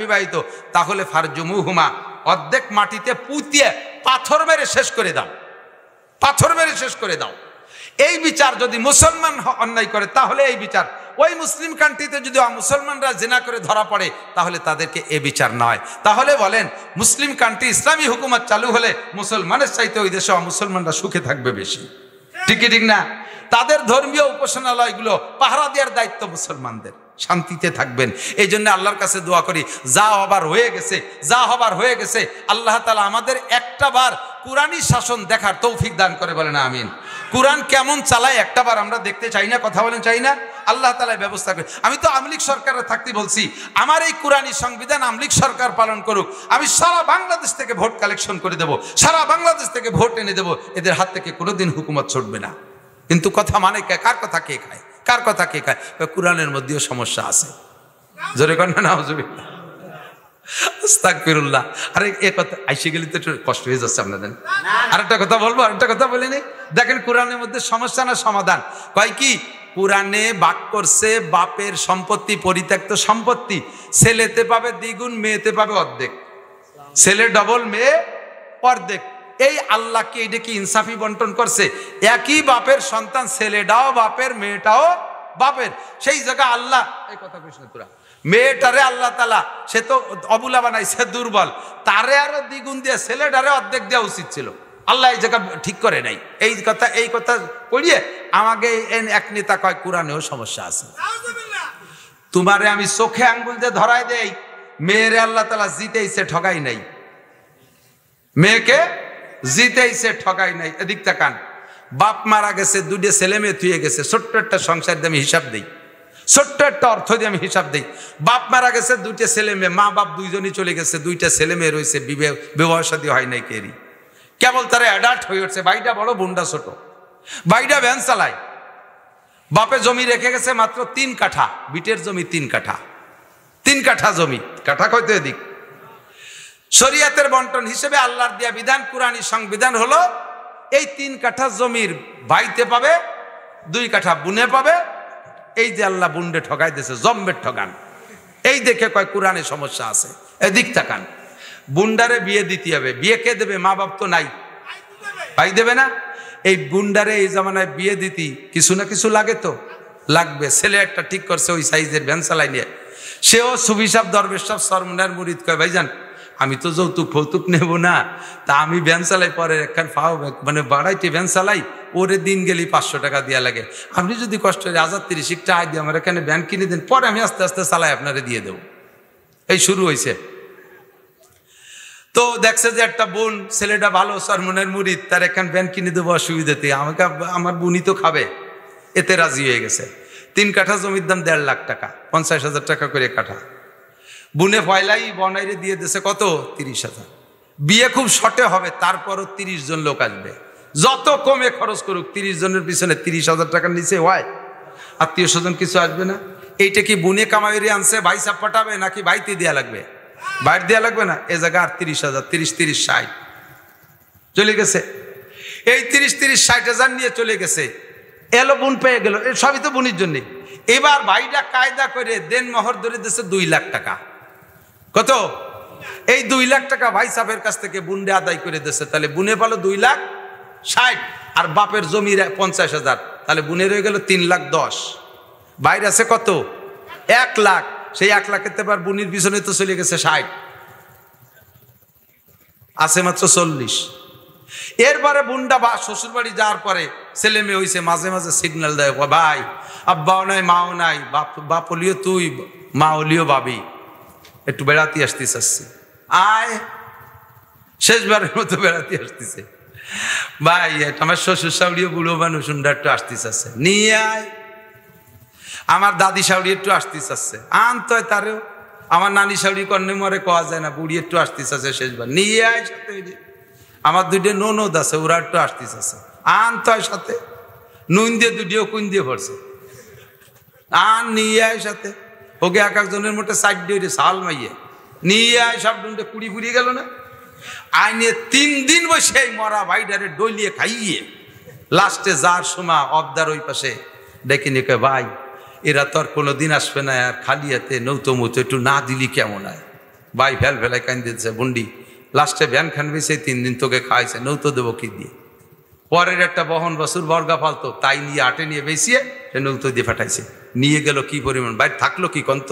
বিবাহিত, তাহলে ফারজুমুহুমা, অর্ধেক মাটিতে পুঁতিয়ে পাথর মেরে শেষ করে দাও, পাথর মেরে শেষ করে দাও। এই বিচার যদি মুসলমান অন্যায় করে তাহলে এই বিচার, ওই মুসলিম কান্ট্রিতে যদি মুসলমানরা জিনা করে ধরা পড়ে তাহলে তাদেরকে এ বিচার নয়। তাহলে বলেন মুসলিম কান্ট্রি ইসলামী হুকুমত চালু হলে মুসলমানের চাইতে ওই দেশে মুসলমানরা সুখে থাকবে বেশি, ঠিক ঠিক না? তাদের ধর্মীয় উপাসনালয়গুলো পাহারা দেওয়ার দায়িত্ব মুসলমানদের, শান্তিতে থাকবেন। এই জন্য আল্লাহর কাছে দোয়া করি, যা হবার হয়ে গেছে, যা হবার হয়ে গেছে, আল্লাহ তাআলা আমাদের একটা বার কুরআনী শাসন দেখার তৌফিক দান করে, বলেন আমিন। কুরআন কেমন চালায় একটা বার আমরা দেখতে চাই না? কথা বলেন চাই না? আল্লাহ তাআলা ব্যবস্থা করে। আমি তো আমলিক সরকারে থাকতে বলছি আমার এই কুরআনী সংবিধান আমলিক সরকার পালন করুক, আমি সারা বাংলাদেশ থেকে ভোট কালেকশন করে দেব, সারা বাংলাদেশ থেকে ভোট এনে দেব, এদের হাত থেকে কোনোদিন হুকুমত ছুটবে না। কিন্তু কথা মানে কার কথা কে খায়, কার কথা কে খায়? কুরআনের মধ্যেও সমস্যা আছে, জোরে কর না নাউজুবিল্লাহ, আস্তাগফিরুল্লাহ। আরে এ কথা আইসে গেলে তো একটু কষ্ট হয়ে যাচ্ছে আপনাদের। আরেকটা কথা বলবো, আরেকটা কথা বলে নেই। দেখেন কুরআনের মধ্যে সমস্যা না সমাধান, কয় কি? কুরআনে বাক করছে বাপের সম্পত্তি, পরিত্যক্ত সম্পত্তি, ছেলেতে পাবে দ্বিগুণ, মেয়েতে পাবে অর্ধেক। ছেলে ডবল, মেয়ে অর্ধেক। এই আল্লাহ কি এটা কি ইনসাফি বন্টন করছে? একই বাপের সন্তান, ছেলেটাও বাপের, মেয়েটাও বাপের। সেই জায়গা আল্লাহ এই কথা কৃষ্ণ তোরা মেয়েটারে আল্লাহ তাআলা সে তো অবুলা বানাইছে, দুর্বল, তারে আরো দ্বিগুণ দিয়ে ছেলেটারে অর্ধেক দেওয়া উচিত ছিল। আল্লাহ এই জায়গা ঠিক করে নাই। এই কথা পড়িয়ে আমাকে এক নেতা কয় কুরআনেও সমস্যা আছে। তোমারে আমি চোখে আঙ্গুল দিয়ে ধরাই দেই, মেয়েরে আল্লাহ তাআলা জিতেইছে, ঠগাই নাই। মেয়েকে জিতেইছে, ঠগাই নাই। এদিক তাকান, বাপ মারা গেছে, দুটো ছেলে মেয়ে থুয়ে গেছে, ছোট্ট একটা সংসার দিয়ে আমি হিসাব দিই, ছোট্ট একটা অর্থ দিয়ে আমি হিসাব দিই। বাপ মারা গেছে, দুইটা ছেলে মেয়ে, মা বাপ দুইজনই চলে গেছে, দুইটা ছেলে মেয়ে রয়েছে, বিবাহ শাদী হয় নাই কেরি, কেবল তারা অ্যাডাল্ট হয়ে উঠছে। ভাইটা বড়, বোনটা ছোট। ভাইটা ভ্যান চালায়, বাপে জমি রেখে গেছে মাত্র 3 কাঠা, বিটের জমি 3 কাঠা, 3 কাঠা জমি, কাঠা কয়তো এদিক। শরীয়তের বন্টন হিসেবে আল্লাহর দেয়া বিধান, কুরআনী সংবিধান হলো এই 3 কাঠা জমির ভাইতে পাবে 2 কাঠা, বুনে পাবে। এই যে আল্লাহ বুন্ডে ঠগাই দিয়েছে, জম্বের ঠগান। এই দেখে কয় কুরআনে সমস্যা আছে। এদিক তাকান, বুন্ডারে বিয়ে দিতে হবে, বিয়ে কে দেবে? মা বাপ তো নাই, ভাই দেবে না? এই বুন্ডারে এই জামানায় বিয়ে দিতি কিছু না কিছু লাগে তো লাগবে। ছেলে একটা ঠিক করছে ওই সাইজের ভ্যান চালাই নিয়ে, সেও সুফি সাহেব, দরবেশ সাহেব, সরমুনার মুরিদ, কয় ভাইজান আমি তো যৌতুক ফৌতুক নেব না, তা আমি ভ্যান চালাই, পরে একখান ফাও মানে বাড়াইতে ভ্যান চালাই, ওরে দিন গেলি 500 টাকা দেওয়া লাগে। আপনি যদি কষ্ট হয় 1030 টাকা দিয়ে আমার এখানে ভ্যান কিনে দেন, পরে আমি আস্তে আস্তে চালাই আপনারে দিয়ে দেবো। এই শুরু হয়েছে। তো দেখছে যে একটা বোন, ছেলেটা ভালো, সরমুনের মুরিদ, তার একখান ভ্যান কিনে দেবো অসুবিধাতে, আমাকে আমার বোনই তো খাবে, এতে রাজি হয়ে গেছে। 3 কাঠা জমির দাম 1.5 লাখ টাকা, 50,000 টাকা করে কাঠা। বুনে ফয়লাই বনাইরে দিয়ে দিয়েছে কত? 30,000। বিয়ে খুব শর্টে হবে, তারপরও 30 জন লোক আসবে, যত কমে খরচ করুক 30 জনের পিছনে 30,000 টাকার নিচে হয়? আত্মীয় স্বজন কিছু আসবে না। এইটা কি বুনে কামাইরে আনছে, ভাই সাপ পাঠাবে নাকি ভাইতে দেওয়া লাগবে? বাইর দেওয়া লাগবে না। এ জায়গা 38,000, 30, 60 চলে গেছে। এই 30, 60,000 নিয়ে চলে গেছে, এলো বোন পেয়ে গেল, সবই তো বোনের জন্য। এবার ভাইটা কায়দা করে দেন মোহর ধরে দিয়েছে 2 লাখ টাকা। কত? এই 2 লাখ টাকা ভাই সাহেবের কাছ থেকে বুনডে আদায় করে দিয়েছে। তাহলে বুনে পালো 2,60,000, আর বাপের জমির 50,000, তাহলে বুনে রয়ে গেল 3,10,000। বাইরে আছে কত? 1 লাখ। সেই 1 লাখের এবার বুনির পিছনে তো চলে গেছে 60, আছে মাত্র 40। এরপরে বুনটা শ্বশুর বাড়ি যাওয়ার পরে ছেলে মেয়ে হয়েছে, মাঝে মাঝে সিগন্যাল দেয়, ভাই আব্বাও নাই, মাও নাই, বাপ হলিও তুই, মা হলিও ভাবি, একটু বেড়াতে আসতে চাচ্ছি, আয়। শেষবারের মতো বেড়াতে আসতেছে, ভাই আমার শ্বশুর শাশুড়িও বুড়ো মানুষ, একটু আসতে চাচ্ছে, নিয়ে আয়। আমার দাদি শাশুড়ি একটু আসতে চাচ্ছে, আনতে হয় তারেও। আমার নানি শাশুড়ি কর্ণে মরে কোয়া যায় না, বুড়ি একটু আসতে চাচ্ছে, শেষবার নিয়ে আয় সাথে। আমার 2টে ননদ আছে, ওরা একটু আসতে চাচ্ছে, আনতে হয় সাথে। নুন দিয়ে 2টিও কুন দিয়ে ভরছে, আন নিয়ে আয় সাথে। ওকে এক একজনের মোটে 60 দিয়ে সাল মাইয়ে নিয়ে আয়, সব ডুনটা 20 ফুরিয়ে গেল না। আয় নিয়ে 3 দিন বসে মরা ভাইডারে ডলিয়ে খাইয়ে লাস্টে যার সময় অবদার ওই পাশে ডেকে নিকে, ভাই এরা তো আর কোনোদিন আসবে না, আর খালি হাতে নৌতো মতো একটু না দিলি কেমন হয়? ভাই ফেলাই কান দিতেছে, বন্ডি লাস্টে ভ্যান খান বেছে 3 দিন তোকে খাওয়াইছে, নৌতো দেবো কি দিয়ে? পরের একটা বহন বছর বর্গা ফালতো, তাই নিয়ে আটে নিয়ে বেছিয়ে সে নৌতো দিয়ে ফাটাইছে। নিয়ে গেল কি পরিমাণ, বাইরে থাকলো কি কন্ত?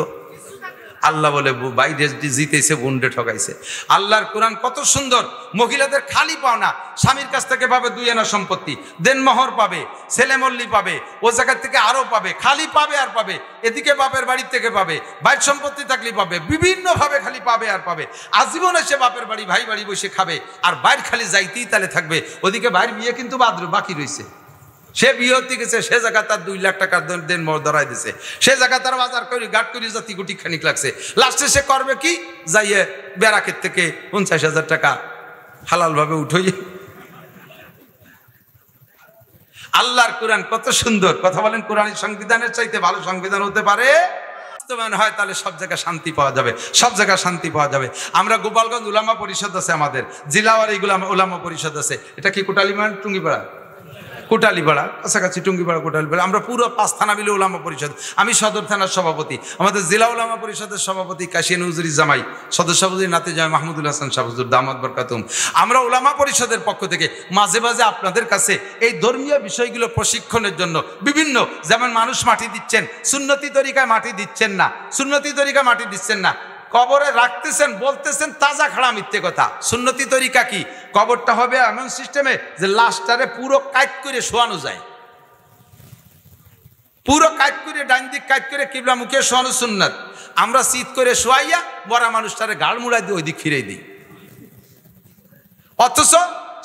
আল্লাহ বলে বাইরে জিতেছে, বুন্ডে ঠকাইছে। আল্লাহর কোরআন কত সুন্দর। মহিলাদের খালি পাওনা, স্বামীর কাছ থেকে পাবে 2 আনা সম্পত্তি, দেনমোহর পাবে, ছেলেমল্লি পাবে, ও জায়গার থেকে আরো পাবে, খালি পাবে আর পাবে। এদিকে বাপের বাড়ির থেকে পাবে, বাইর সম্পত্তি থাকলে পাবে, বিভিন্ন ভাবে খালি পাবে আর পাবে। আজীবন এসে বাপের বাড়ি ভাই বাড়ি বসে খাবে, আর বাইর খালি যাইতেই তালে থাকবে। ওদিকে বাইর বিয়ে কিন্তু বাকি রয়েছে। সে বিয়ে হতে গেছে, সে জায়গা তার 2 লাখ টাকার দেন ধরাই দিছে, সে জায়গা তার বাজার করে গাট করে জাতি গুটি খানিক লাগছে। লাস্টে সে করবে কি, যাইয়ে বেড়াকের থেকে 50,000 টাকা হালাল ভাবে উঠোই। আল্লাহর কোরআন কত সুন্দর। কথা বলেন, কোরআনের সংবিধানের চাইতে ভালো সংবিধান হতে পারে? হয় তাহলে সব জায়গায় শান্তি পাওয়া যাবে, সব জায়গায় শান্তি পাওয়া যাবে। আমরা গোপালগঞ্জ উলামা পরিষদ আছে, আমাদের জেলাওয়ার এইগুলো উলামা পরিষদ আছে। এটা কি কোটালীমান টুঙ্গিপাড়া? কোটালীপাড়া, কাছাকাছি টুঙ্গিপাড়া কোটালীপাড়া। আমরা পুরো 5 থানা মিলে উলামা পরিষদ। আমি সদর থানার সভাপতি, আমাদের জেলা উলামা পরিষদের সভাপতি কাশিয়ান হুজুরি জামাই, সদস্য সভাপতি নাতে জামাই মাহমুদুল হাসান শাহ হুজুর দামাত বরকাতুম। আমরা উলামা পরিষদের পক্ষ থেকে মাঝে মাঝে আপনাদের কাছে এই ধর্মীয় বিষয়গুলো প্রশিক্ষণের জন্য বিভিন্ন, যেমন মানুষ মাটি দিচ্ছেন, সুন্নতি তরিকায় মাটি দিচ্ছেন না, সুন্নতি তরিকায় মাটি দিচ্ছেন না, কবরে রাখতেছেন, বলতেছেন তাজা খাড়া মিথ্যে কথা। সুন্নতি তরিকা কি? কবরটা হবে এমন সিস্টেমে যে লাশটারে পুরো কাট করে শোয়ানো যায়, পুরো কাট করে ডাইন দিক কাট করে কিবলা মুখে শোয়ানো সুন্নাত। আমরা শীত করে শোয়াইয়া মরা মানুষটারে গাড় মুড়াই দিয়ে ওই দিক ফিরে দিই। অথচ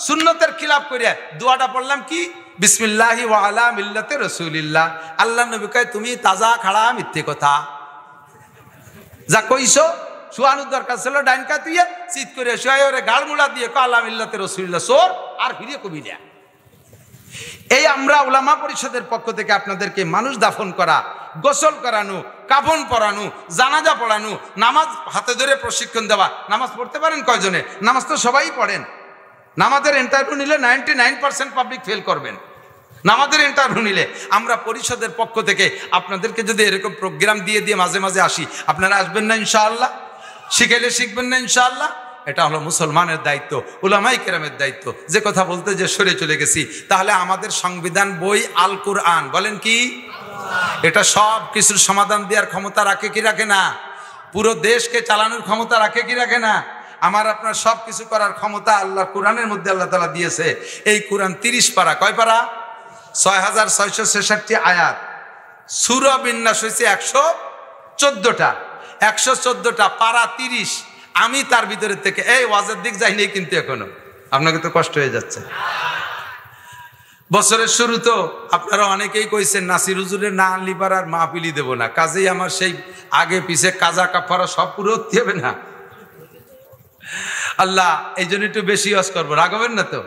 সুন্নতের খিলাফ করে দোয়াটা পড়লাম কি, বিসমিল্লাহি ওয়া আলা মিল্লাতে রাসূলিল্লাহ। আল্লাহ নবী কয় তুমি তাজা খাড়া মিথ্যে কথা যা কইছো শোয়ানোর দরকার ছিল, ডাইন কাতুইয়া শীত করে শোয়াই ওরে গাড় মুড়া দিয়ে আল্লাহ মিল্লাতে রাসূলিল্লাহ সোর আর ফিরিয়ে কবিরা। এই আমরা উলামা পরিষদের পক্ষ থেকে আপনাদেরকে মানুষ দাফন করা, গোসল করানো, কাফন পরানো, জানাজা পড়ানো, নামাজ হাতে ধরে প্রশিক্ষণ দেওয়া। নামাজ পড়তে পারেন কয়জনে? নামাজ তো সবাই পড়েন। নামাজের ইন্টারভিউ নিলে 99% পাবলিক ফেল করবেন। নামাজের ইন্টারভিউ নিলে আমরা পরিষদের পক্ষ থেকে আপনাদেরকে যদি এরকম প্রোগ্রাম দিয়ে দিয়ে মাঝে মাঝে আসি, আপনারা আসবেন না ইনশাআল্লাহ? শিখাইলে শিখবেন না ইনশাআল্লাহ? এটা হলো মুসলমানের দায়িত্ব, উলামায়ে কেরামের দায়িত্ব। যে কথা বলতে যে সরে চলে গেছি, তাহলে আমাদের সংবিধান বই আল কুরআন, বলেন কি? এটা সব কিছুর সমাধান দেওয়ার ক্ষমতা রাখে কি রাখে না? পুরো দেশকে চালানোর ক্ষমতা রাখে কি রাখে না? আমার আপনার সব কিছু করার ক্ষমতা আল্লাহ কোরআনের মধ্যে আল্লাহ তাআলা দিয়েছে। এই কোরআন 30 পারা, কয় পারা? 6666 আয়াত। সূরা বিন্যাস হয়েছে 114টা, 114টা পারা 30। আমি তার ভিতরে থেকে এই ওয়াজের দিক যাইনি কিন্তু এখনো, আপনাকে তো কষ্ট হয়ে যাচ্ছে। বছরের শুরু তো আপনারা অনেকেই কইছেন নাসির হুজুরের না আনলি পারার মাহফিলি দেব না, কাজেই আমার সেই আগে পিছে কাজা কাফারা সব পুরো হতে হবে না। আল্লাহ এই জন্য একটু বেশি ওয়াজ করবো, রাগবেন না তো?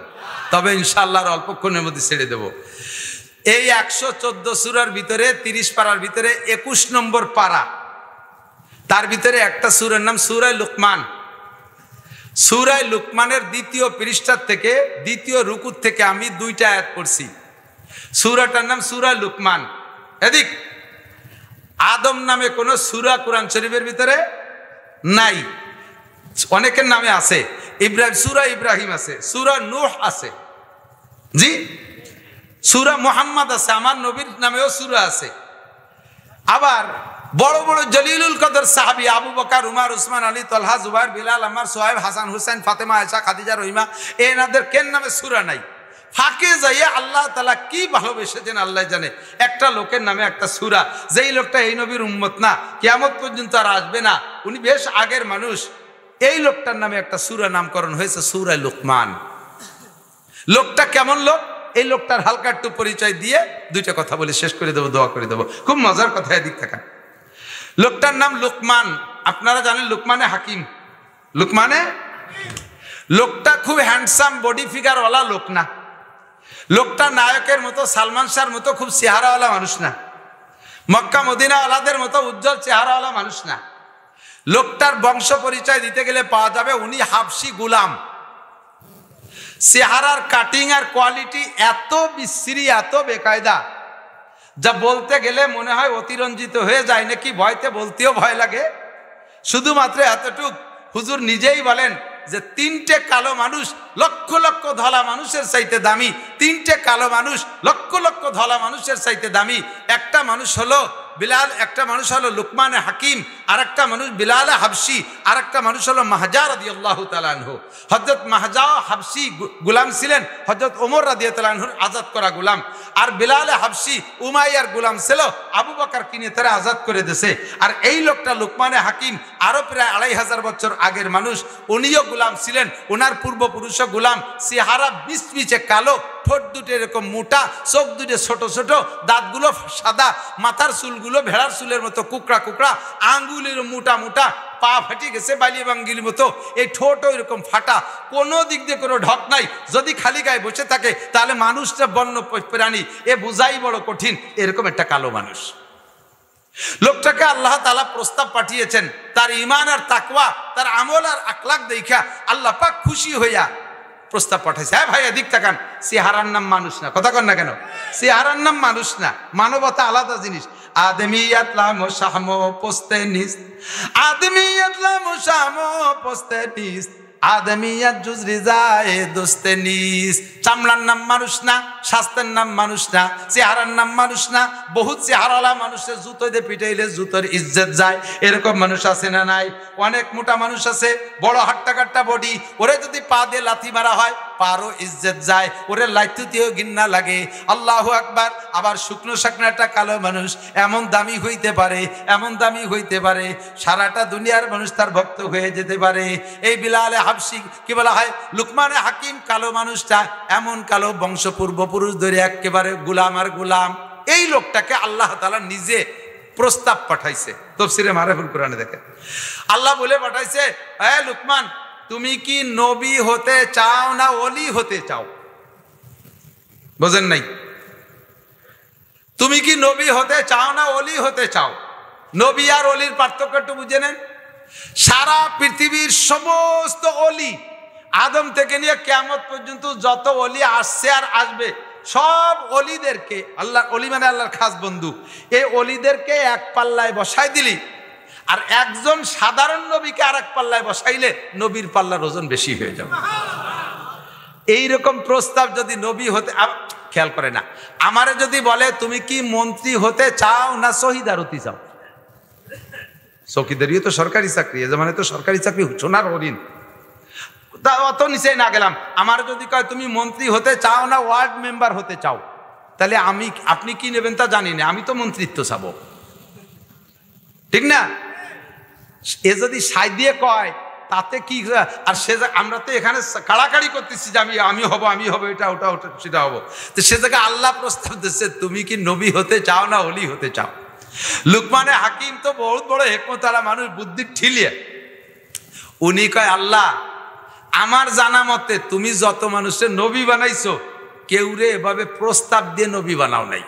তবে ইনশাআল্লাহ অল্পক্ষণের মধ্যে ছেড়ে দেব। এই 114 সূরার ভিতরে 30 পারার ভিতরে 21 নম্বর পারা, তার ভিতরে একটা সূরার নাম সূরা লুকমান। সূরা লুকমানের 2য় পৃষ্ঠার থেকে 2য় রুকুর থেকে আমি 2টা আয়াত পড়ছি। সূরাটার নাম সূরা লুকমান। এদিক আদম নামে কোন সূরা কোরআন শরীফের ভিতরে নাই। অনেকের নামে আছে, ইব্রাহিম, সূরা ইব্রাহিম আছে, সূরা নূহ আছে, জি, সূরা মুহাম্মদ আছে, আমার নবীর নামেও সূরা আছে। আবার বড় বড় জলিলুল কদর সাহাবী আবু বকর, উমর, উসমান, আলী, তালহা, জুবাইর, বিলাল, আম্মার, সোহাইব, হাসান, হুসাইন, ফাতেমা, আয়েশা, খাদিজা, রহিমা, এনাদের কেন নামে সূরা নাই? ফাঁকে যাইয়ে আল্লাহ তাআলা কি ভালোবেসেছেন আল্লাহ জানে। একটা লোকের নামে একটা সূরা, যেই লোকটা এই নবীর উম্মত না, কিয়ামত পর্যন্ত আর আসবে না, উনি বেশ আগের মানুষ, এই লোকটার নামে একটা সূরা নামকরণ হয়েছে সূরা লুকমান। লোকটা কেমন লোক? এই লোকটার হালকা একটু পরিচয় দিয়ে 2টা কথা বলে শেষ করে দেবো, দোয়া করে দেবো। খুব মজার কথা, এদিক থাকা। লোকটার নাম লুকমান। আপনারা জানেন লুকমানে হাকিম, লুকমানে, লোকটা খুব হ্যান্ডসাম বডি ফিগারওয়ালা লোক না। লোকটা নায়কের মতো, সালমান শাহর মতো খুব চেহারাওয়ালা মানুষ না। মক্কা মদিনাওয়ালাদের মতো উজ্জ্বল চেহারাওয়ালা মানুষ না। লোকটার বংশ পরিচয় দিতে গেলে পাওয়া যাবে উনি হাবশি গোলাম। চেহারার কাটিং আর কোয়ালিটি এত বিশ্রী, এত বেকায়দা, যা বলতে গেলে মনে হয় অতিরঞ্জিত হয়ে যায় নাকি, ভয়তে বলতেও ভয় লাগে। শুধুমাত্র এতটুক, হুজুর নিজেই বলেন যে তিনটে কালো মানুষ লক্ষ লক্ষ ধলা মানুষের চাইতে দামি, তিনটে কালো মানুষ লক্ষ লক্ষ ধলা মানুষের চাইতে দামি। একটা মানুষ হলো বিলাল, একটা মানুষ হলো লুকমানে হাকিম, আর একটা মানুষ বিলাল হাবশি, আর একটা মানুষ হলো মাহজা রাদিয়াল্লাহু তাআলা আনহু। হযরত মাহজা হাবশি গোলাম ছিলেন হযরত ওমর রাদিয়াল্লাহু আনহুর আজাদ করা গোলাম, আর বিলাল হাবশি উমাইয়ার গোলাম ছিল, আবু বকর কিনে তারা আজাদ করে দিয়েছে। আর এই লোকটা লুকমানে হাকিম আরো প্রায় 2500 বছর আগের মানুষ, উনিও গোলাম ছিলেন, ওনার পূর্বপুরুষও গোলাম। চেহারা বিচবিচে কালো, ঠোঁট দুটো এরকম মোটা, চোখ দুটো ছোট ছোট, দাঁতগুলো সাদা, মাথার চুলগুলো ভেড়ার চুলের মতো কুকড়া কুকড়া, আঙ্গুলের মোটা মোটা, পা ফাটি গেছে বালি বাঙ্গির মতো, এই ঠোঁটও এরকম ফাটা, কোনো দিক দিয়ে কোনো ঢক নাই। যদি খালি গায়ে বসে থাকে তাহলে মানুষটা বন্য প্রাণী, এ বোঝাই বড় কঠিন। এরকম একটা কালো মানুষ লোকটাকে আল্লাহ তাআলা প্রস্তাব পাঠিয়েছেন, তার ঈমান আর তাকওয়া, তার আমল আর আখলাক দেখা আল্লাহ পাক খুশি হইয়া প্রস্তাব পাঠাইছে। হ্যাঁ ভাই এদিক তাকান, চেহারার নাম মানুষ না, কথা কন না কেন? চেহারার নাম মানুষ না, মানবতা আলাদা জিনিস। আদমিয়াত লা মুশাহমো পোস্তেনিস, আদমিয়াত লা মুশাহমো পোস্তেনিস, আদমিয়াত জুজরি যায় দোস্তেনিস। চামড়ার নাম মানুষ না, স্বাস্থ্যের নাম মানুষ না, চেহারার নাম মানুষ না। বহুত চেহারাওয়ালা মানুষের জুতো দিয়ে পিটাইলে জুতোর ইজ্জত যায়, এরকম মানুষ আছে না নাই? অনেক মোটা মানুষ আছে, বড় হাট্টা কাট্টা বডি, ওরে যদি পা দিয়ে লাথি মারা হয় পারও ইজ্জত যায়, ওরে লাইতুতেও ঘিন্না লাগে। আল্লাহু আকবার। আবার শুকনো শাকনো একটা কালো মানুষ এমন দামি হইতে পারে, এমন দামি হইতে পারে, সারাটা দুনিয়ার মানুষ তার ভক্ত হয়ে যেতে পারে। এই বিলাল হাবশি কি বলা হয়, লুকমানে হাকিম কালো মানুষটা এমন কালো, বংশ পূর্বপুরুষ ধরে একেবারে গোলাম আর গোলাম। এই লোকটাকে আল্লাহ তাআলা নিজে প্রস্তাব পাঠাইছে। তাফসীরে মারিফুল কোরআনে দেখেন, আল্লাহ বলে পাঠাইছে, হে লুকমান, তুমি কি নবী হতে চাও না ওলি হতে চাও? বোঝেন নাই? তুমি কি নবী হতে চাও না ওলি হতে চাও? নবী আর ওলির পার্থক্য একটু বুঝে নেন। সারা পৃথিবীর সমস্ত ওলি, আদম থেকে নিয়ে কিয়ামত পর্যন্ত যত ওলি আসছে আর আসবে, সব ওলিদেরকে, আল্লাহ ওলি মানে আল্লাহর খাস বন্ধু, এই ওলিদেরকে এক পাল্লায় বসাই দিলি, আর একজন সাধারণ নবীকে আর এক পাল্লায় বসাইলে নবীর পাল্লার ওজন বেশি হয়ে যাবে। এইরকম প্রস্তাব যদি নবী হতে, খেয়াল করে না, আমারে যদি বলে তুমি কি মন্ত্রী হতে চাও না শহীদার হতে চাও? চৌকিদারিও তো সরকারি চাকরি, এ জামানে তো সরকারি চাকরি সোনার হরিণ, তা অত নিচে না গেলাম। আমার যদি কয় তুমি মন্ত্রী হতে চাও না ওয়ার্ড মেম্বার হতে চাও, তাহলে আপনি কি নেবেন তা জানি না, আমি তো মন্ত্রিত্ব চাবো, ঠিক না? এ যদি সাই দিয়ে কয় তাতে কি, আর সে আমরা তো এখানে কাড়াকাড়ি করতেছি যে আমি হব, আমি হব, এটা ওটা ওটা সেটা হবো। তো সে জায়গায় আল্লাহ প্রস্তাব দিচ্ছে, তুমি কি নবী হতে চাও না ওলি হতে চাও? লুকমানে হাকিম তো বহুত বড় হেকমতওয়ালা মানুষ, বুদ্ধি ঠিলিয়ে, উনি কয়, আল্লাহ আমার জানা মতে তুমি যত মানুষের নবী বানাইছো, কেউ রে এভাবে প্রস্তাব দিয়ে নবী বানাও নাই।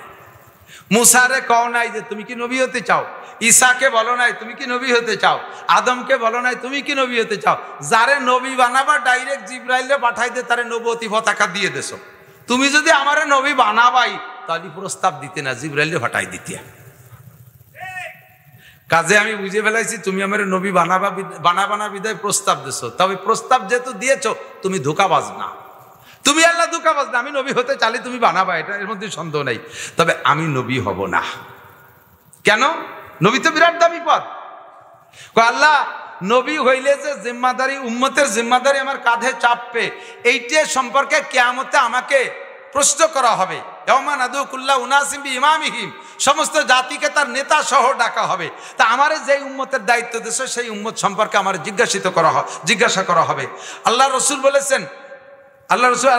মুসারে কও নাই যে তুমি কি নবী হতে চাও, ঈসাকে বলো নাই তুমি কি নবী হতে চাও, আদমকে বলো নাই তুমি কি নবী হতে চাও। যারে নবী বানাবা ডাইরেক্ট জিবরাইলে পাঠাই দে, তারে নবুয়তি পতাকা দিয়ে দেছো। তুমি যদি আমারে নবী বানাবাই তাহলে প্রস্তাব দিতে না, জিবরাইলে পাঠাই দিতে। কাজে আমি বুঝে ফেলাইছি তুমি আমার নবী বানাবানা বিদায় প্রস্তাব দিছো, তবে প্রস্তাব যেহেতু দিয়েছো তুমি ধোঁকাবাজ না, তুমি আল্লাহ ধোঁকাবাজ না। আমি নবী হতে চাইলে তুমি বানাবা, এটা এর মধ্যে সন্দেহ নেই, তবে আমি নবী হব না। কেন? নবী তো বিরাট দামি পদ। আল্লাহ নবী হইলে যে জিম্মাদারি, উম্মতের জিম্মাদারি আমার কাঁধে চাপবে, এইটা সম্পর্কে কিয়ামতে আমাকে প্রশ্ন করা হবে। সমস্ত জাতিকে তার নেতা সহ ডাকা হবে। তা আমার যে উম্মতের দায়িত্ব দিয়েছে সেই উম্মত সম্পর্কে আমার জিজ্ঞাসা করা হবে। আল্লাহ রসুল বলেছেন, আল্লাহ রসুল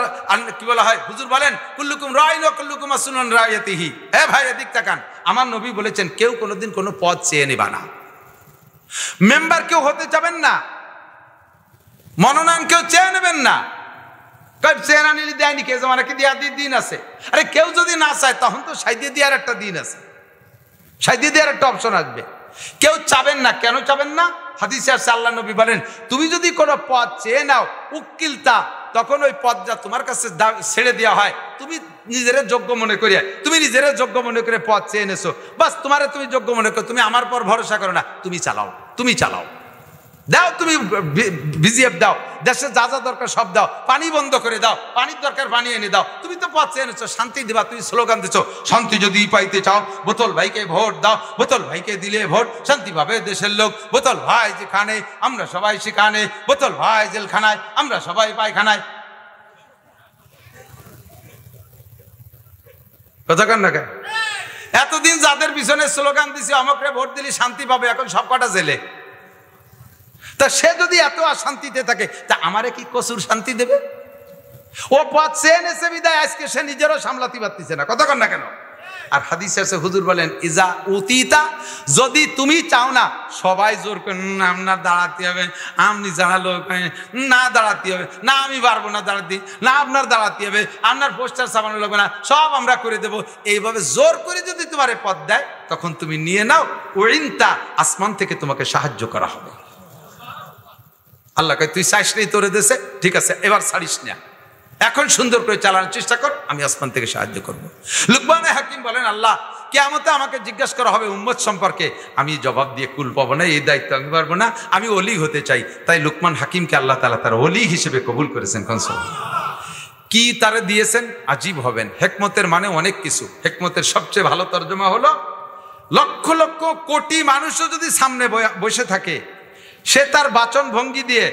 কি বলা হয়, হুজুর বলেন কুল্লুকুম রাইন ওয়া কুল্লুকুম মাসউলুন আন রাইয়াতিহি। এ ভাই এদিক তাকান, আমার নবী বলেছেন কেউ কোনোদিন কোনো পদ চেয়ে নেবা না, মেম্বার কেউ হতে যাবেন না, মনোনয়ন কেউ চেয়ে নেবেন না। চেয়ে না নিলে দেয়নি, কে জমানা কি দেওয়ার দিন আছে? আরে কেউ যদি না চায় তখন তো সাইদিয়ে দেওয়ার একটা দিন আছে, সাইদিয়ে দেওয়ার একটা অপশন আসবে। কেউ চাবেন না, কেন চাবেন না? হাদিসে আছে আল্লাহ নবী বলেন, তুমি যদি কোনো পদ চেয়ে নাও উকিলতা, তখন ওই পদটা তোমার কাছে ছেড়ে দেওয়া হয়। তুমি নিজের যোগ্য মনে করিয়া, তুমি নিজের যোগ্য মনে করে পদ চেয়ে এনেছো, বাস তোমারে তুমি যোগ্য মনে করো, তুমি আমার পর ভরসা করো না, তুমি চালাও, তুমি চালাও। দাও, তুমি ভিজিএফ দাও, দেশে যা যা দরকার সব দাও, পানি বন্ধ করে দাও, পানির দরকার পানি এনে দাও, তুমি তো পথ এনেছো, শান্তি দিবা, তুমি স্লোগান দিচ্ছ শান্তি যদি পাইতে চাও বোতল ভাইকে ভোট দাও, বোতল ভাইকে দিলে ভোট শান্তি পাবে দেশের লোক, বোতল ভাই যেখানে আমরা সবাই সেখানে, বোতল ভাই জেলখানায় আমরা সবাই পায়খানায়। কথা কান না কেন? এতদিন যাদের পিছনে স্লোগান দিছে অমকরে ভোট দিলে শান্তি পাবে, এখন সব কটা জেলে। তা সে যদি এত অশান্তিতে থাকে, তা আমারে কি কসুর শান্তি দেবে? ও পথ সে এনেছে বিদায় আজকে সে নিজেরও সামলাতে পারতেছে না। কথা কন না কেন? আর হাদিসে আছে, হুজুর বলেন ইজা উতিতা, যদি তুমি চাও না সবাই জোর করে আপনার দাঁড়াতে হবে, আপনি দাঁড়ালো না দাঁড়াতে হবে, না আমি পারবো না দাঁড়াতে, না আপনার দাঁড়াতে হবে, আপনার পোস্টার ছাপানো লাগবে না, সব আমরা করে দেবো, এইভাবে জোর করে যদি তোমার পথ দেয়, তখন তুমি নিয়ে নাও, ওইনতা আসমান থেকে তোমাকে সাহায্য করা হবে। আল্লাহকে তুই চাইস নেই তোরে দেশে, ঠিক আছে এবার ছাড়িস না, এখন সুন্দর করে চালানোর চেষ্টা কর, আমি আসমান থেকে সাহায্য করবো। লুকমান হাকিম বলেন, আল্লাহ কিয়ামতে আমাকে জিজ্ঞাসা করা হবে উম্মত সম্পর্কে, আমি জবাব দিয়ে কুল পাবো না, এই দায়িত্ব আমি পারবো না, আমি ওলি হতে চাই। তাই লুকমান হাকিমকে আল্লাহ তাআলা তার ওলি হিসেবে কবুল করেছেন। কি তারে দিয়েছেন? আজীব হবেন। হেকমতের মানে অনেক কিছু। হেকমতের সবচেয়ে ভালো তর্জমা হলো, লক্ষ লক্ষ কোটি মানুষও যদি সামনে বসে থাকে, সে তার বাচন ভঙ্গি দিয়ে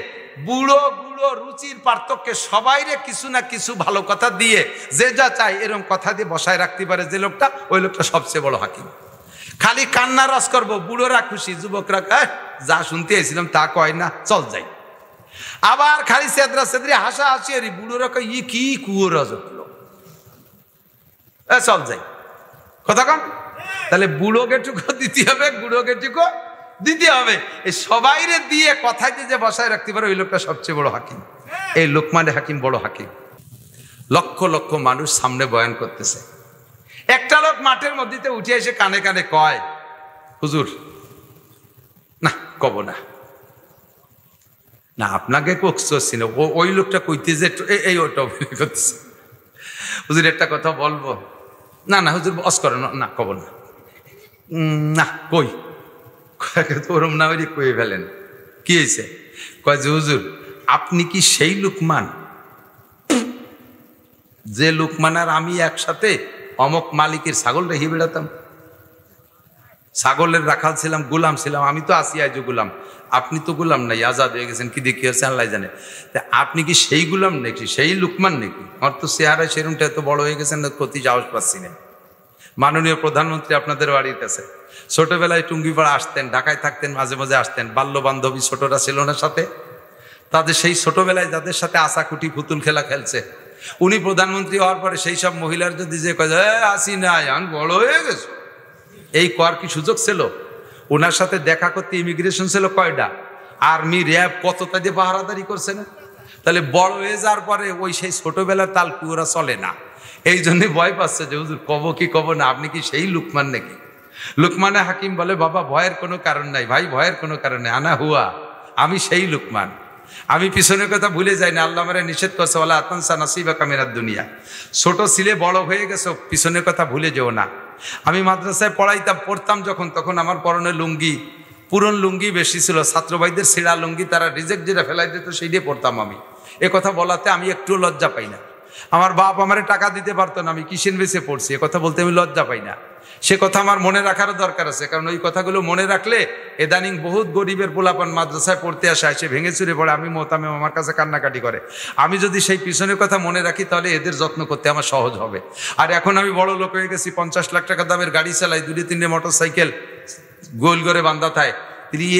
বুড়ো বুড়ো রুচির পার্থক্যে সবাইরে কিছু না কিছু ভালো কথা দিয়ে, যে যা চাই এরকম কথা দিয়ে বসায় রাখতে পারে যে লোকটা, ওই লোকটা সবচেয়ে বড় হাকিম। খালি কান্না রস করবো, বুড়োরা খুশি, যুবকরা যা শুনতে এসেছিলাম তা কয় না, চল যাই। আবার খালি সেদরা সেদরি হাসা হাসি, বুড়োরা কয় ই কি কুয়োরা জটলো, চল যাই। কথা কন? তাহলে বুড়োকে টুকু দিতে হবে, বুড়োকে টুকু দিতে হবে। এই সবাইরে দিয়ে কথায় যে বসায় রাখতে পারে, ওই লোকটা সবচেয়ে বড় হাকিম। এই লোকমানে হাকিম বড় হাকিম। লক্ষ লক্ষ মানুষ সামনে বয়ান করতেছে, একটা লোক মাঠের মধ্যে উঠে এসে কানে কানে কয়, হুজুর না কব না, না আপনাকে করছি না, ওই লোকটা কইতে যে এই ওটা করতেছে, হুজুর একটা কথা বলবো, না না হুজুর বস করে না কব না, না কই ওরম না ওই কয়ে ফেলেন। কি হয়েছে? কয় যে হুজুর আপনি কি সেই লুকমান যে লুকমান আর আমি একসাথে অমক মালিকের ছাগল রেখে বেড়াতাম, ছাগলের রাখাল ছিলাম, গোলাম ছিলাম, আমি তো আসি আজ গোলাম, আপনি তো গোলাম নাই, আজাদ হয়ে গেছেন, কি দেখি হচ্ছে আল্লাহ জানে। আপনি কি সেই গোলাম নাকি, সেই লুকমান নাকি? আমার তো চেহারায় সেরকমটা এত বড় হয়ে গেছেন, ক্ষতি সাহস পাচ্ছি না। মাননীয় প্রধানমন্ত্রী আপনাদের বাড়ির কাছে ছোটবেলায় টুঙ্গিপাড়া আসতেন, ঢাকায় থাকতেন, মাঝে মাঝে আসতেন, বাল্য বান্ধবী ছোটরা ছিল না সাথে, তাদের সেই ছোটবেলায় যাদের সাথে আশাকুটি পুতুল খেলা খেলছে, উনি প্রধানমন্ত্রী হওয়ার পরে সেই সব মহিলার যদি যে কয় আসি না এখন বড় হয়ে গেছে, এই কর কি সুযোগ ছিল? ওনার সাথে দেখা করতে ইমিগ্রেশন ছিল কয়টা, আর্মি র্যাব কতটা দিয়ে পাহারাদারি করছে না? তাহলে বড় হয়ে যাওয়ার পরে ওই সেই ছোটবেলার তাল কুয়োরা চলে না, এই জন্যে ভয় পাচ্ছে যে হুজুর কব কি কব না, আপনি কি সেই লুকমান নাকি? লুকমানে হাকিম বলে, বাবা ভয়ের কোনো কারণ নাই, ভাই ভয়ের কোনো কারণ নেই, আনা হুয়া, আমি সেই লুকমান, আমি পিছনের কথা ভুলে যাই না। আল্লাহ আমারে নিষেধ করছে, ওয়ালা আতানসা নাসিবাকা মিনাদ দুনিয়া, ছোট ছিলে বড় হয়ে গেছো, পিছনের কথা ভুলে যেও না। আমি মাদ্রাসায় পড়তাম যখন, তখন আমার পরনে লুঙ্গি, পুরন লুঙ্গি বেশি ছিল, ছাত্র ভাইদের ছিঁড়া লুঙ্গি তারা রিজেক্ট যেটা ফেলাই দিত সেই দিয়ে পড়তাম আমি। এ কথা বলাতে আমি একটু লজ্জা পাই না। আমার বাপ আমারে টাকা দিতে পারতো না, আমি কিসেন বেসে পড়ছি, এ কথা বলতে আমি লজ্জা পাই না। সে কথা আমার মনে রাখারও দরকার আছে, কারণ ওই কথাগুলো মনে রাখলে এদানিং বহুত গরিবের পোলাপান মাদ্রাসায় পড়তে আসে, সে ভেঙে চুরে পড়ে, আমি মোতামে আমার কাছে কান্নাকাটি করে। আমি যদি সেই পিছনের কথা মনে রাখি তাহলে এদের যত্ন করতে আমার সহজ হবে। আর এখন আমি বড় লোক হয়ে গেছি, 50 লাখ টাকা দামের গাড়ি চালাই, 2-3 মোটর সাইকেল গোল করে বান্ধা থায়,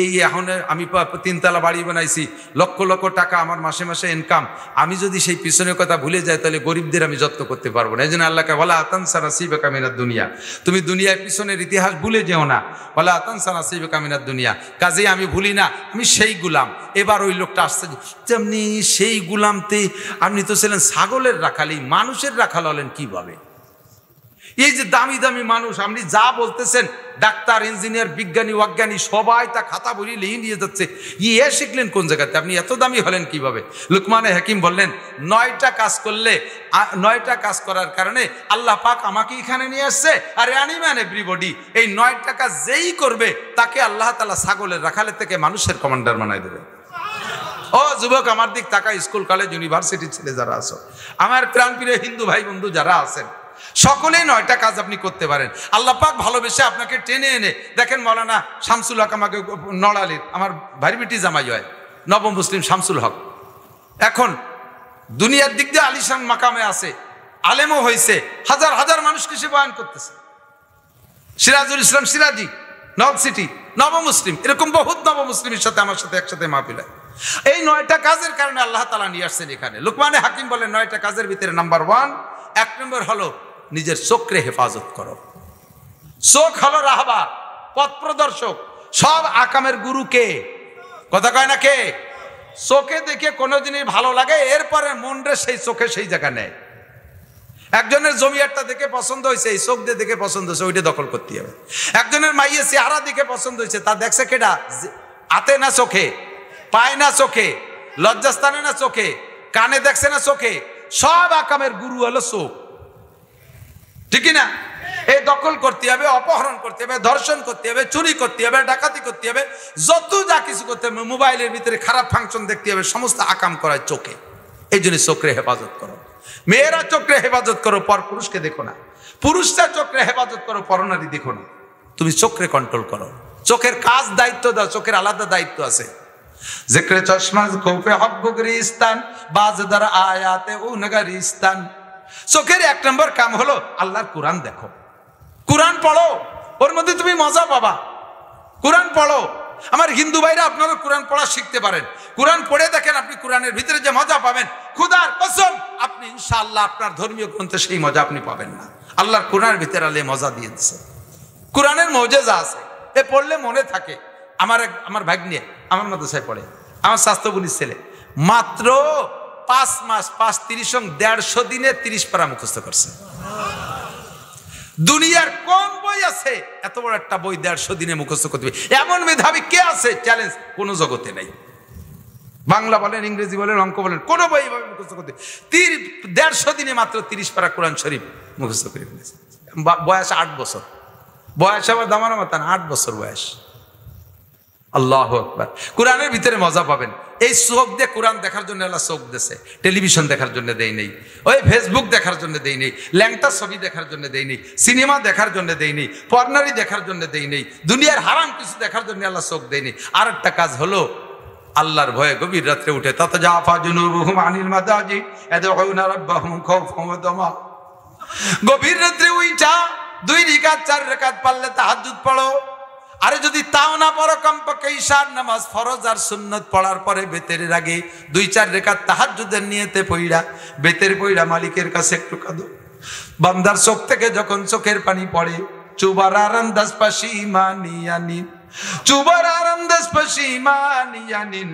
এই এখন আমি 3 তলা বাড়ি বানাইছি, লক্ষ লক্ষ টাকা আমার মাসে মাসে ইনকাম, আমি যদি সেই পিছনের কথা ভুলে যাই তাহলে গরিবদের আমি যত্ন করতে পারবো না। এই জন্য আল্লাহকে বলা আতানসা নাসিবাকা মিনাদ দুনিয়া, তুমি দুনিয়ার পিছনের ইতিহাস ভুলে যেও না, বলা আতানসা নাসিবাকা মিনাদ দুনিয়া। কাজেই আমি ভুলি না, আমি সেই গুলাম। এবার ওই লোকটা আসছে, তেমনি সেই গুলামতে আপনি তো ছিলেন ছাগলের রাখাল, এই মানুষের রাখাল হলেন কিভাবে? এই যে দামি দামি মানুষ, আপনি যা বলতেছেন, ডাক্তার, ইঞ্জিনিয়ার, বিজ্ঞানী, অজ্ঞানী সবাই তা খাতা বই নিয়ে যাচ্ছে। ইয়ে শিখলেন কোন জায়গাতে? আপনি এত দামি হলেন কিভাবে? লুকমানে হাকিম বললেন 9টা কাজ করলে, 9টা কাজ করার কারণে আল্লাহ পাক আমাকে এখানে নিয়ে আসছে। আর অ্যানিম্যান এভরিবডি, এই 9টা কাজ যেই করবে তাকে আল্লাহ তাআলা ছাগলের রাখালের থেকে মানুষের কমান্ডার বানায় দেবে। ও যুবক, আমার দিক তাকা, স্কুল, কলেজ, ইউনিভার্সিটির ছেলে যারা আছো, আমার প্রাণপ্রিয় হিন্দু ভাই বন্ধু যারা আছেন, সকলেই 9টা কাজ আপনি করতে পারেন। আল্লাহ পাক ভালোবেসে আপনাকে টেনে এনে, দেখেন মৌলানা শামসুল হক আমাকে নড়ালির আমার ভাইবিটি জামাই হয়, নবম মুসলিম শামসুল হক, এখন দুনিয়ার দিক দিয়ে আলিশান মাকামে আছে, আলেমও হয়েছে, হাজার হাজার মানুষকে সে বয়ান করতেছে। সিরাজুল ইসলাম সিরাজি, নর্থ সিটি, নবম মুসলিম, এরকম বহুত নবম মুসলিমের সাথে আমার সাথে একসাথে মাহফিল হয়। এই 9টা কাজের কারণে আল্লাহ তাআলা নিয়ে আসছেন এখানে। লুকমানে হাকিম বলেন 9টা কাজের ভিতরে নাম্বার 1 নম্বর হলো নিজের চোখকে হেফাজত করো। চোখ হলো রাহবার, পথ প্রদর্শক। সব আকামের গুরু কে? কথা কয় না কে? চোখে দেখে কোনো জিনিস ভালো লাগে, এরপরে মন রে সেই চোখে সেই জায়গা নেয়। একজনের জমি একটা দেখে পছন্দ হয়েছে, এই চোখ দিয়ে দেখে পছন্দ হয়েছে, ওইটা দখল করতে হবে। একজনের মাইয়ে চেহারা দেখে পছন্দ হয়েছে, তা দেখছে কেডা? হাতে না চোখে, পায় না চোখে, লজ্জাস্থানে না চোখে, কানে দেখছে না চোখে। সব আকামের গুরু হলো চোখ, ঠিক না? এই দখল করতে হবে, অপহরণ করতে হবে, ধর্ষণ করতে হবে, চুরি করতে হবে, ডাকাতি করতে হবে, যত যা কিছু করতে হবে, মোবাইলের ভিতরে খারাপ ফাংশন দেখতে হবে, সমস্ত আকাম করায় চোখে। এই জন্য চোখে হেফাজত করো। মেয়েরা চোখে হেফাজত করো, পর পুরুষকে দেখো না। পুরুষরা চোখে হেফাজত করো, পরনারী দেখো না। তুমি চোখে কন্ট্রোল করো। চোখের কাজ দায়িত্ব দাও, চোখের আলাদা দায়িত্ব আছে। জিক্রে চশমা খৌফে হক গরিস্তান বাজদার আয়াতে ও নগরিস্তান। চোখের 1 নম্বর কাম হলো আল্লাহর কোরআন দেখো, কোরআন পড়ো, ওর মধ্যে তুমি মজা পাবা। কোরআন পড়ো। আমার হিন্দু ভাইরা, আপনারা কোরআন পড়া শিখতে পারেন। কোরআন পড়ে দেখেন, আপনি কোরআনের ভিতরে যে মজা পাবেন, খুদার কসম আপনি ইনশাআল্লাহ আপনার ধর্মীয় গ্রন্থে সেই মজা আপনি পাবেন না। আল্লাহর কোরআনের ভিতরে আল্লাহ মজা দিয়ে দিচ্ছে। কোরআনের মজেজা আছে, এ পড়লে মনে থাকে। আমার ভাগ্নে আমার মাদ্রাসায় পড়ে, আমার স্বাস্থ্যগুলির ছেলে, মাত্র 5 মাস 5-30 150 দিনে 30 পারা মুখস্থ করছে। দুনিয়ার কোন বই আছে এত বড় একটা বই 150 দিনে মুখস্থ করতে? এমন মেধাবী কে আছে? চ্যালেঞ্জ কোন জগতে নাই। বাংলা বলেন, ইংরেজি বলেন, অঙ্ক বলেন, কোন বই এভাবে মুখস্থ করতে 150 দিনে মাত্র 30 পারা কোরআন শরীফ মুখস্থ করে ফেলেছে। বয়স 8 বছর। বয়স আবার দামানো মাতান 8 বছর বয়স। আল্লাহু আকবার। কোরআনের ভিতরে মজা পাবেন। এই চোখ দিয়ে কোরআন দেখার জন্য আল্লাহ চোখ দিয়েছে, টেলিভিশন দেখার জন্য দেই নেই, ওই ফেসবুক দেখার জন্য দেই নেই, ল্যাংটা ছবি দেখার জন্য দেই নেই, সিনেমা দেখার জন্য দেই নেই, পর্নারি দেখার জন্য দেই নেই, দুনিয়ার হারাম কিছু দেখার জন্য আল্লাহ চোখ দেই নেই। আর একটা কাজ হলো আল্লাহর ভয়ে গভীর রাত্রে উঠে তাতাজাফা জুনুবুহুম আনিল মাদাজি ইয়াদউনা রাব্বাহুম খাওফান ওয়া তামা। গভীর রাত্রে উইঠা 2 রাকাত 4 রাকাত পারলে তাহাজ্জুদ পড়ো। আরে যদি তাও না পড়ো, কমপক্ষে ঈশার নামাজ ফরজ আর সুন্নত পড়ার পরে বেতের আগে 2-4 রাকাত তাহাজ্জুদের নিয়তে পড়া, বেতের পড়া মালিকের কাছে একটু কাঁদো। বান্দার চোখ থেকে যখন চোখের পানি পড়ে, চুবার আরান্দাজ পাশিমানিয়ানিন, চুবার আরান্দাজ পাশিমানিয়ানিন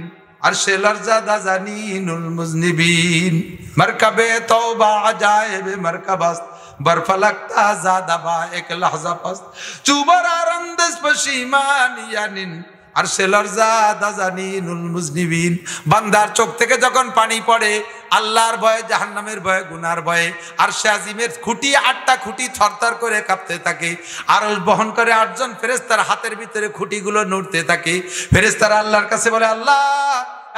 আরশেলার জাদা জানিনুল মুজনিবিন মারকাবে তওবা আজায়েবে মারকাবাস বরফলকতা জাদাবা এক লহজা পাস চুবার আরান্দাজ পাশিমানিয়ানিন আরশেলার জাদা জানিনুল মুজনিবিন। বান্দার চোখ থেকে যখন পানি পড়ে, আল্লাহর ভয়ে, জাহান্নামের ভয়ে, গুনার ভয়ে, আরশে আজিমের খুঁটি 8টা খুঁটি থরথর করে কাঁপতে থাকে। আরশ বহন করে 8 জন ফেরেশতার হাতের ভিতরে খুঁটিগুলো নড়তে থাকে। ফেরেশতারা আল্লাহর কাছে বলে, আল্লাহ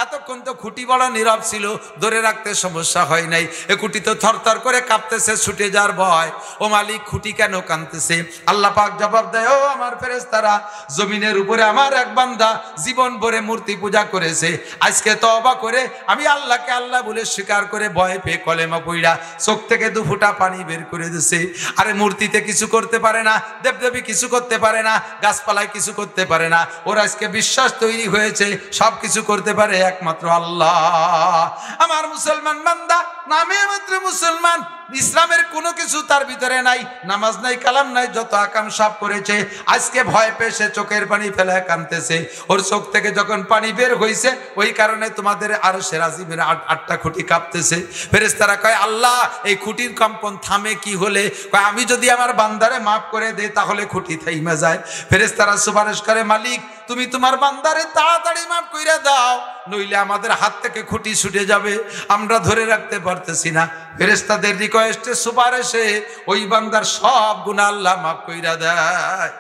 এতক্ষণ তো খুঁটি বড় নীরব ছিল, ধরে রাখতে সমস্যা হয় নাই, এ খুঁটি তো থরথর করে কাঁপতেছে, ছুটে যাওয়ার ভয়। ও মালিক, খুঁটি কেন কাঁপতেছে? আল্লাহ পাক জবাব দেয়, ও আমার ফেরেশতারা, জমিনের উপরে আমার এক বান্দা জীবন ভরে মূর্তি পূজা করেছে, আজকে তওবা করে আমি আল্লাহকে আল্লাহ বলে স্বীকার করে ভয় পেয়ে কলেমা পড়া চোখ থেকে 2 ফোঁটা পানি বের করে দিছে। আরে মূর্তিতে কিছু করতে পারে না, দেবদেবী কিছু করতে পারে না, গাছপালায় কিছু করতে পারে না, ওর আজকে বিশ্বাস তৈরি হয়েছে সব কিছু করতে পারে একমাত্র আল্লাহ। আমার মুসলমান বান্দা নামে মাত্র মুসলমান, ইসলামের কোনো কিছু তার ভিতরে নাই, নামাজ নাই, কালাম নাই, যত আকাম সব করেছে। আজকে ভয় পেয়ে সে চোখের পানি ফেলায় কাঁদতেছে। ওর চোখ থেকে যখন পানি বের হয়েছে, ওই কারণে তোমাদের আরো সেরাজিমের 8টা খুঁটি কাঁপতেছে। ফেরেশতারা কয় আল্লাহ এই খুঁটির কম্পন থামে কি হলে? কয় আমি যদি আমার বান্দারে মাফ করে দেই তাহলে খুঁটি থাইমা যায়। ফেরেশতারা সুপারিশ করে মালিক তুমি তোমার বান্দারে তাড়াতাড়ি মাফ কইরা দাও, নইলে আমাদের হাত থেকে খুঁটি ছুটে যাবে, আমরা ধরে রাখতে পারতেছি না। ফেরেশতাদের রিকোয়েস্টে সুপারিশে ওই বান্দার সব গুনাহ আল্লাহ মাফ কইরা দেয়।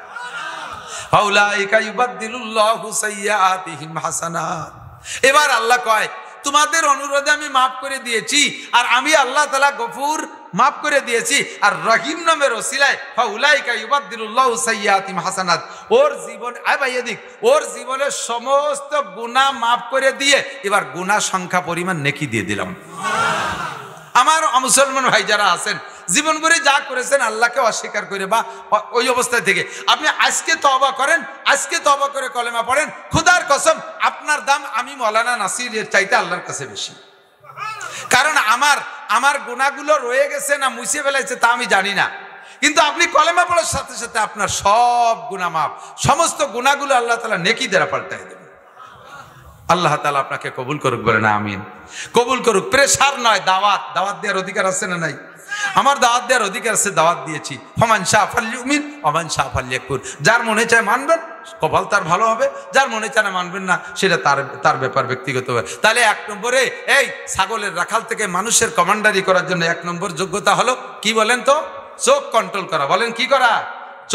আউলাইকা ইউবাদদিলুল্লাহু সাইয়্যাতিহিম হাসানাত। এবার আল্লাহ কয় তোমাদের অনুরোধে আমি মাফ করে দিয়েছি, আর আমি আল্লাহ তাআলা গফুর মাফ করে দিয়েছি, আর রহিম নামের ওসিলায় ফাউলাইকা ইউবাদদিলুল্লাহু সাইয়্যাতিহিম হাসানাত। ওর জীবন ওর জীবনের সমস্ত গুনাহ মাফ করে দিয়ে এবার গুনাহ সংখ্যা পরিমাণ নেকি দিয়ে দিলাম। আমার মুসলমান ভাই যারা আছেন, জীবন ভরে যা করেছেন আল্লাহকে অস্বীকার করে বা ওই অবস্থা থেকে আপনি আজকে তওবা করেন, আজকে তওবা করে কলেমা পড়েন, খোদার কসম আপনার দাম আমি মৌলানা নাসিরের চাইতে আল্লাহর কাছে বেশি। কারণ আমার গুনাহগুলো রয়ে গেছে না মুছে ফেলাইছে তা আমি জানি না, কিন্তু আপনি কলেমা পড়ার সাথে সাথে আপনার সব গুনাহ মাফ, সমস্ত গুনাহগুলো আল্লাহ তাআলা নেকি দ্বারা পাল্টাই দেবেন। আল্লাহ তাআলা আপনাকে কবুল করুক, বলেন আমিন। কবুল করুক। প্রেশার নয়, দাওয়াত দেওয়ার অধিকার আছে না নাই? আমার দাওয়াত দেওয়ার অধিকার আছে, দাওয়াত দিয়েছি। ফামান শাআ ফালইউমিন ওয়া মান শাআ ফালইয়াকফুর। যার মনে চায় মানবেন, কপাল তার ভালো হবে, যার মনে চায় না মানবেন না, সেটা তার ব্যাপার, ব্যক্তিগত ব্যাপার। তাহলে 1 নম্বরে এই ছাগলের রাখাল থেকে মানুষের কমান্ডারি করার জন্য 1 নম্বর যোগ্যতা হলো কি বলেন তো? চোখ কন্ট্রোল করা। বলেন কি করা?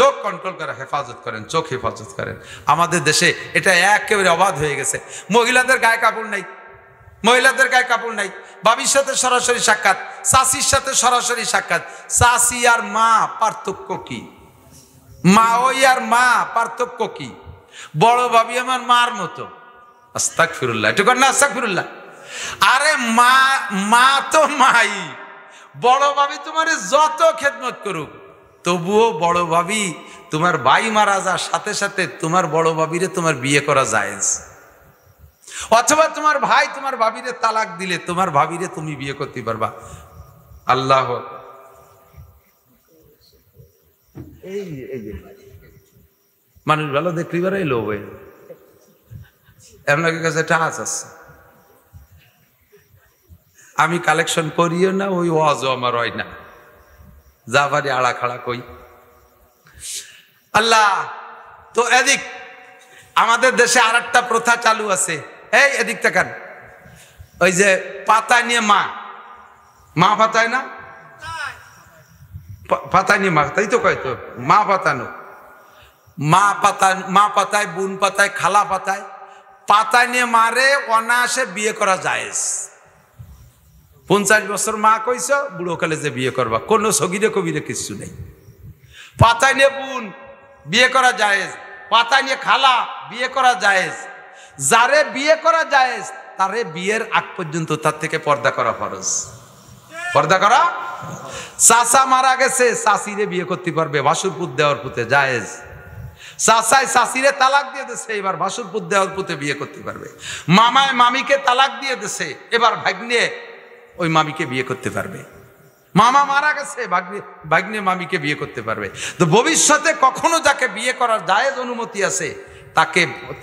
চোখ কন্ট্রোল করা, হেফাজত করেন, চোখ হেফাজত করেন। আমাদের দেশে এটা একেবারে অবাধ হয়ে গেছে। মহিলাদের গায়ে কাপড় নাই, মহিলাদের গায়ে কাপড় নাই, বাবির সাথে সরাসরি সাক্ষাৎ, চাষির সাথে সরাসরি সাক্ষাৎ। চাষি আর মা পার্থক্য কি? মা ওই আর মা পার্থক্য কি? বড় ভাবি আমার মার মতো, আস্তাগফিরুল্লাহ, একটু কর না আস্তাগফিরুল্লাহ। আরে মা তো মাই, বড় ভাবি তোমার যত খেদমত করুক তবুও বড় ভাবি তোমার ভাই মারা যাওয়ার সাথে সাথে তোমার বড় ভাবিরে তোমার বিয়ে করা জায়েজ, অথবা তোমার ভাই তোমার ভাবিরে তালাক দিলে তোমার ভাবিরে তুমি বিয়ে করতে পারবা। আল্লাহ মানুষ ভালো দেখতে পারে লোভ আপনার কাছে টাচ আছে, আমি কালেকশন করিও না, ওই ওয়াজও আমার হয় না, যা পারি আড়া খাড়া কই। আল্লাহ তো এদিক আমাদের দেশে আর একটা প্রথা চালু আছে, এই এদিক তাকান, ওই যে পাতায় নিয়ে মা পাতায় না, পাতায় নিয়ে মা, তাই তো কয় তো মা পাতানো, মা পাতায়, বোন পাতায়, খালা পাতায় নিয়ে মারে অনায়াসে বিয়ে করা জায়েজ। 50 বছর মা কইছ, বুড়ো কালে যে বিয়ে করবা, কোনো সগিরে কবিরে কিছু নেই। পাতায় নিয়ে বোন বিয়ে করা জায়েজ, পাতায় নিয়ে খালা বিয়ে করা জায়েজ। যারে বিয়ে করা জায়েজ তারে বিয়ের আগ পর্যন্ত তার থেকে পর্দা করা ফরজ। পর্দা করা, চাচা মারা গেছে, চাচিরে বিয়ে করতে পারবে, ভাসুরপুত দেওয়ার পুতে জায়েজ। চাচাই চাচিরে তালাক দিয়ে দিছে, এবার ভাসুরপুত দেওয়ার পুতে বিয়ে করতে পারবে। মামায় মামিকে তালাক দিয়ে দিছে, এবার ভাগ্নে ওই মামিকে বিয়ে করতে পারবে। মামা মারা গেছে, ভাগ্নে মামিকে বিয়ে করতে পারবে। তো ভবিষ্যতে কখনো যাকে বিয়ে করার জায়েজ অনুমতি আছে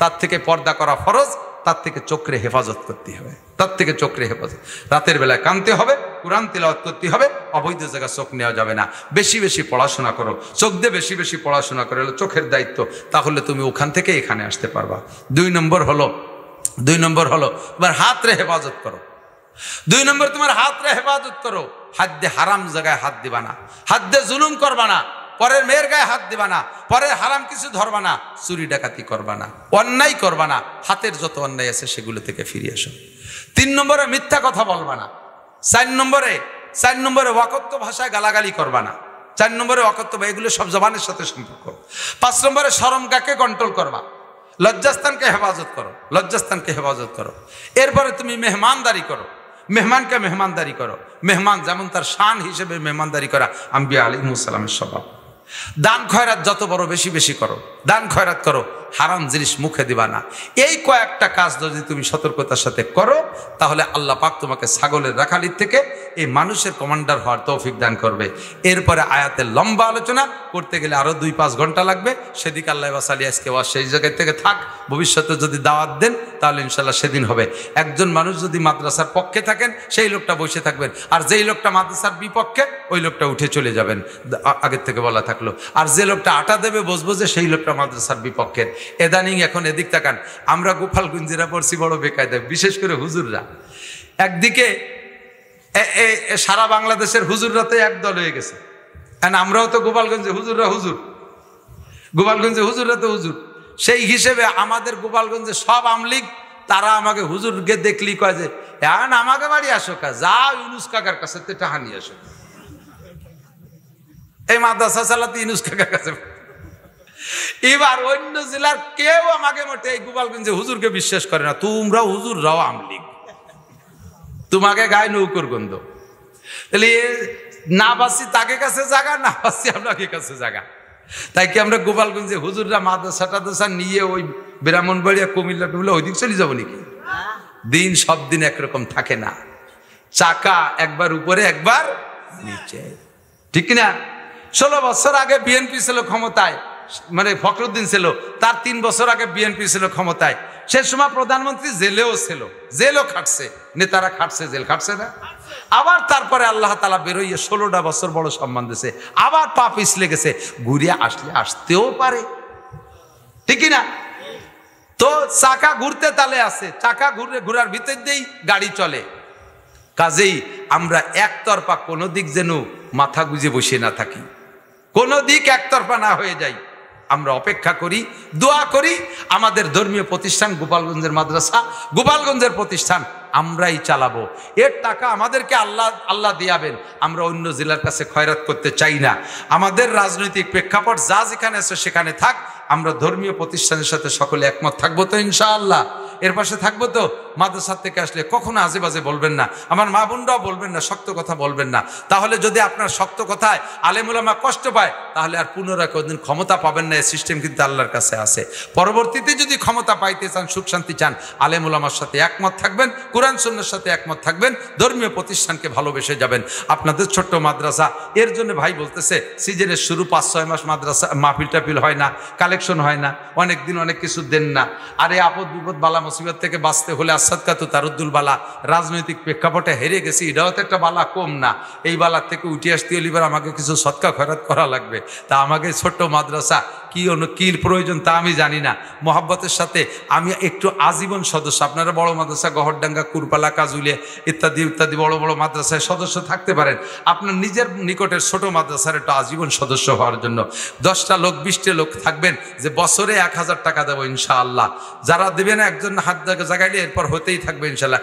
তার থেকে পর্দা করা ফরজ, তার থেকে চোখে হেফাজত করতে হবে, তার থেকে চোখে হেফাজত। রাতের বেলায় কাঁদতে হবে, কুরআন তিলাওয়াত করতে হবে, অবৈধ জায়গায় চোখ নেওয়া যাবে না। বেশি বেশি পড়াশোনা করো, চোখ দিয়ে বেশি বেশি পড়াশোনা করে, হলো চোখের দায়িত্ব, তাহলে তুমি ওখান থেকে এখানে আসতে পারবা। 2 নম্বর হলো তোমার হাতরে হেফাজত করো। 2 নম্বর তোমার হাতরে হেফাজত করো, হাত দিয়ে হারাম জায়গায় হাত দিবা না, হাত দিয়ে জুলুম করবা না, পরের মেয়ের গায়ে হাত দিবা না, পরের হারাম কিছু ধরবা না, চুরি ডাকাতি করবা না, অন্যায় করবা না, হাতের যত অন্যায় আছে সেগুলো থেকে ফিরে এসো। 3 নম্বরে মিথ্যা কথা বলবা না। 4 নম্বরে ওয়াকত্ব ভাষায় গালাগালি করবা না। 4 নম্বরে ওয়াকত্ব, এগুলো সব জবানের সাথে সম্পর্ক। 5 নম্বরে শরমগাকে কন্ট্রোল করবা, লজ্জাস্থানকে হেফাজত করো। এরপরে তুমি মেহমানদারি করো, মেহমানকে মেহমানদারি করো। মেহমান যেমন তার শান হিসেবে মেহমানদারি করা আম্বিয়া আলাইহিস সালামের স্বভাব। দান খয়রাত যত বড় বেশি বেশি করো, দান খয়রাত করো। হারাম জিনিস মুখে দিবা না। এই কয়েকটা কাজ যদি তুমি সতর্কতার সাথে করো, তাহলে আল্লাহ পাক তোমাকে ছাগলের রাখালির থেকে এই মানুষের কমান্ডার হওয়ার তৌফিক দান করবে। এরপরে আয়াতের লম্বা আলোচনা করতে গেলে আরো 2-5 ঘন্টা লাগবে। সেদিকে আল্লাহ বাসালি আজকে সেই জায়গায় থেকে থাক, ভবিষ্যতে যদি দাওয়াত দেন তাহলে ইনশাল্লাহ সেদিন হবে। একজন মানুষ যদি মাদ্রাসার পক্ষে থাকেন সেই লোকটা বসে থাকবেন, আর যেই লোকটা মাদ্রাসার বিপক্ষে ওই লোকটা উঠে চলে যাবেন, আগের থেকে বলা থাকলো। আর যে লোকটা আটা দেবে বসবো যে সেই লোকটা মাদ্রাসার বিপক্ষের। এদানিং এখন এদিক তাকান, আমরা গোপালগঞ্জেরা পড়ছি বড় বেকায়দায়, বিশেষ করে হুজুররা। একদিকে সারা বাংলাদেশের হুজুররা তো একদল হয়ে গেছে, আমরাও তো গোপালগঞ্জে হুজুররা হুজুর, গোপালগঞ্জে হুজুররা তো হুজুর। সেই হিসেবে আমাদের গোপালগঞ্জে সব আমলিগ তারা আমাকে হুজুরকে দেখলি কয় যে এখন আমাকে বাড়ি আসো কা, যা ইউনুস কাকার কাছে টাকা নিয়ে আসো, এই মাদ্রাসা চালাতে ইউনুস কাকার কাছে। এবার অন্য জেলার কেউ আমাকে মোটে এই গোপালগঞ্জে হুজুরকে বিশ্বাস করে না। তোমরা হুজুররাও আমলিগ, তোমাকে গায়ে নৌকর গন্ধ। তাহলে না বাসি তাকে কাছে জায়গা, না বাসি আপনাকে কাছে জায়গা। তাই কি আমরা গোপালগঞ্জে হুজুররা মাদ্রাসা টাদ্রাসা নিয়ে ওই ব্রাহ্মণবাড়িয়া কুমিল্লা টুমিল্লা ওই দিক চলে যাবো নাকি? দিন সব দিন একরকম থাকে না, চাকা একবার উপরে একবার নিচে, ঠিক না? 16 বছর আগে বিএনপি ছিল ক্ষমতায়, মানে ফখরুদ্দিন ছিল, তার 3 বছর আগে বিএনপি ছিল ক্ষমতায়। সে সময় প্রধানমন্ত্রী জেলেও ছিল, জেলও খাটছে, নেতারা খাটছে, জেল খাটছে না। আবার তারপরে আল্লাহ তাআলা বেরোইয়ে 16টা বছর বড় সম্মান দিয়েছে, আবার পা পিছলে গেছে, ঘুরিয়ে আসলে আসতেও পারে, ঠিক না? তো চাকা ঘুরতে তালে আছে, চাকা ঘুরার ভিতর দিয়েই গাড়ি চলে। কাজেই আমরা একতরফা কোনো দিক যেন মাথা গুজে বসে না থাকি, কোনো দিক একতরফা না হয়ে যায়। আমরা অপেক্ষা করি, দোয়া করি, আমাদের ধর্মীয় প্রতিষ্ঠান গোপালগঞ্জের মাদ্রাসা, গোপালগঞ্জের প্রতিষ্ঠান আমরাই চালাবো। এর টাকা আমাদেরকে আল্লাহ দিয়াবেন, আমরা অন্য জেলার কাছে খয়রাত করতে চাই না। আমাদের রাজনৈতিক প্রেক্ষাপট যা যেখানে আছে সেখানে থাক, আমরা ধর্মীয় প্রতিষ্ঠানের সাথে সকলে একমত থাকবো তো ইনশাআল্লাহ। এর পাশে থাকবো তো। মাদ্রাসা থেকে আসলে কখনো আজে বাজে বলবেন না, আমার মা বোনরাও বলবেন না, শক্ত কথা বলবেন না। তাহলে যদি আপনার শক্ত কথায় আলেম উলামা কষ্ট পায়, তাহলে আর পুনরায় কোনদিন ক্ষমতা পাবেন না। এই সিস্টেম কিন্তু আল্লাহর কাছে আছে। পরবর্তীতে যদি ক্ষমতা পাইতে চান, সুখ শান্তি চান, আলেম উলামার সাথে একমত থাকবেন, কোরআন সুন্নাহর সাথে একমত থাকবেন, ধর্মীয় প্রতিষ্ঠানকে ভালোবেসে যাবেন। আপনাদের ছোট্ট মাদ্রাসা, এর জন্য ভাই বলতেছে সিজনের শুরু 5-6 মাস মাদ্রাসা মাহফিল টাফিল হয় না, কালেকশন হয় না, অনেক দিন অনেক কিছু দেন না। আর এই আপদ বিপদ বালা মুসিবত থেকে বাঁচতে হলে আসাদকাতু তারুদ্দুল বালা, রাজনৈতিক প্রেক্ষাপটে হেরে গেছি, এটাও তো একটা বালা কম না। এই বালার থেকে উঠে আসতে হলে এবার আমাকে কিছু সৎকা খয়রাত করা লাগবে। তা আমাকে ছোট্ট মাদ্রাসা কি প্রয়োজন তা আমি জানি না। মোহাব্বতের সাথে আমি একটু আজীবন সদস্য। আপনারা বড় মাদ্রাসা গহরডাঙ্গা, কুরপালা, কাজুলিয়া ইত্যাদি ইত্যাদি বড় বড় মাদ্রাসায় সদস্য থাকতে পারেন। আপনার নিজের নিকটের ছোট মাদ্রাসার একটু আজীবন সদস্য হওয়ার জন্য 10টা লোক 20টা লোক থাকবেন যে বছরে 1000 টাকা দেবো ইনশাআল্লাহ। যারা দেবেন একজন হাত জাগাইলে এরপর হতেই থাকবে ইনশাআল্লাহ।